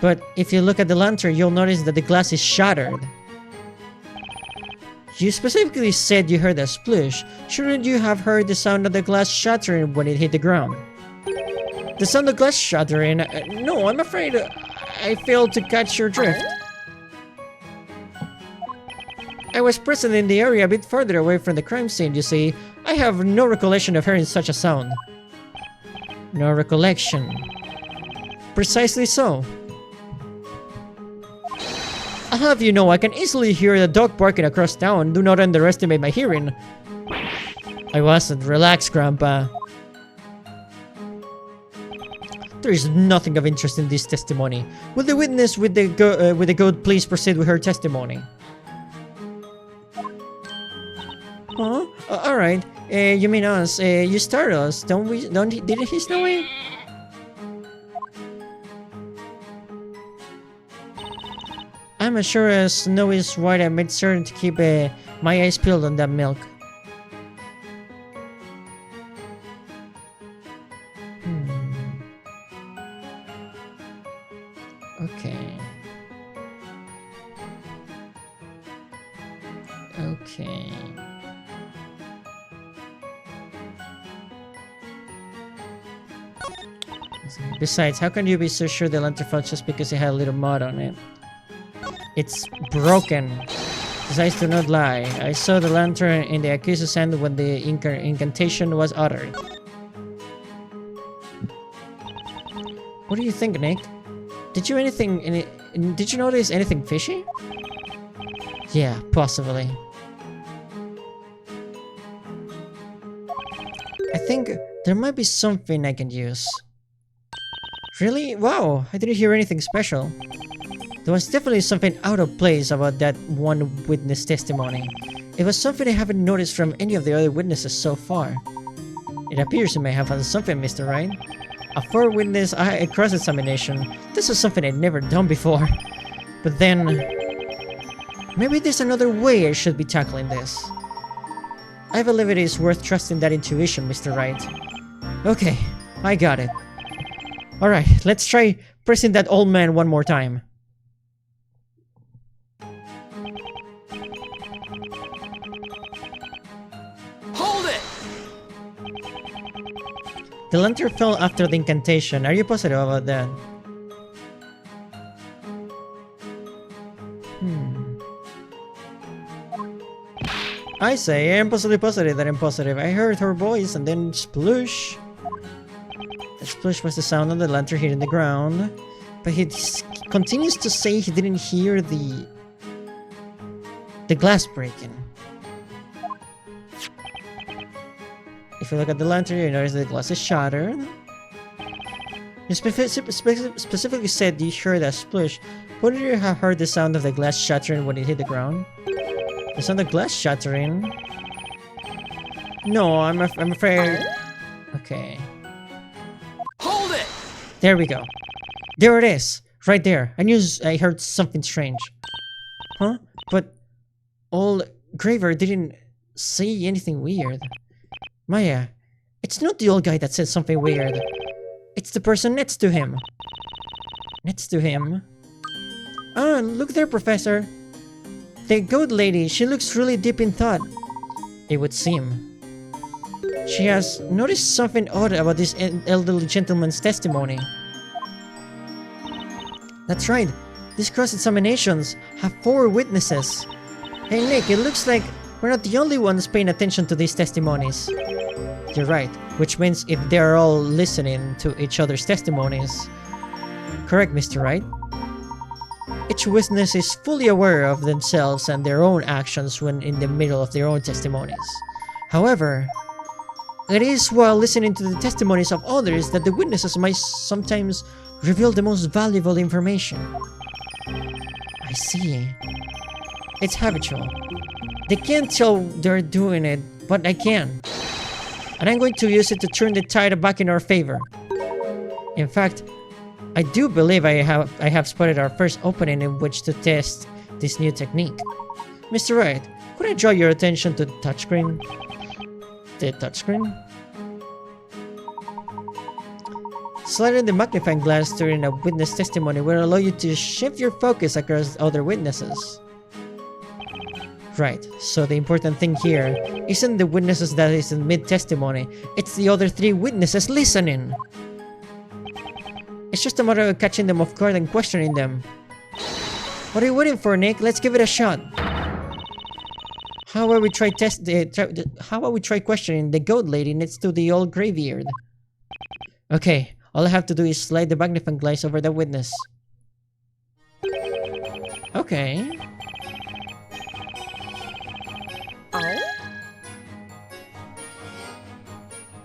But if you look at the lantern, you'll notice that the glass is shattered. You specifically said you heard a sploosh. Shouldn't you have heard the sound of the glass shattering when it hit the ground? The sound of glass shattering? No, I'm afraid I failed to catch your drift. I was present in the area a bit further away from the crime scene, you see. I have no recollection of hearing such a sound. No recollection. Precisely so. I'll have you know I can easily hear the dog barking across town. Do not underestimate my hearing. I wasn't. Relax, Grandpa. There is nothing of interest in this testimony. Will the witness with the goat please proceed with her testimony? Huh? Alright. You mean us. You start us. Didn't he, Snowy? I'm as sure as Snow is white. I made certain to keep my eyes peeled on that milk. Okay. Okay. Besides, how can you be so sure the lantern fell just because it had a little mud on it? It's broken. His eyes do not lie. I saw the lantern in the accuser's hand when the incantation was uttered. What do you think, Nick? Did you notice anything fishy? Yeah, possibly. I think there might be something I can use. Really? Wow, I didn't hear anything special. There was definitely something out of place about that one witness testimony. It was something I haven't noticed from any of the other witnesses so far. It appears you may have found something, Mr. Wright. A 4-witness cross-examination. This is something I'd never done before. But then... maybe there's another way I should be tackling this. I believe it is worth trusting that intuition, Mr. Wright. Okay, I got it. Alright, let's try pressing that old man one more time. Hold it! The lantern fell after the incantation. Are you positive about that? I say, I am positive that I'm positive. I heard her voice and then sploosh. The sploosh was the sound of the lantern hitting the ground. But he continues to say he didn't hear the glass breaking. If you look at the lantern, you notice the glass is shattered. You specifically said you heard a splash. Wouldn't you have heard the sound of the glass shattering when it hit the ground? The sound of glass shattering? No, I'm afraid... Okay. Hold it! There we go. There it is! Right there. I heard something strange. Huh? But... old Graver didn't say anything weird. Maya, it's not the old guy that said something weird. It's the person next to him. Next to him? Ah, look there, Professor. The goat lady, she looks really deep in thought. It would seem. She has noticed something odd about this elderly gentleman's testimony. That's right. These cross-examinations have 4 witnesses. Hey Nick, it looks like we're not the only ones paying attention to these testimonies. You're right, which means if they're all listening to each other's testimonies. Correct, Mr. Wright. Each witness is fully aware of themselves and their own actions when in the middle of their own testimonies. However, it is while listening to the testimonies of others that the witnesses might sometimes reveal the most valuable information. I see. It's habitual. They can't tell they're doing it, but I can. And I'm going to use it to turn the tide back in our favor. In fact, I do believe I have spotted our first opening in which to test this new technique. Mr. Wright, could I draw your attention to the touchscreen? The touchscreen? Sliding the magnifying glass during a witness testimony will allow you to shift your focus across other witnesses. Right, so the important thing here isn't the witnesses that is in mid-testimony, it's the other 3 witnesses listening. It's just a matter of catching them off guard and questioning them. What are you waiting for, Nick? Let's give it a shot. How about we try questioning the goat lady next to the old graveyard? Okay, all I have to do is slide the magnifying glass over the witness. Okay.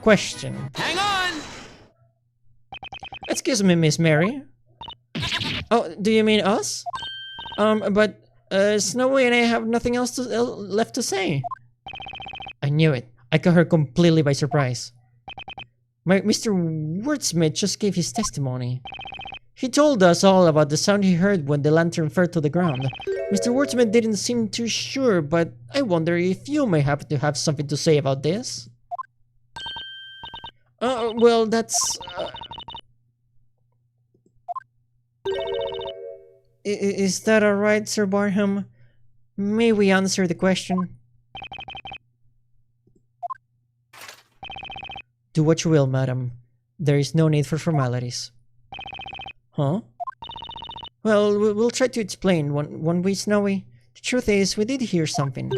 Question. Hang on! Excuse me, Miss Mary. Oh, do you mean us? But Snowy and I have nothing else left to say. I knew it. I caught her completely by surprise. Mr. Wordsmith just gave his testimony. He told us all about the sound he heard when the lantern fell to the ground. Mr. Wordsmith didn't seem too sure, but I wonder if you may happen to have something to say about this. Well, that's... Is that alright, Sir Barham? May we answer the question? Do what you will, madam. There is no need for formalities. Huh? Well, we'll try to explain, won't we, Snowy? The truth is, we did hear something.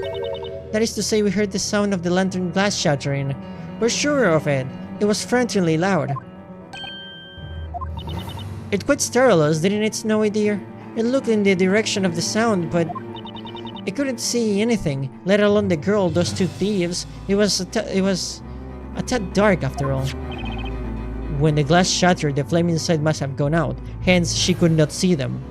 That is to say, we heard the sound of the lantern glass shattering. We're sure of it. It was frighteningly loud. It quite startled us, didn't it, Snowy dear? It looked in the direction of the sound, but it couldn't see anything, let alone the girl, those 2 thieves. It was a tad dark after all. When the glass shattered, the flame inside must have gone out, hence she could not see them.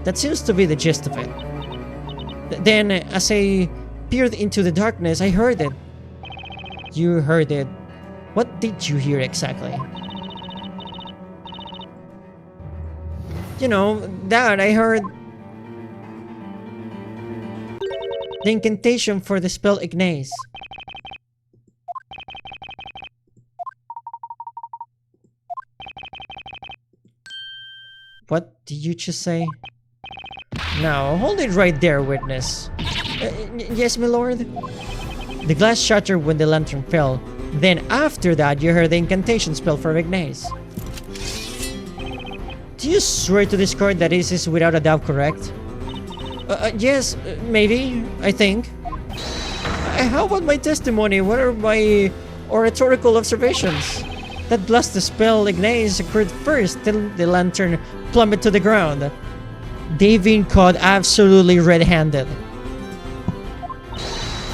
That seems to be the gist of it. Then, as I peered into the darkness, I heard it. You heard it. What did you hear exactly? You know, Dad, I heard the incantation for the spell Ignace. What did you just say? Now, hold it right there, witness. Yes, my lord? The glass shattered when the lantern fell. Then after that, you heard the incantation spell from Ignace. Do you swear to this card that this is without a doubt correct? Yes, maybe, I think. How about my testimony? What are my oratorical observations? That blast the spell Ignace occurred first, till the lantern plummeted to the ground. They've been caught absolutely red-handed.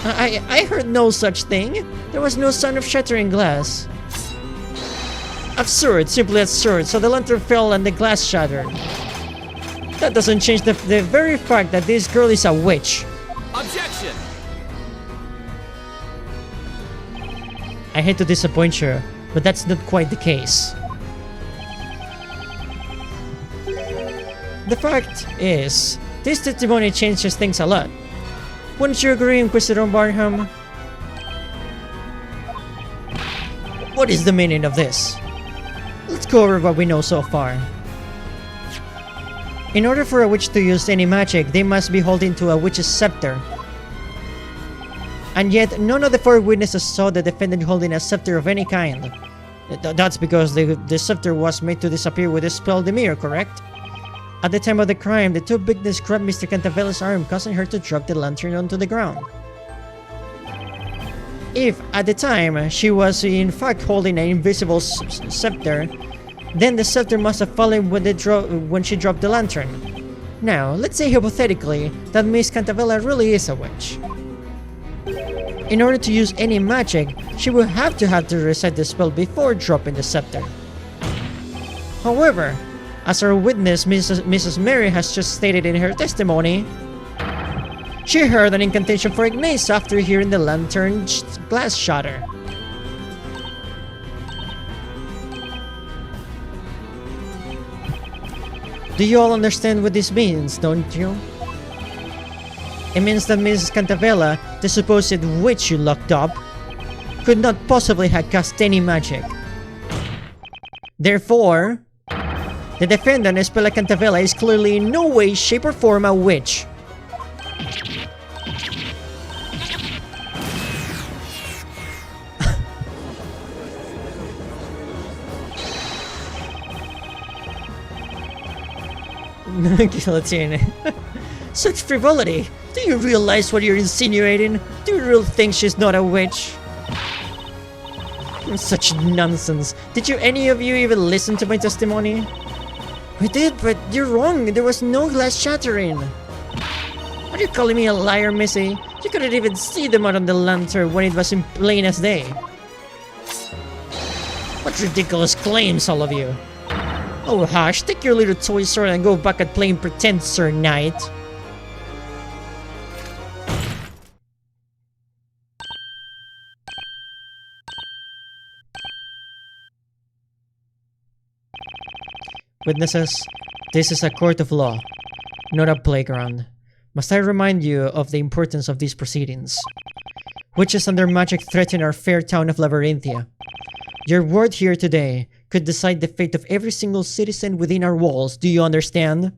I heard no such thing. There was no sign of shattering glass. Absurd, simply absurd. So the lantern fell and the glass shattered. That doesn't change the very fact that this girl is a witch. Objection! I hate to disappoint you, but that's not quite the case. The fact is, this testimony changes things a lot. Wouldn't you agree, Inquisitor Barnham? What is the meaning of this? Let's go over what we know so far. In order for a witch to use any magic, they must be holding to a witch's scepter. And yet, none of the four witnesses saw the defendant holding a scepter of any kind. That's because the scepter was made to disappear with the spell Demir, correct? At the time of the crime, the two victims grabbed Mr. Cantavella's arm, causing her to drop the lantern onto the ground. If, at the time, she was in fact holding an invisible scepter, then the scepter must have fallen when she dropped the lantern. Now, let's say hypothetically that Miss Cantavella really is a witch. In order to use any magic, she would have to recite the spell before dropping the scepter. However, as our witness, Mrs. Mary, has just stated in her testimony, she heard an incantation for Ignace after hearing the lantern glass shatter. Do you all understand what this means, don't you? It means that Mrs. Cantavella, the supposed witch you locked up, could not possibly have cast any magic. Therefore, the defendant, Espela Cantavella, is clearly in no way, shape, or form a witch. Guillotine. Such frivolity! Do you realize what you're insinuating? Do you really think she's not a witch? Such nonsense. Did any of you even listen to my testimony? We did, but you're wrong. There was no glass shattering. Are you calling me a liar, Missy? You couldn't even see the mud on the lantern when it was in plain as day. What ridiculous claims, all of you. Oh, hush, take your little toy sword and go back at playing pretend, Sir Knight. Witnesses, this is a court of law, not a playground. Must I remind you of the importance of these proceedings? Witches and their magic threaten our fair town of Labyrinthia. Your word here today could decide the fate of every single citizen within our walls, do you understand?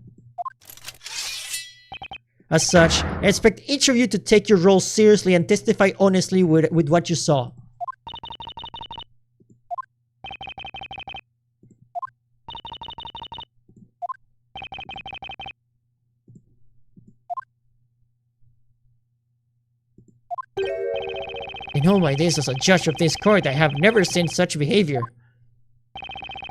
As such, I expect each of you to take your role seriously and testify honestly with what you saw. In all my days as a judge of this court, I have never seen such behavior.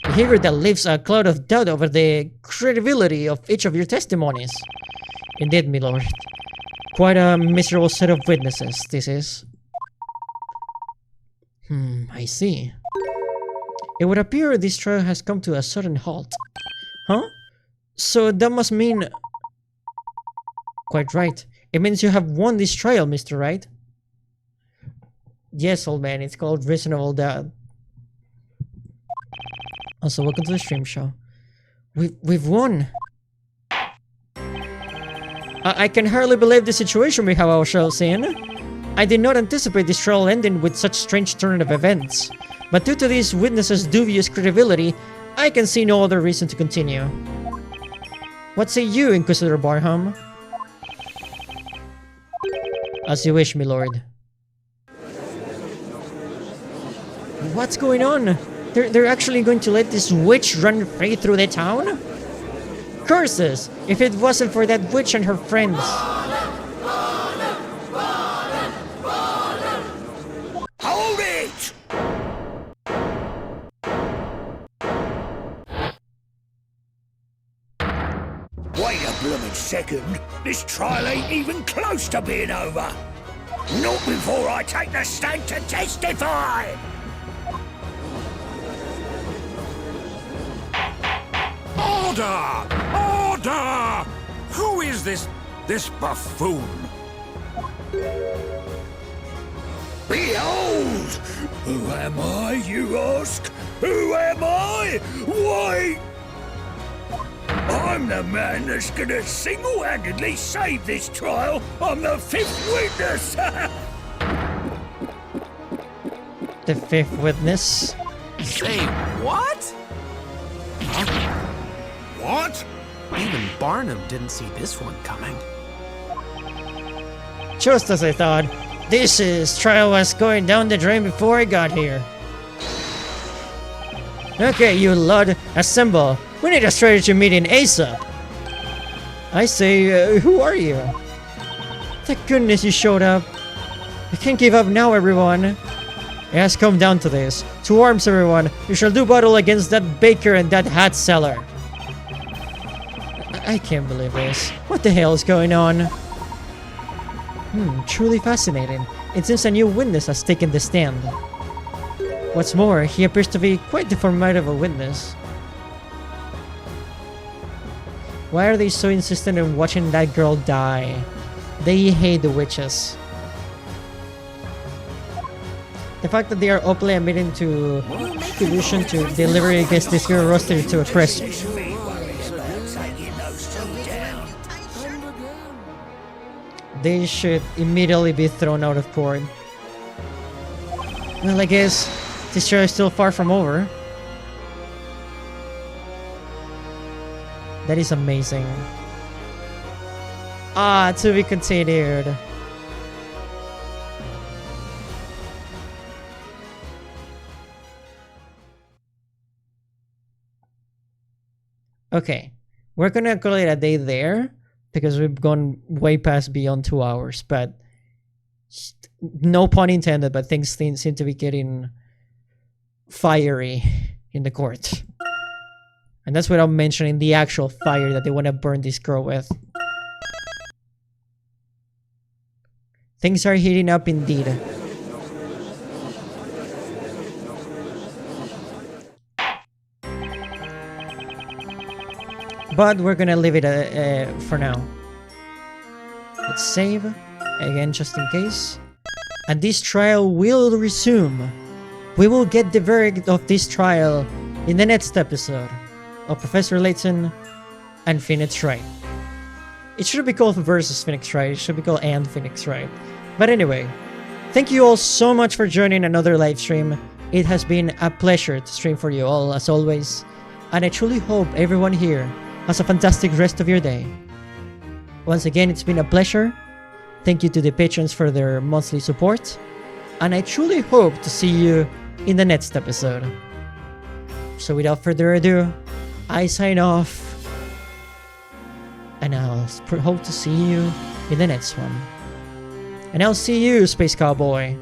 Behavior that leaves a cloud of doubt over the credibility of each of your testimonies. Indeed, my lord. Quite a miserable set of witnesses, this is. I see. It would appear this trial has come to a sudden halt. Huh? So that must mean... Quite right. It means you have won this trial, Mr. Wright. Yes, old man, it's called reasonable doubt. Also, welcome to the stream show. We've won! I can hardly believe the situation we have ourselves in. I did not anticipate this trial ending with such strange turn of events. But due to these witnesses' dubious credibility, I can see no other reason to continue. What say you, Inquisitor Barham? As you wish, my lord. What's going on? They're actually going to let this witch run free through the town? Curses! If it wasn't for that witch and her friends. Hold it! Wait a blooming second. This trial ain't even close to being over. Not before I take the stand to testify! Order! Order! Who is this buffoon? Behold! Who am I, you ask? Who am I? Why? I'm the man that's gonna single-handedly save this trial. I'm the fifth witness! The fifth witness? Say what? Huh? What? Even Barnum didn't see this one coming. Just as I thought. This trial was going down the drain before I got here. Okay, you lot, assemble. We need a strategy meeting ASAP. I say, who are you? Thank goodness you showed up. I can't give up now, everyone. It has come down to this. To arms, everyone. You shall do battle against that baker and that hat seller. I can't believe this. What the hell is going on? Truly fascinating. It seems a new witness has taken the stand. What's more, he appears to be quite the formidable witness. Why are they so insistent on watching that girl die? They hate the witches. The fact that they are openly admitting to collusion to deliver against this girl roasted to a crisp. They should immediately be thrown out of court. Well, I guess this trial is still far from over. That is amazing. Ah, to be continued. Okay, we're gonna call it a day there because we've gone way past beyond 2 hours, but no pun intended, but things seem to be getting fiery in the court. And that's without mentioning the actual fire that they want to burn this girl with. Things are heating up indeed. But we're gonna leave it for now. Let's save again just in case. And this trial will resume. We will get the verdict of this trial in the next episode of Professor Layton and Phoenix Wright. It should be called versus Phoenix Wright. It should be called and Phoenix Wright. But anyway, thank you all so much for joining another live stream. It has been a pleasure to stream for you all as always. And I truly hope everyone here has a fantastic rest of your day. Once again, it's been a pleasure. Thank you to the patrons for their monthly support. And I truly hope to see you in the next episode. So without further ado, I sign off. And I'll hope to see you in the next one. And I'll see you, Space Cowboy.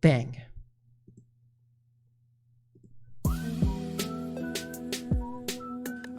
Bang.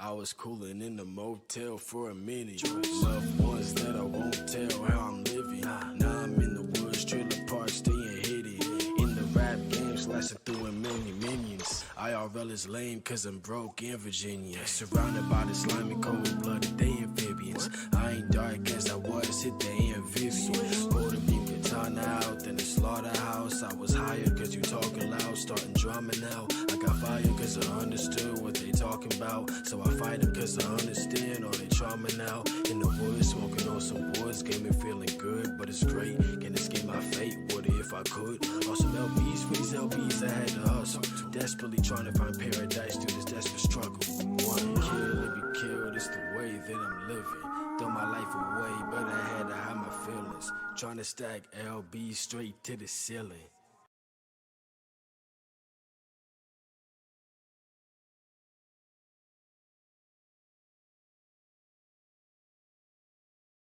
I was cooling in the motel for a minute. Loved ones that I won't tell how I'm living. Now I'm in the woods, trailer park, staying hidden. In the rap game, slashing through a million minions. IRL is lame cause I'm broke in Virginia. Surrounded by the slimy cold-blooded, they amphibians. I ain't dark as I was, hit the amphibian. Pulled a beam katana out in the slaughterhouse. I was hired cause you talking loud, starting drumming out. I got fire cause I understood what they talking about. So I fight them cause I understand all they charming out. In the woods, smoking on some woods, gave me feeling good, but it's great. Can't escape my fate, would it if I could? On some LBs, for these LBs I had to hustle. Desperately trying to find paradise through this desperate struggle. One kill, it be killed, it's the way that I'm living. Throw my life away, but I had to hide my feelings. Trying to stack LB straight to the ceiling.